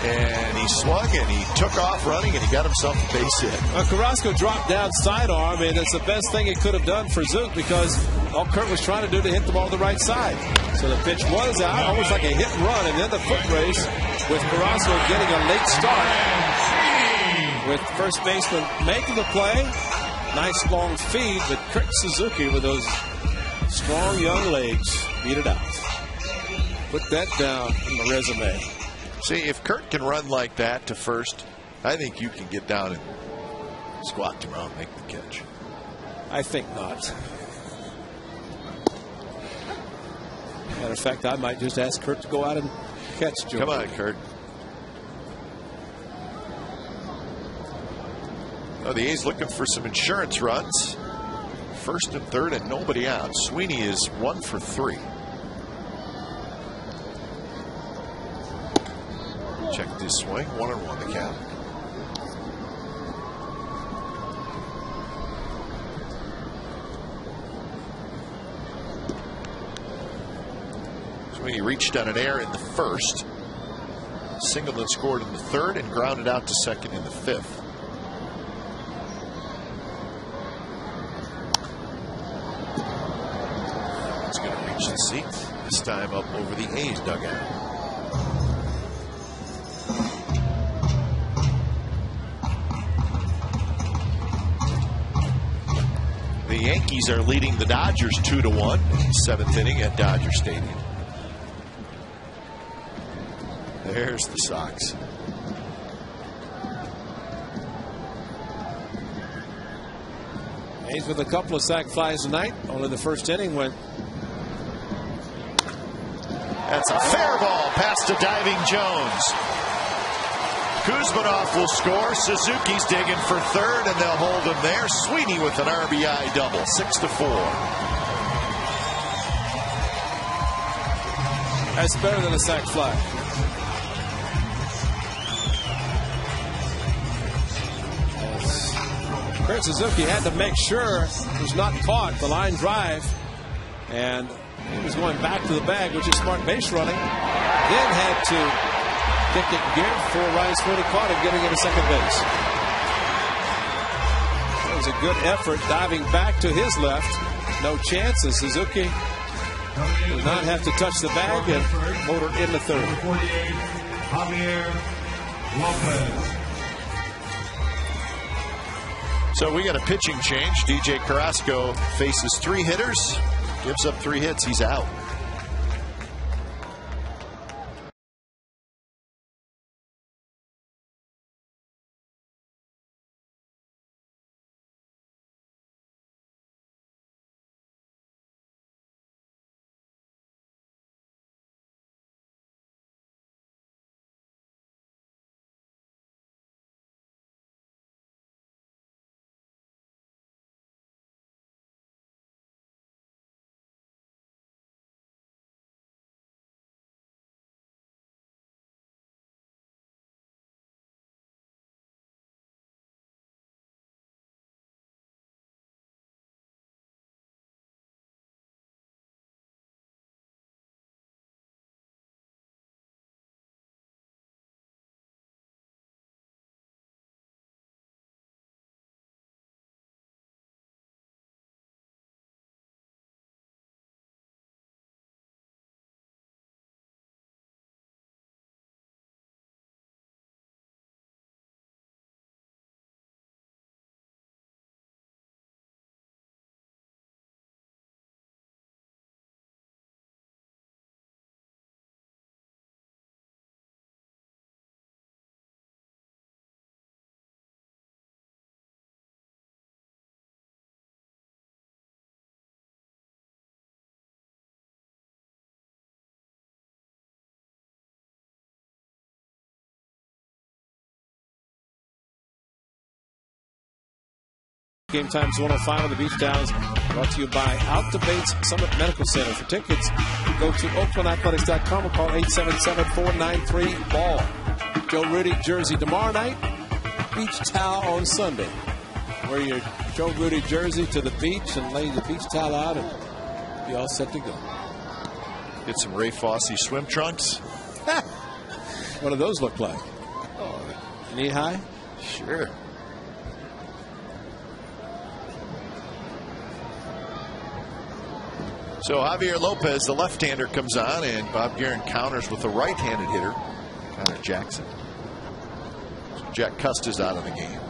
and he swung and he took off running, and he got himself a base hit. Carrasco dropped down sidearm, and it's the best thing he could have done for Zook, because all Kurt was trying to do to hit the ball to the right side. So the pitch was out, almost like a hit and run, and then the foot race with Carrasco getting a late start. With first baseman making the play. Nice long feed, but Kurt Suzuki with those strong young legs beat it out. Put that down in the resume. See, if Kurt can run like that to first, I think you can get down and squat to around and make the catch. I think not. Had Matter of fact, I might just ask Kurt to go out and catch Joe. Come on, Kurt. Oh, the A's looking for some insurance runs. First and third and nobody out. Sweeney is 1 for 3. Check this swing. 1-1 the count. Sweeney reached on an error in the first. Singleton scored in the third and grounded out to second in the fifth. It's going to reach the seat. This time up over the A's dugout. The Yankees are leading the Dodgers 2-1 in the 7th inning at Dodger Stadium. There's the Sox. A's with a couple of sac flies tonight. Only the first inning went. That's a fair ball past a diving Jones. Kuzmanov will score. Suzuki's digging for third, and they'll hold him there. Sweeney with an RBI double, 6-4. That's better than a sac fly. Kurt Suzuki had to make sure he was not caught the line drive, and he was going back to the bag, which is smart base running. Then had to kick it gear before Ryan Sweeney caught him, getting into second base. That was a good effort, diving back to his left. No chance, and Suzuki did not have to touch the bag and motored into third. Javier Lopez. So we got a pitching change. DJ Carrasco faces 3 hitters, gives up 3 hits. He's out. Game times 105 on the Beach Towns. Brought to you by Out to Bates Summit Medical Center. For tickets, go to OaklandAthletics.com or call 877-493-BALL. Joe Rudy jersey tomorrow night. Beach towel on Sunday. Wear your Joe Rudy jersey to the beach and lay the beach towel out and be all set to go. Get some Ray Fosse swim trunks. What do those look like? Knee high? Sure. So Javier Lopez, the left-hander, comes on, and Bob Guerin counters with the right-handed hitter, Connor Jackson. So Jack Cust is out of the game.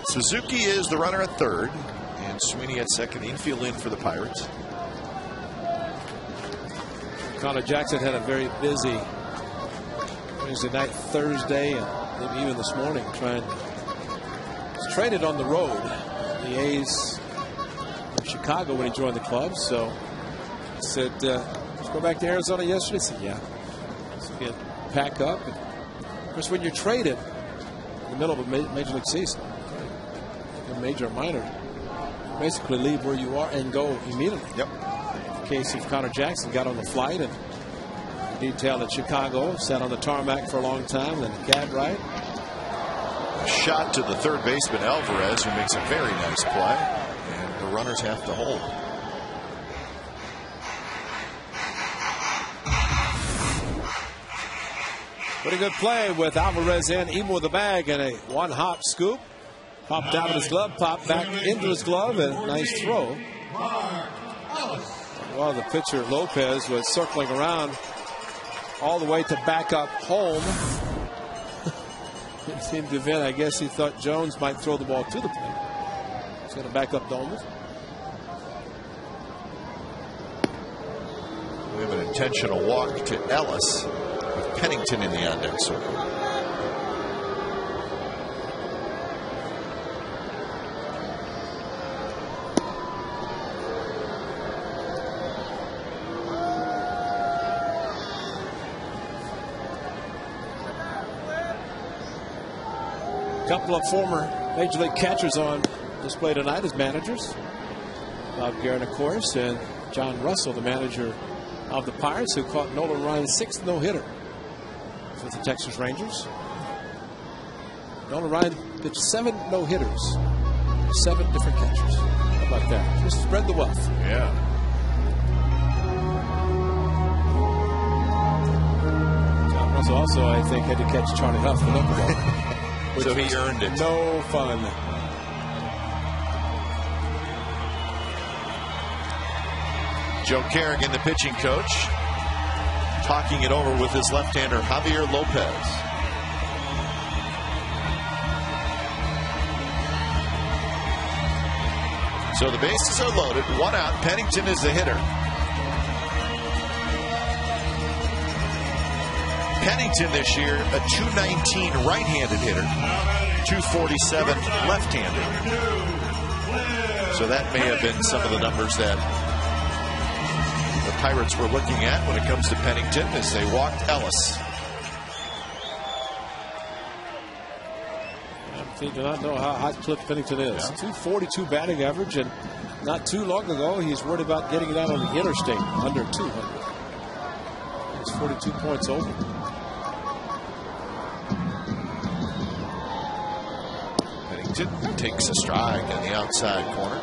Suzuki is the runner at third, and Sweeney at second. Infield in for the Pirates. Connor Jackson had a very busy Wednesday night, Thursday, and maybe even this morning trying. He's traded on the road the A's from Chicago when he joined the club. So he said, let's go back to Arizona yesterday. I said, yeah. So again, pack up. And of course, when you're traded in the middle of a major league season, a major or minor, basically leave where you are and go immediately. Yep. In the case of Connor Jackson, got on the flight and detailed at Chicago, sat on the tarmac for a long time, then a cab ride. A shot to the third baseman Alvarez, who makes a very nice play, and the runners have to hold. Pretty good play with Alvarez in, even with the bag, and a one-hop scoop. Popped out of his glove, popped back into his glove, and nice throw. Well, the pitcher Lopez was circling around all the way to back up home. It seemed to Vin, I guess he thought Jones might throw the ball to the plate. He's going to back up Dolman. We have an intentional walk to Ellis with Pennington in the on-deck circle. Couple of former Major League catchers on display tonight as managers. Bob Guerin, of course, and John Russell, the manager of the Pirates, who caught Nolan Ryan's 6th no-hitter for the Texas Rangers. Nolan Ryan pitched 7 no-hitters, 7 different catchers. How about that? Just spread the wealth. Yeah. John Russell also, I think, had to catch Charlie Huff, the knuckleball. So he earned it. No fun. Joe Kerrigan, the pitching coach, talking it over with his left-hander Javier Lopez. So the bases are loaded, 1 out. Pennington is the hitter. Pennington this year, a .219 right-handed hitter, .247 left-handed. So that may have been some of the numbers that the Pirates were looking at when it comes to Pennington as they walked Ellis. He do not know how hot Cliff Pennington is. Yeah. .242 batting average, and not too long ago he's worried about getting it out on the interstate under 200. He's 42 points over. Pennington takes a strike in the outside corner.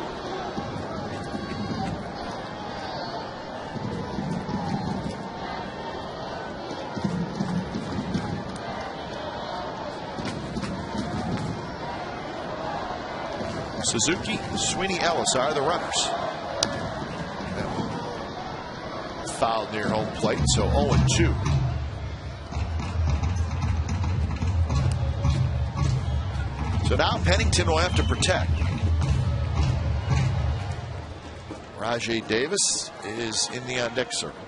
Suzuki, Sweeney, Ellis are the runners. Fouled near home plate, so 0-2. So now Pennington will have to protect. Rajai Davis is in the on-deck circle.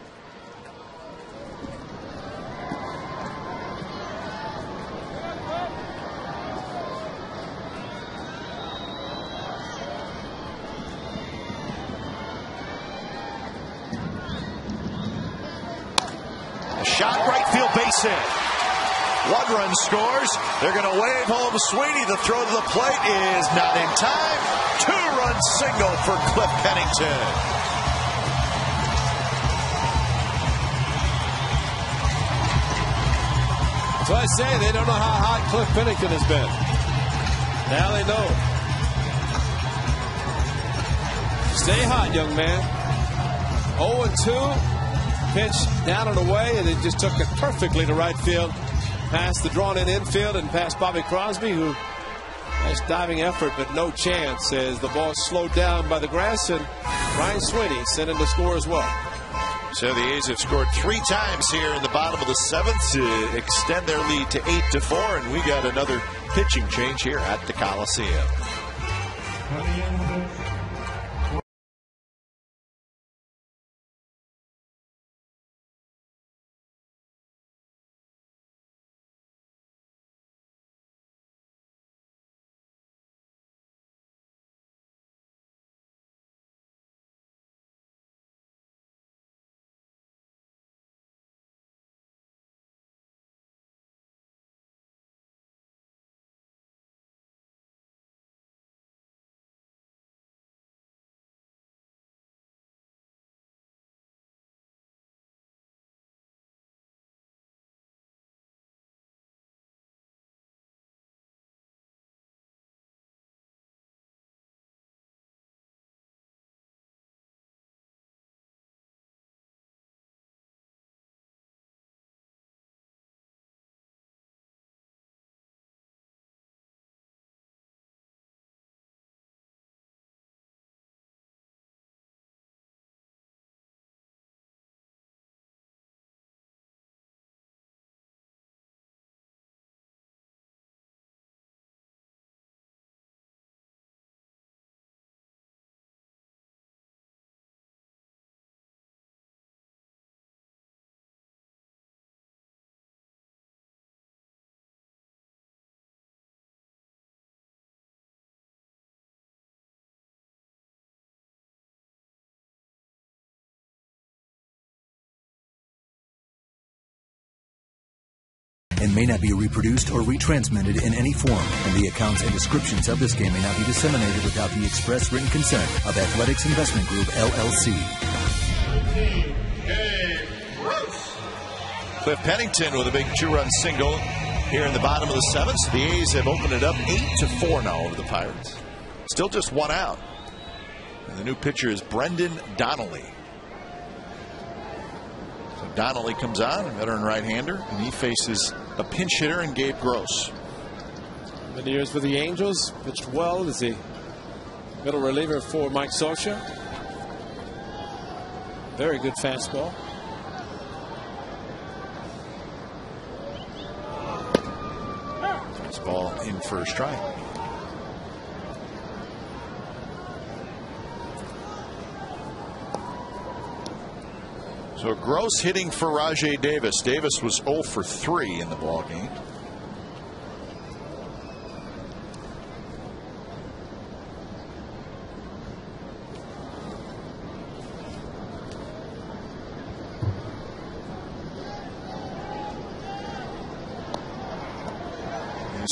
A shot, right field, base hit. 1 run scores. They're going to wave home Sweeney. The throw to the plate is not in time. 2-run single for Cliff Pennington. So I say they don't know how hot Cliff Pennington has been. Now they know. Stay hot, young man. 0-2. Pitch down and away, and it just took it perfectly to right field. Past the drawn-in infield and past Bobby Crosby, who nice diving effort, but no chance as the ball slowed down by the grass, and Ryan Sweeney sent in to score as well. So the A's have scored 3 times here in the bottom of the 7th to extend their lead to 8-4, and we got another pitching change here at the Coliseum. and may not be reproduced or retransmitted in any form, and the accounts and descriptions of this game may not be disseminated without the express written consent of Athletics Investment Group, LLC. Cliff Pennington with a big 2-run single here in the bottom of the 7th. The A's have opened it up 8-4 now over the Pirates. Still just one out. And the new pitcher is Brendan Donnelly. So Donnelly comes on, a veteran right-hander, and he faces a pinch hitter in Gabe Gross. Many years with the Angels, pitched well as the middle reliever for Mike Scioscia. Very good fastball. Ball in for a strike. So Gross hitting for Rajai Davis. Davis was 0 for 3 in the ball game.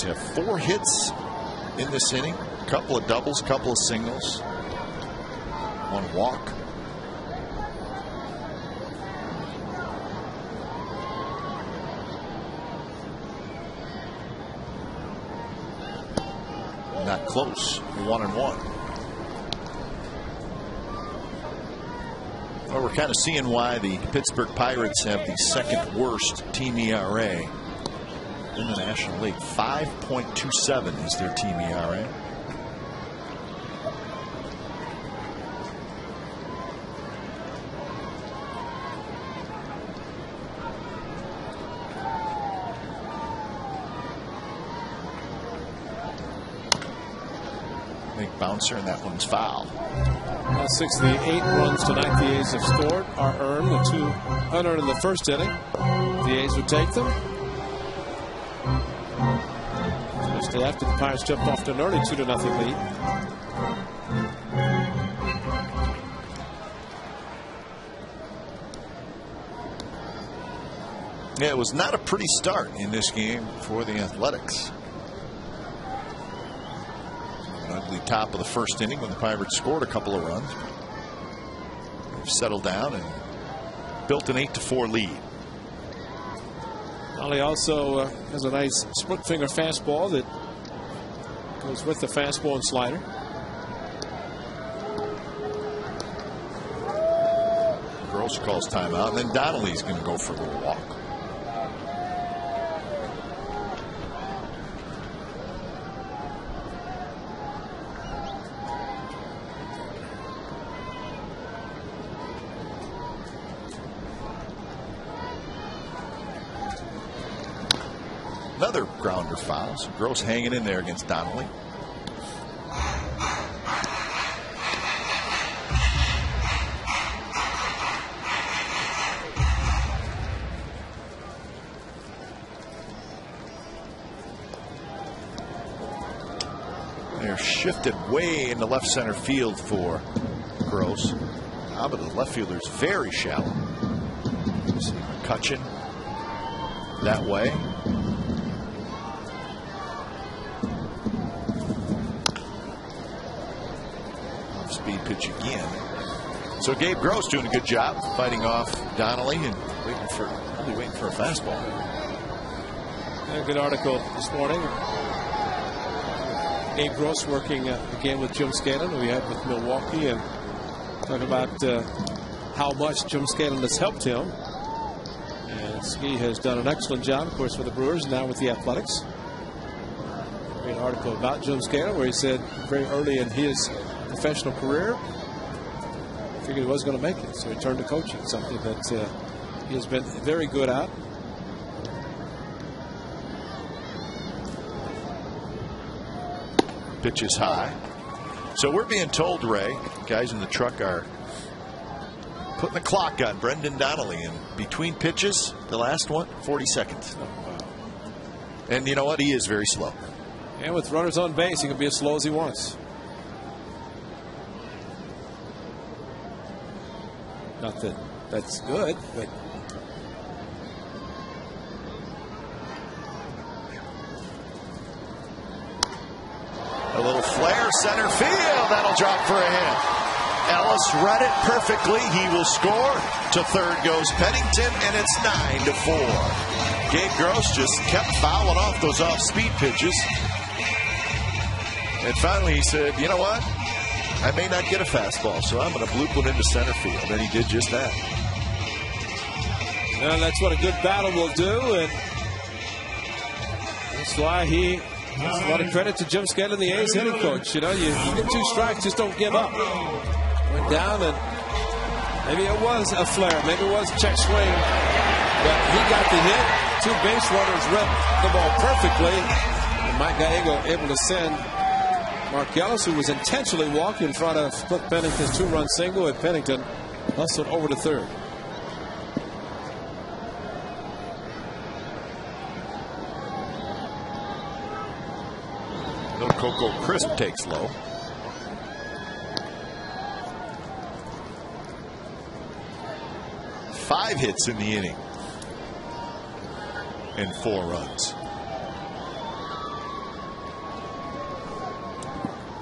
Have 4 hits in this inning, a couple of doubles, a couple of singles, 1 walk. Not close, 1-1. Well, we're kind of seeing why the Pittsburgh Pirates have the 2nd worst team ERA in the National League. 5.27 is their team ERA. Big bouncer, and that one's foul. 6 of the 8 runs tonight the A's have scored are earned. The 2 unearned in the first inning. The A's would take them. Still after the Pirates jumped off to an early 2-0 lead. Yeah, it was not a pretty start in this game for the Athletics. An ugly top of the first inning when the Pirates scored a couple of runs. They've settled down and built an 8-4 lead. Ollie also has a nice split finger fastball that goes with the fastball and slider. Gross calls timeout, and then Donnelly's going to go for a little walk. Another grounder foul. So Gross hanging in there against Donnelly. They're shifted way into left center field for Gross. But the left fielder's very shallow. You see McCutchen that way. Speed pitch again. So Gabe Gross doing a good job fighting off Donnelly and waiting for a fastball. A good article this morning. Gabe Gross working again with Jim Scanlon, who we had with Milwaukee, and talking about how much Jim Scanlon has helped him. And Ski has done an excellent job, of course, for the Brewers, now with the Athletics. Great article about Jim Scanlon, where he said very early in his professional career, figured he was going to make it, so he turned to coaching, something that he has been very good at. Pitch is high. So we're being told, Ray, guys in the truck are putting the clock on Brendan Donnelly, and between pitches, the last one, 40 seconds. Oh, wow. And you know what? He is very slow. And with runners on base, he can be as slow as he wants. Not that that's good, but A little flare, center field. That'll drop for a hit. Ellis read it perfectly. He will score. To third goes Pennington, and it's 9-4. Gabe Gross just kept fouling off those off-speed pitches. And finally he said, you know what? I may not get a fastball, so I'm going to bloop one into center field. And he did just that. And that's what a good battle will do. And that's why a lot of credit to Jim Scanlon, the A's hitting coach. You know, you get 2 strikes, just don't give up. Went down, and maybe it was a flare. Maybe it was a check swing. But he got the hit. 2 base runners read the ball perfectly. And Mike Gallego able to send Mark Ellis, who was intentionally walking in front of Cliff Pennington's 2-run single, and Pennington hustled over to third. Little Coco Crisp takes low. Five hits in the inning and 4 runs.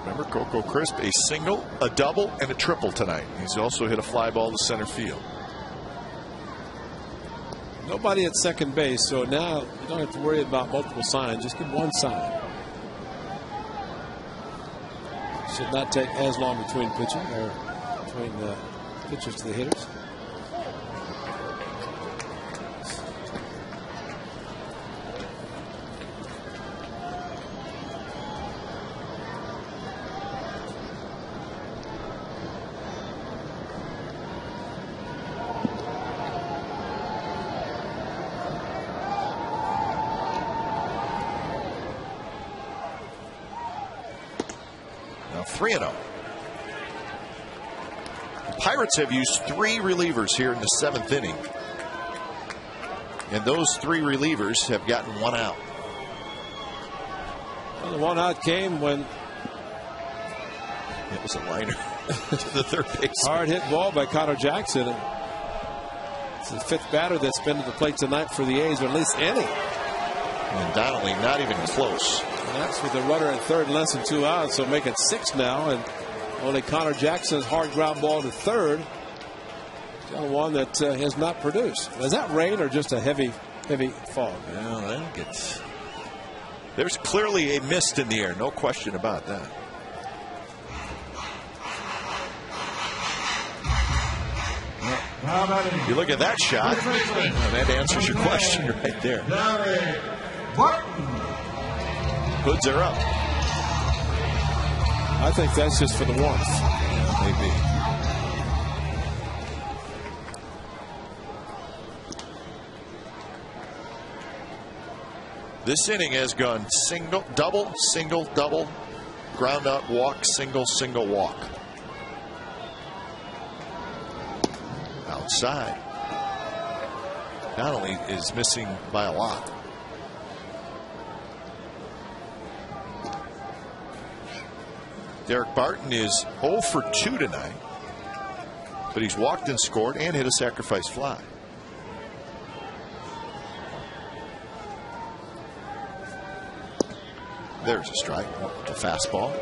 Remember, Coco Crisp, a single, a double, and a triple tonight. He's also hit a fly ball to center field. Nobody at second base, so now you don't have to worry about multiple signs. Just give 1 sign. Should not take as long between pitching or between the pitchers to the hitters. Now 3-0. Pirates have used 3 relievers here in the 7th inning. And those 3 relievers have gotten 1 out. Well, the 1 out came when it was a liner to the third base. Hard hit ball by Connor Jackson. It's the 5th batter that's been to the plate tonight for the A's, or at least any. And Donnelly not even close. And that's with the runner at third, less than 2 outs, so make it 6 now. And only Connor Jackson's hard ground ball to third, the one that has not produced. Is that rain or just a heavy fog? Well, I think there's clearly a mist in the air, no question about that. You look at that shot, that answers your question right there. Hoods are up. I think that's just for the warmth. Maybe. This inning has gone single, double, ground out, walk, single, walk. Outside. Donnelly is missing by a lot. Derek Barton is 0 for 2 tonight, but he's walked and scored and hit a sacrifice fly. There's a strike, a fastball.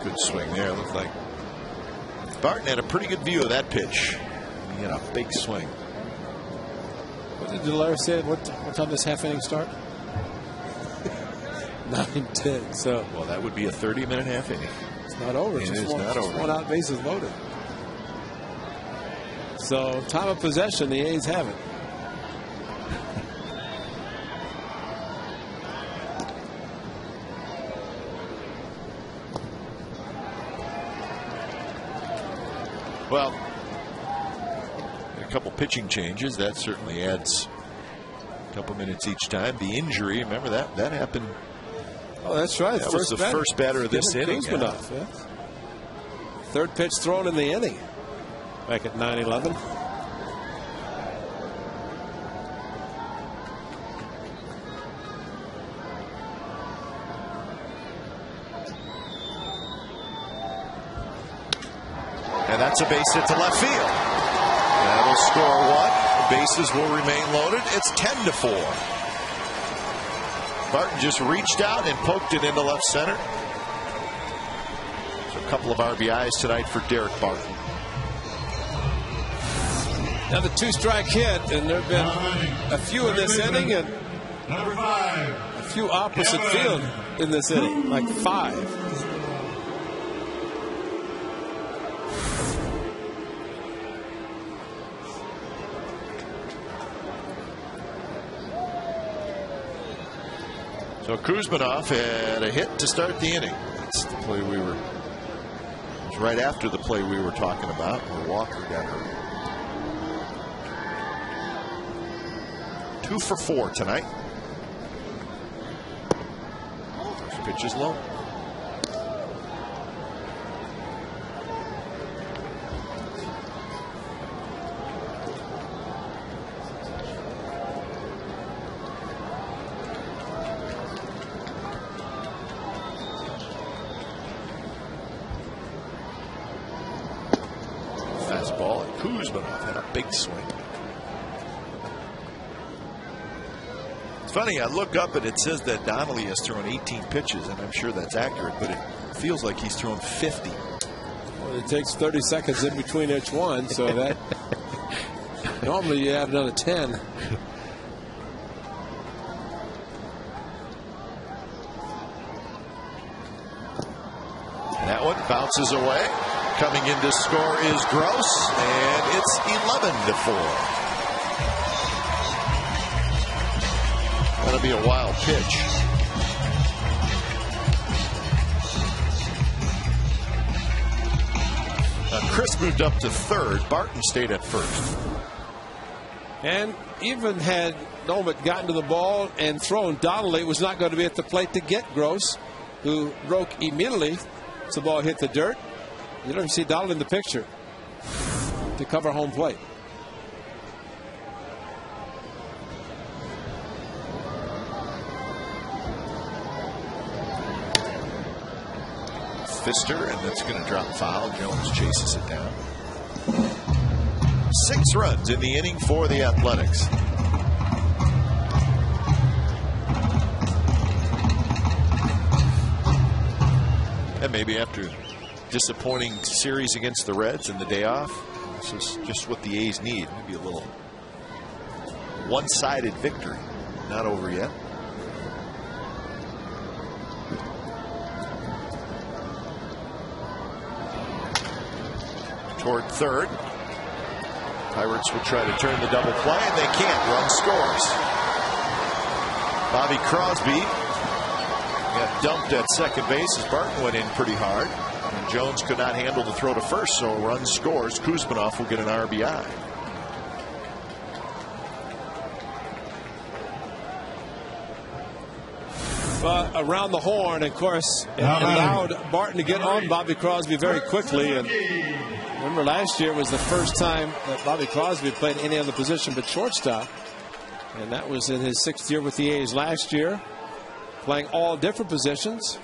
Good swing there. Looked like Barton had a pretty good view of that pitch. He had a big swing. What did Delaire say? What time does half inning start? 9:10. So well, that would be a 30-minute half inning. It's not over. It is not over. 1 out, bases loaded. So time of possession, the A's have it. Well, a couple pitching changes. That certainly adds a couple minutes each time. The injury, remember that happened. Oh, that's right. That was the first batter of this inning. Yeah. Third pitch thrown in the inning back at 9-11. And that's a base hit to left field. That'll score one. The bases will remain loaded. It's 10-4. Barton just reached out and poked it into left center. So a couple of RBIs tonight for Derek Barton. Now the 2-strike hit, and there have been a few in this inning, and Number 5. a few opposite field in this inning, like 5. So Kuzmanov had a hit to start the inning. That's the play we were. It was right after the play we were talking about where Walker got hurt. 2 for 4 tonight. First pitch is low. Fastball, and Kuzmanov had a big swing. It's funny, I look up and it says that Donnelly has thrown 18 pitches, and I'm sure that's accurate, but it feels like he's thrown 50. Well, it takes 30 seconds in between each one, so that normally you add another 10. That one bounces away. Coming in to score is Gross, and it's 11-4. That'll be a wild pitch. Chris moved up to third. Barton stayed at first. And even had Nomet gotten to the ball and thrown, Donnelly was not going to be at the plate to get Gross, who broke immediately as the ball hit the dirt. You don't even see Donnelly in the picture to cover home plate. Fister, and that's going to drop foul. Jones chases it down. 6 runs in the inning for the Athletics. And maybe after disappointing series against the Reds and the day off, this is just what the A's need. Maybe a little one-sided victory. Not over yet. Toward third. Pirates will try to turn the double play, and they can't. Run scores. Bobby Crosby got dumped at second base as Barton went in pretty hard. And Jones could not handle the throw to first, so a run scores. Kuzmanov will get an RBI. Around the horn, of course, it allowed Barton to get on Bobby Crosby very quickly. And remember, last year was the first time that Bobby Crosby played any other position but shortstop. And that was in his 6th year with the A's last year, playing all different positions.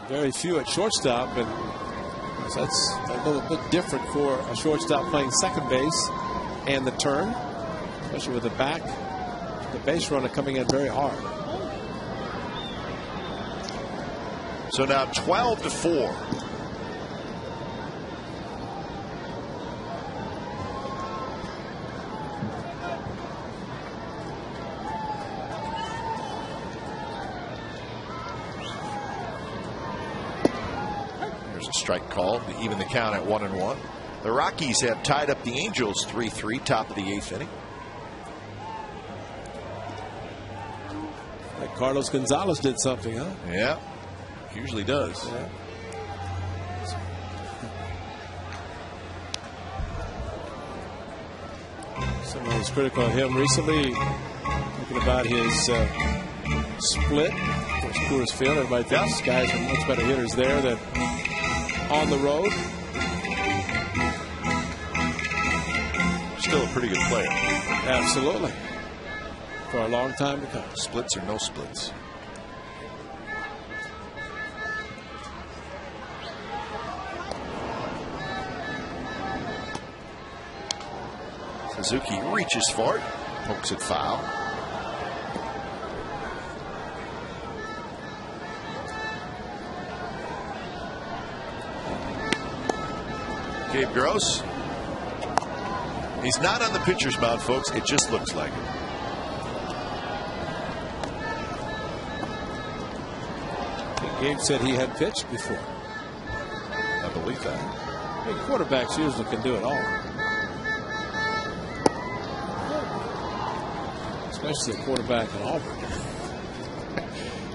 Very few at shortstop, and so that's a little bit different for a shortstop playing second base and the turn, especially with the base runner coming in very hard. So now 12-4. There's a strike called to even the count at 1-1. The Rockies have tied up the Angels 3-3, top of the 8th inning. Like Carlos Gonzalez did something, huh? Yeah, usually does. Yeah. Someone was critical of him recently, talking about his split. Of course, Coors Field, everybody thinks guys are much better hitters there than on the road. Still a pretty good player. Absolutely. For a long time to come. Splits or no splits. Suzuki reaches for it, pokes it foul. Gabe Gross. He's not on the pitcher's mound, folks. It just looks like it. Gabe said he had pitched before. I believe that. I mean, quarterbacks usually can do it all. Especially a quarterback in Auburn.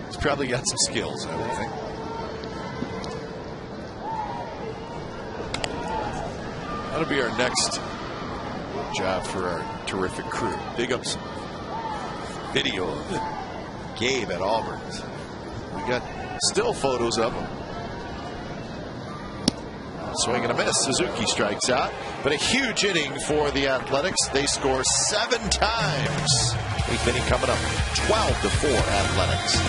He's probably got some skills, I would think. That'll be our next job for our terrific crew. Dig up some video of Gabe at Auburn. We got still photos of him. Swing and a miss. Suzuki strikes out, but a huge inning for the Athletics. They score 7 times. 8th inning coming up. 12-4 Athletics.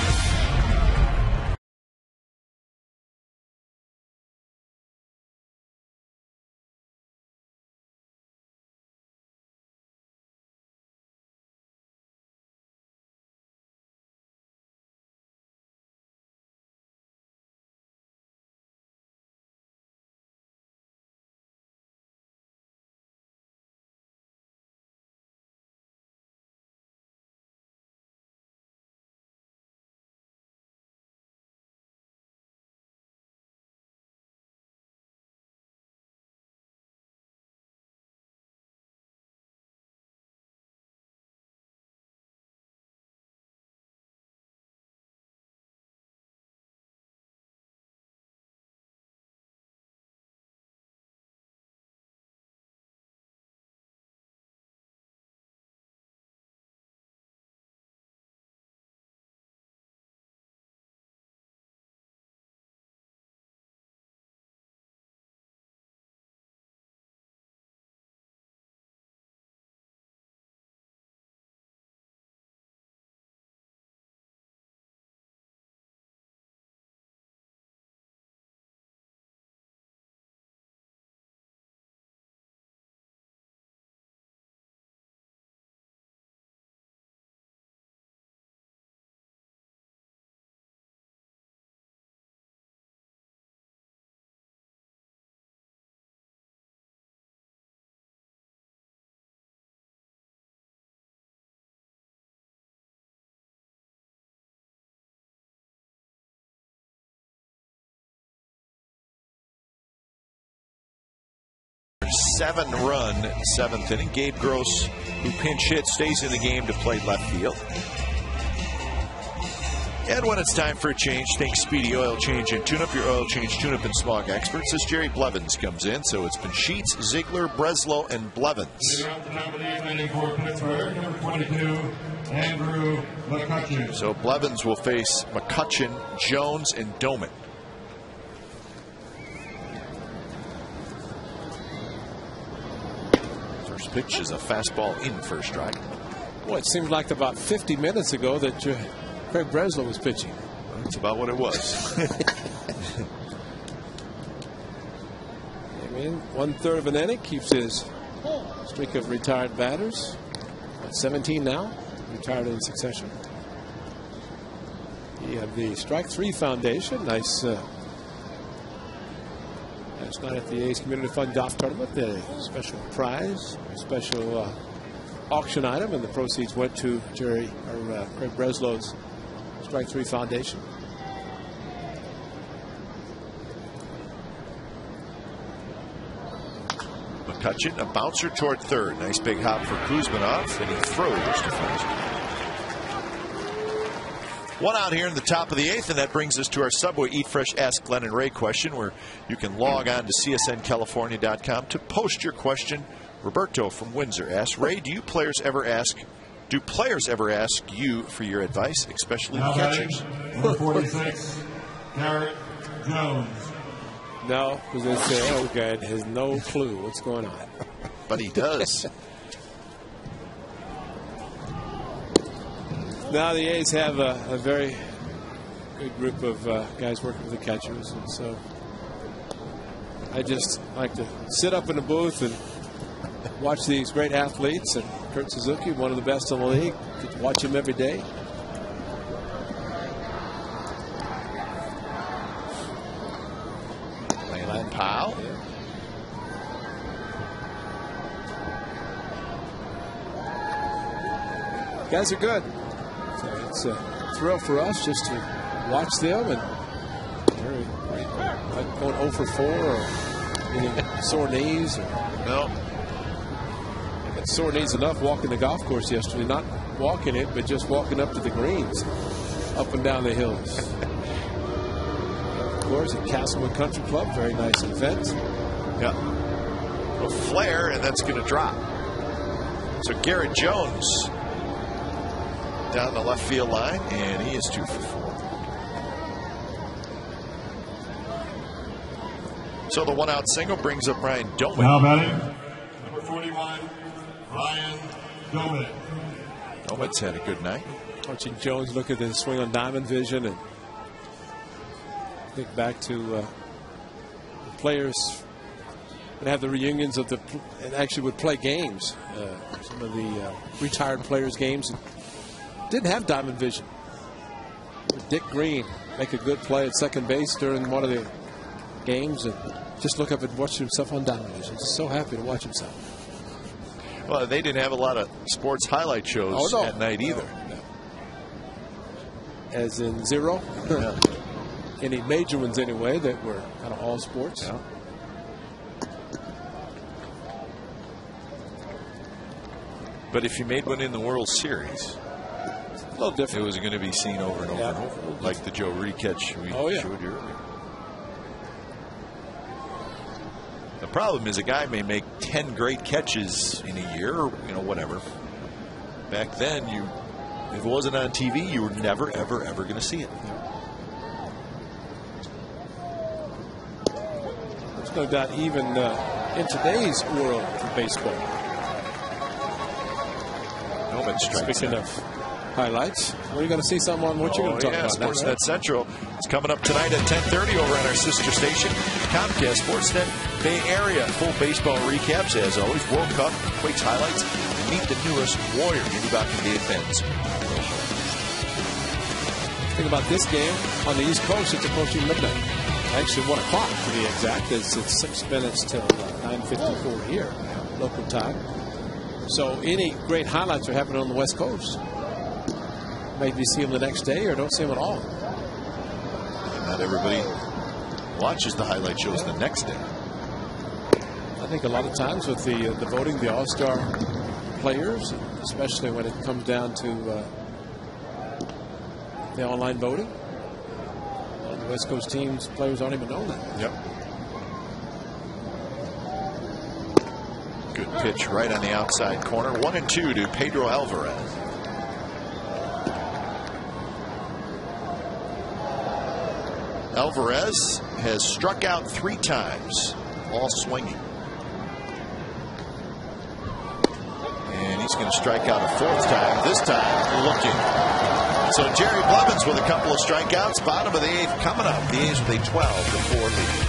Seven-run 7th inning. Gabe Gross, who pinch hit, stays in the game to play left field. And when it's time for a change, think Speedy Oil Change and Tune-Up, your oil change, tune-up, and smog experts, as Jerry Blevins comes in. So it's been Sheets, Ziegler, Breslow, and Blevins. Andrew McCutcheon. So Blevins will face McCutcheon, Jones, and Doman. First pitch is a fastball in for a strike. Boy, it seemed like about 50 minutes ago that Craig Breslow was pitching. That's about what it was. I mean, 1/3 of an inning, keeps his streak of retired batters. 17 now, retired in succession. You have the Strike 3 Foundation. Nice. Last night at the A's Community Fund Golf Tournament, the special prize, a special auction item, and the proceeds went to Craig Breslow's Strike 3 Foundation. McCutcheon, a bouncer toward third. Nice big hop for Kuzmanov, and he throws to first. One out here in the top of the 8th, and that brings us to our Subway Eat Fresh Ask Glenn and Ray question, where you can log on to csncalifornia.com to post your question. Roberto from Windsor asks, Ray, do players ever ask you for your advice, especially catchers? Number 46, Garrett Jones. No, because they say, oh, God has no clue what's going on. But he does. Now the A's have a very good group of guys working with the catchers, and so I just like to sit up in the booth and watch these great athletes, and Kurt Suzuki, one of the best in the league. Get to watch him every day. Landon Powell. Guys are good. So it's a thrill for us just to watch them, and they're like going 0 for 4 or getting sore knees. No. They got sore knees enough walking the golf course yesterday. Not walking it, but just walking up to the greens, up and down the hills. Of course, at Castlewood Country Club, very nice event. Yeah. A flare, and that's going to drop. So Garrett Jones down the left field line, and he is 2 for 4. So the 1-out single brings up Ryan Doumit. Now batting, number 41, Ryan Doumit. Doumit's had a good night. Watching Jones look at the swing on diamond vision and think back to the players that have the reunions of and actually would play games. Some of the retired players' games didn't have diamond vision. Dick Green make a good play at second base during one of the games and just look up and watch himself on diamond vision. Just so happy to watch himself. Well, they didn't have a lot of sports highlight shows at night either. No. As in zero? Yeah. Any major ones anyway that were kind of all sports. Yeah. But if you made one in the World Series, a little different. It was going to be seen over and over and over, like the Joe Rudi catch we showed you earlier. The problem is a guy may make 10 great catches in a year, or whatever. Back then, if it wasn't on TV, you were never, ever, ever going to see it. There's no doubt even in today's world for baseball. Speaking of highlights, well, you're going to see some on what you're going to talk about. Sportsnet right? Central. It's coming up tonight at 10:30 over on our sister station, Comcast Sportsnet Bay Area. Full baseball recaps, as always. World Cup, Quakes highlights, and meet the newest Warrior Minibach and Dave Benz. Think about this game on the East Coast. It's approaching midnight. Actually, 1 o'clock to be exact. It's 6 minutes till 9:54 here, local time. So any great highlights are happening on the West Coast. Maybe see them the next day or don't see them at all. And not everybody watches the highlight shows the next day. I think a lot of times with the voting, the All-Star players, especially when it comes down to the online voting, the West Coast teams, players don't even know that. Yep. Good pitch right on the outside corner. 1-2 to Pedro Alvarez. Alvarez has struck out 3 times, all swinging. And he's going to strike out a 4th time, this time looking. So Jerry Blevins with a couple of strikeouts. Bottom of the 8th coming up. The A's with a 12-4 lead.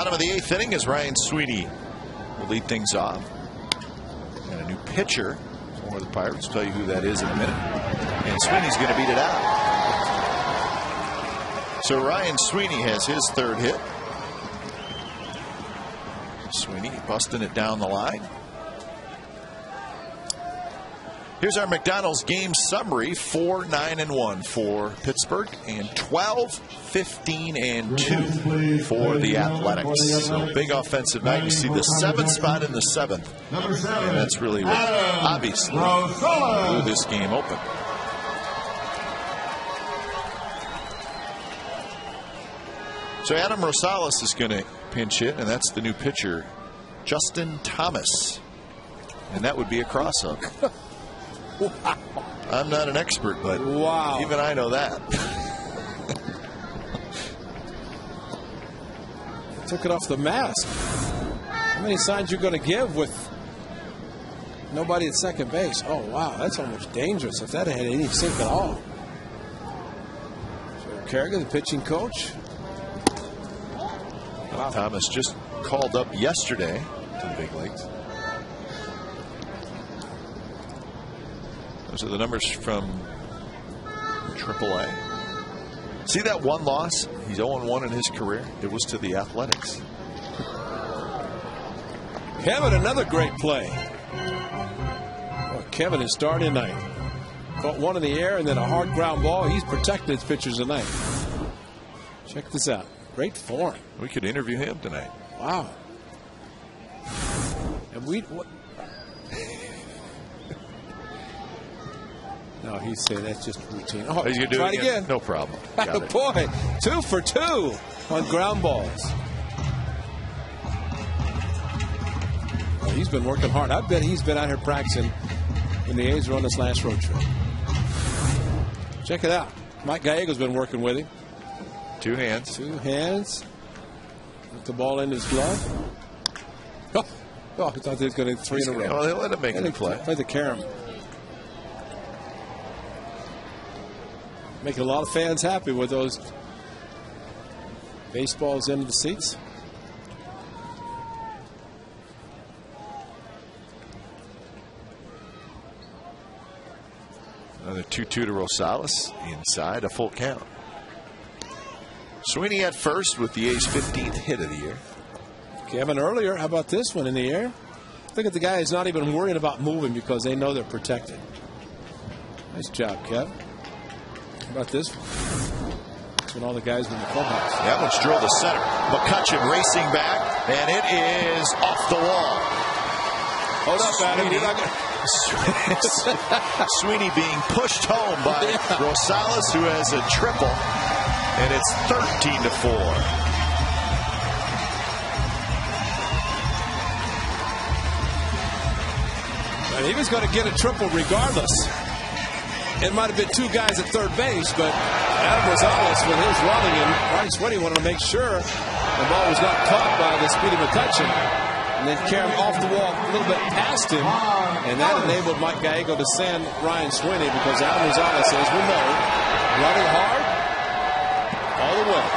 Bottom of the 8th inning as Ryan Sweeney will lead things off. And a new pitcher for the Pirates. I'll tell you who that is in a minute. And Sweeney's going to beat it out. So Ryan Sweeney has his 3rd hit. Sweeney busting it down the line. Here's our McDonald's game summary. 4-9-1 for Pittsburgh and 12-15-2 for the Athletics. So big offensive night. You see the 7th spot in the 7th. And that's really what obviously blew this game open. So Adam Rosales is going to pinch hit, and that's the new pitcher, Justin Thomas. And that would be a crossover. Wow. I'm not an expert, but wow, even I know that. Took it off the mask. How many signs you going to give with nobody at second base? Oh, wow, that's almost dangerous if that had any sink at all. So Kerrigan, the pitching coach. Wow. Thomas just called up yesterday to the big leagues. Those are the numbers from AAA. See that one loss? He's 0-1 in his career. It was to the Athletics. Kevin, another great play. Well, Kevin is starting tonight. Caught one in the air and then a hard ground ball. He's protected his pitchers tonight. Check this out. Great form. We could interview him tonight. Wow. And what? No, he's saying that's just routine. Oh, he's gonna do try it again. No problem. Got it. Boy, 2 for 2 on ground balls. Well, he's been working hard. I bet he's been out here practicing when the A's were on this last road trip. Check it out. Mike Gallego's been working with him. 2 hands. 2 hands. Put the ball in his glove. Oh, I thought he was going to 3 in a row. Well, they let him make the play. Play the carom. Making a lot of fans happy with those baseballs into the seats. Another 2-2 to Rosales. Inside, a full count. Sweeney at first with the A's 15th hit of the year. Kevin earlier, how about this one in the air? Look at the guy who's not even worrying about moving because they know they're protected. Nice job, Kev. How about this one? That's when all the guys were in the clubhouse. That one's drilled to center. McCutchen racing back, and it is off the wall. Hold up, Adam. You're not gonna... Sweeney being pushed home by Rosales, who has a triple, and it's 13-4. And he was going to get a triple regardless. It might have been 2 guys at third base, but Adam Rosales, with his running, and Ryan Sweeney wanted to make sure the ball was not caught by the speedy McCutchen. And then Karam off the wall a little bit past him, and that enabled Mike Gallego to send Ryan Sweeney because Adam Rosales, as we know, running hard all the way.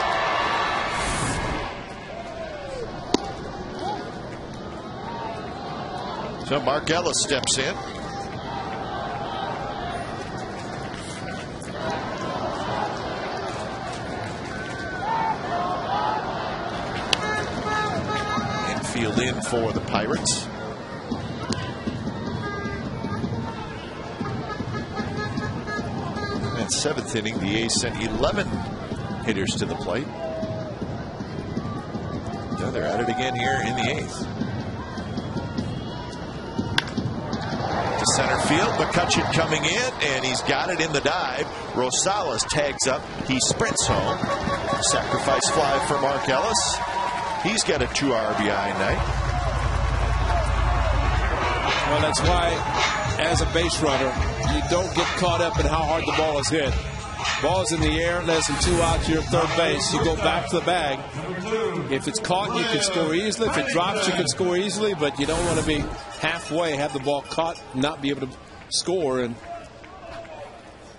So Mark Ellis steps in. Infield in for the Pirates. And 7th inning, the A's sent 11 hitters to the plate. Now they're at it again here in the 8th. To center field, McCutchen coming in, and he's got it in the dive. Rosales tags up. He sprints home. Sacrifice fly for Mark Ellis. He's got a 2 RBI night. Well, that's why, as a base runner, you don't get caught up in how hard the ball is hit. Ball's in the air, less than 2 outs, you're at third base. You go back to the bag. If it's caught, you can score easily. If it drops, you can score easily, but you don't want to be halfway, have the ball caught, not be able to score, and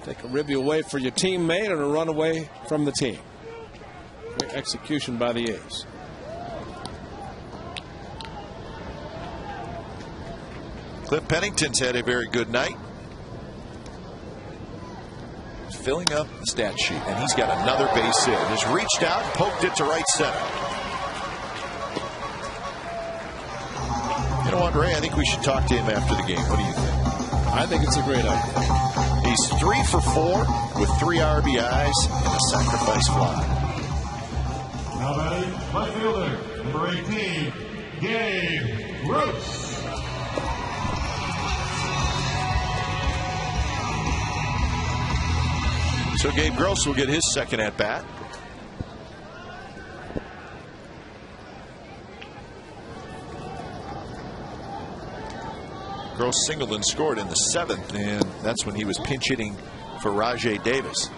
take a ribby away for your teammate and a run away from the team. Great execution by the A's. Cliff Pennington's had a very good night. Filling up the stat sheet, and he's got another base hit. Just reached out and poked it to right center. You know what, Ray? I think we should talk to him after the game. What do you think? I think it's a great idea. He's 3 for 4 with 3 RBIs and a sacrifice fly. Now batting, left fielder, number 18, Gabe Gross. So Gabe Gross will get his second at bat. Gross singled and scored in the 7th, and that's when he was pinch hitting for Rajai Davis.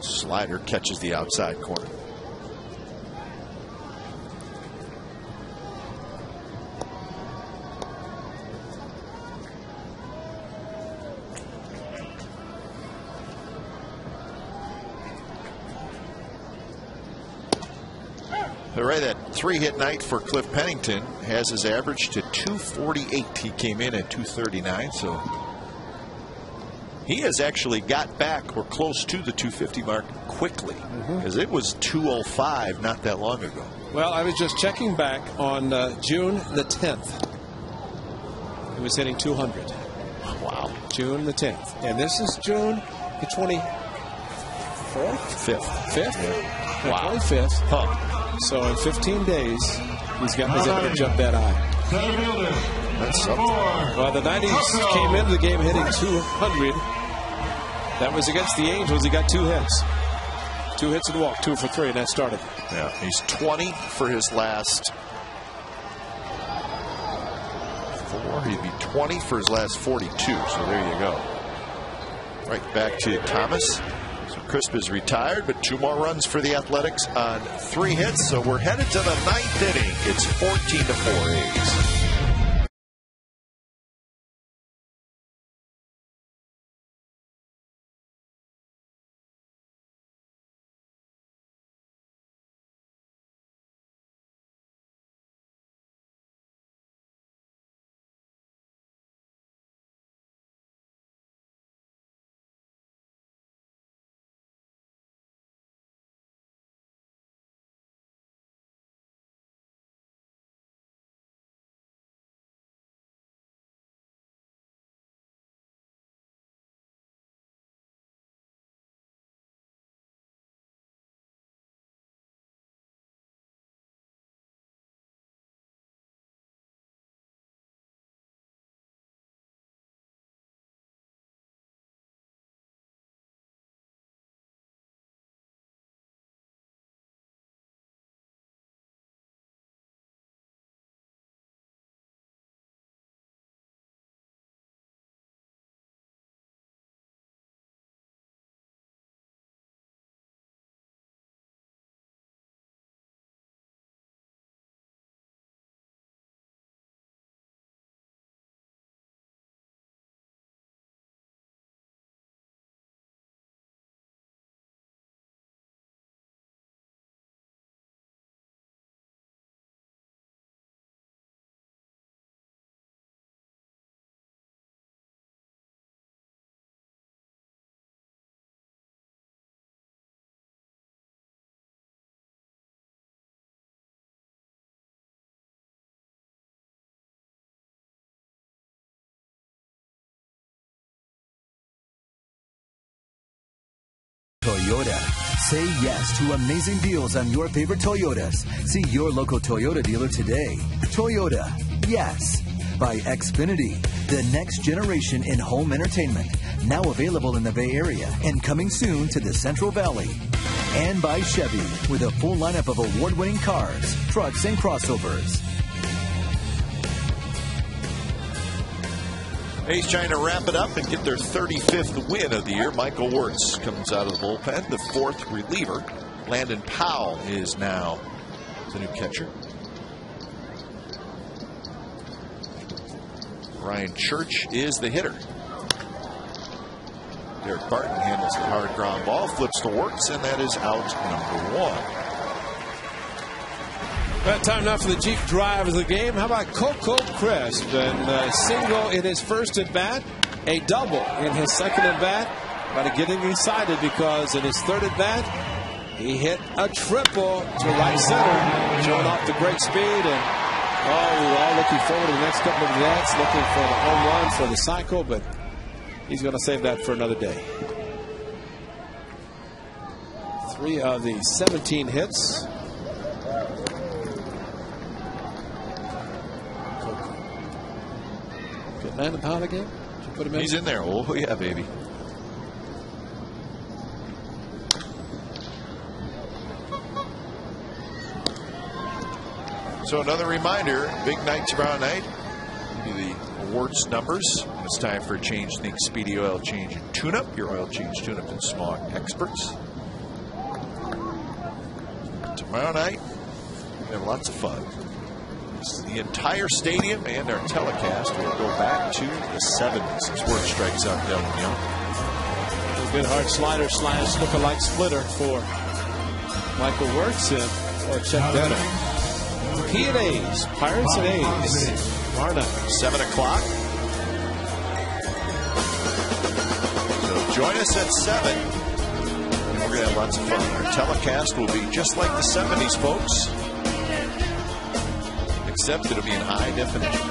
Slider catches the outside corner. Right, that 3-hit night for Cliff Pennington has his average to 248. He came in at 239, so he has actually got back or close to the 250 mark quickly, because it was 205 not that long ago. Well, I was just checking back on June the 10th. He was hitting 200. Wow. June the 10th. And this is June the 24th? 5th. 5th? Yeah. Wow. 25th. Huh. So in 15 days, he's able to jump that high. That's something. Well, the 90s came into the game hitting 200. That was against the Angels. He got 2 hits. 2 hits and a walk, 2 for 3, and that started. Yeah, he's 20 for his last 4. He'd be 20 for his last 42. So there you go. Right back to Thomas. So Crisp is retired, but 2 more runs for the Athletics on 3 hits. So we're headed to the 9th inning. It's 14-4 A's. Toyota. Say yes to amazing deals on your favorite Toyotas. See your local Toyota dealer today. Toyota. Yes. By Xfinity, the next generation in home entertainment. Now available in the Bay Area and coming soon to the Central Valley. And by Chevy, with a full lineup of award-winning cars, trucks, and crossovers. A's trying to wrap it up and get their 35th win of the year. Michael Wirtz comes out of the bullpen, the 4th reliever. Landon Powell is now the new catcher. Brian Church is the hitter. Derek Barton handles the hard ground ball, flips to Wertz, and that is out number 1. That time now for the Jeep drive of the game. How about Coco Crisp? And a single in his first at bat, a double in his second at bat. But getting excited because in his third at bat, he hit a triple to right center, showing off the great speed. And we're all looking forward to the next couple of bats, looking for the home run for the cycle, but he's going to save that for another day. 3 of the 17 hits. Get Landon Powell again? Did you put him in? He's in there. Oh, yeah, baby. So another reminder, big night tomorrow night. The awards numbers. It's time for a change. Think Speedy Oil Change and Tune-Up. Your oil change tune-up and smog experts. Tomorrow night, we have lots of fun. The entire stadium and our telecast will go back to the 70s as Wertz strikes out Delvin Young. A good hard slider slash look-alike splitter for Michael Wertz or Chet Denner. P and A's, Pirates and A's. Tomorrow 7 o'clock. So join us at 7. And we're going to have lots of fun. Our telecast will be just like the 70s, folks. Except it'll be in high definition.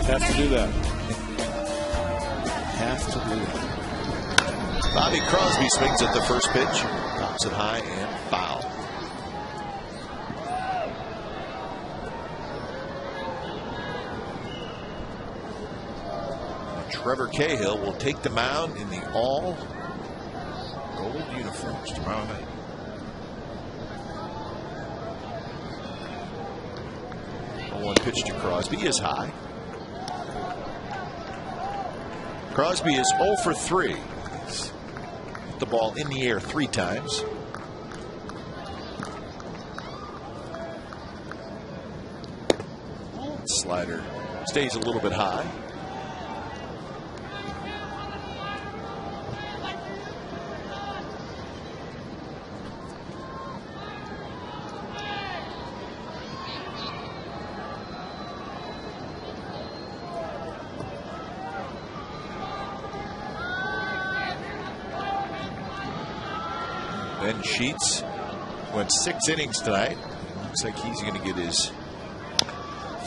Have to do that. Have to do that. Bobby Crosby swings at the first pitch. Pops it high and foul. Trevor Cahill will take the mound in the all gold uniforms tomorrow night. One pitch to Crosby is high. Crosby is 0 for 3. Hit the ball in the air 3 times. Slider stays a little bit high. Ben Sheets went 6 innings tonight. Looks like he's going to get his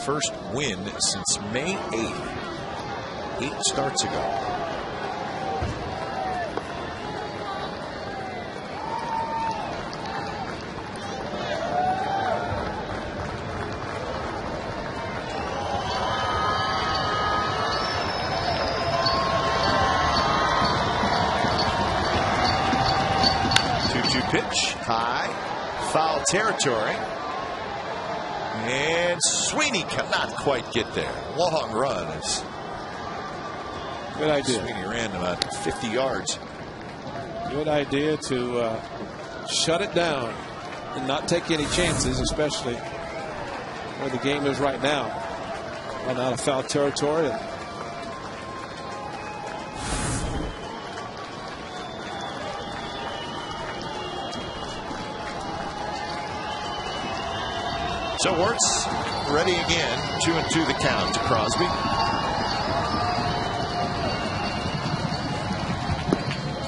first win since May 8th. 8 starts ago. Pitch, high, foul territory, and Sweeney cannot quite get there. Long run. Good idea. Sweeney ran about 50 yards. Good idea to shut it down and not take any chances, especially where the game is right now. Run out of foul territory. So Wertz ready again. 2-2 the count to Crosby.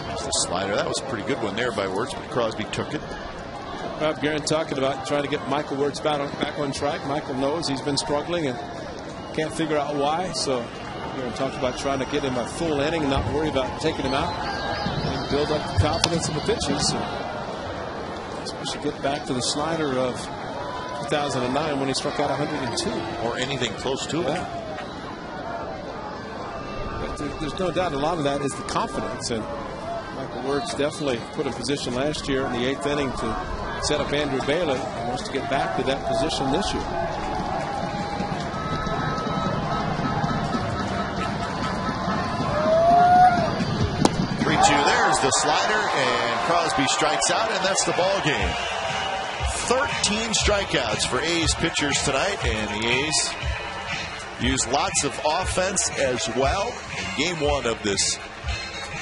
There's the slider. That was a pretty good one there by Wertz, but Crosby took it. Bob Guerin talking about trying to get Michael Wertz back on track. Michael knows he's been struggling and can't figure out why. So Guerin talked about trying to get him a full inning and not worry about taking him out and build up the confidence in the pitches. So especially get back to the slider of 2009 when he struck out 102. Or anything close to it. Yeah. But there's no doubt a lot of that is the confidence. And Michael Wertz definitely put in position last year in the 8th inning to set up Andrew Bailey and wants to get back to that position this year. There's the slider, and Crosby strikes out, and that's the ball game. 13 strikeouts for A's pitchers tonight, and the A's used lots of offense as well. Game 1 of this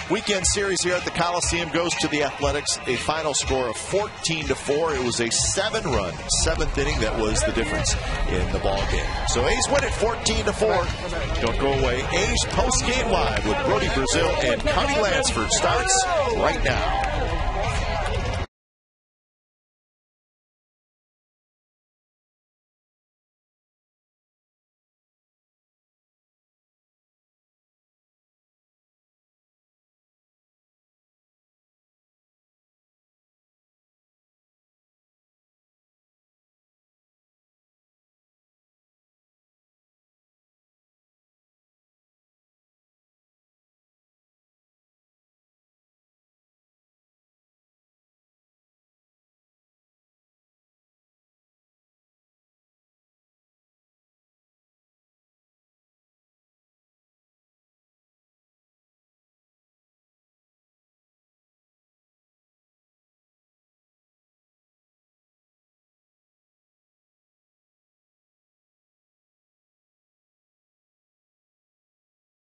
weekend series here at the Coliseum goes to the Athletics. A final score of 14-4. It was a 7-run 7th inning that was the difference in the ball game. So A's win it 14-4. Don't go away. A's post-game live with Brody Brazil and Connie Lansford starts right now.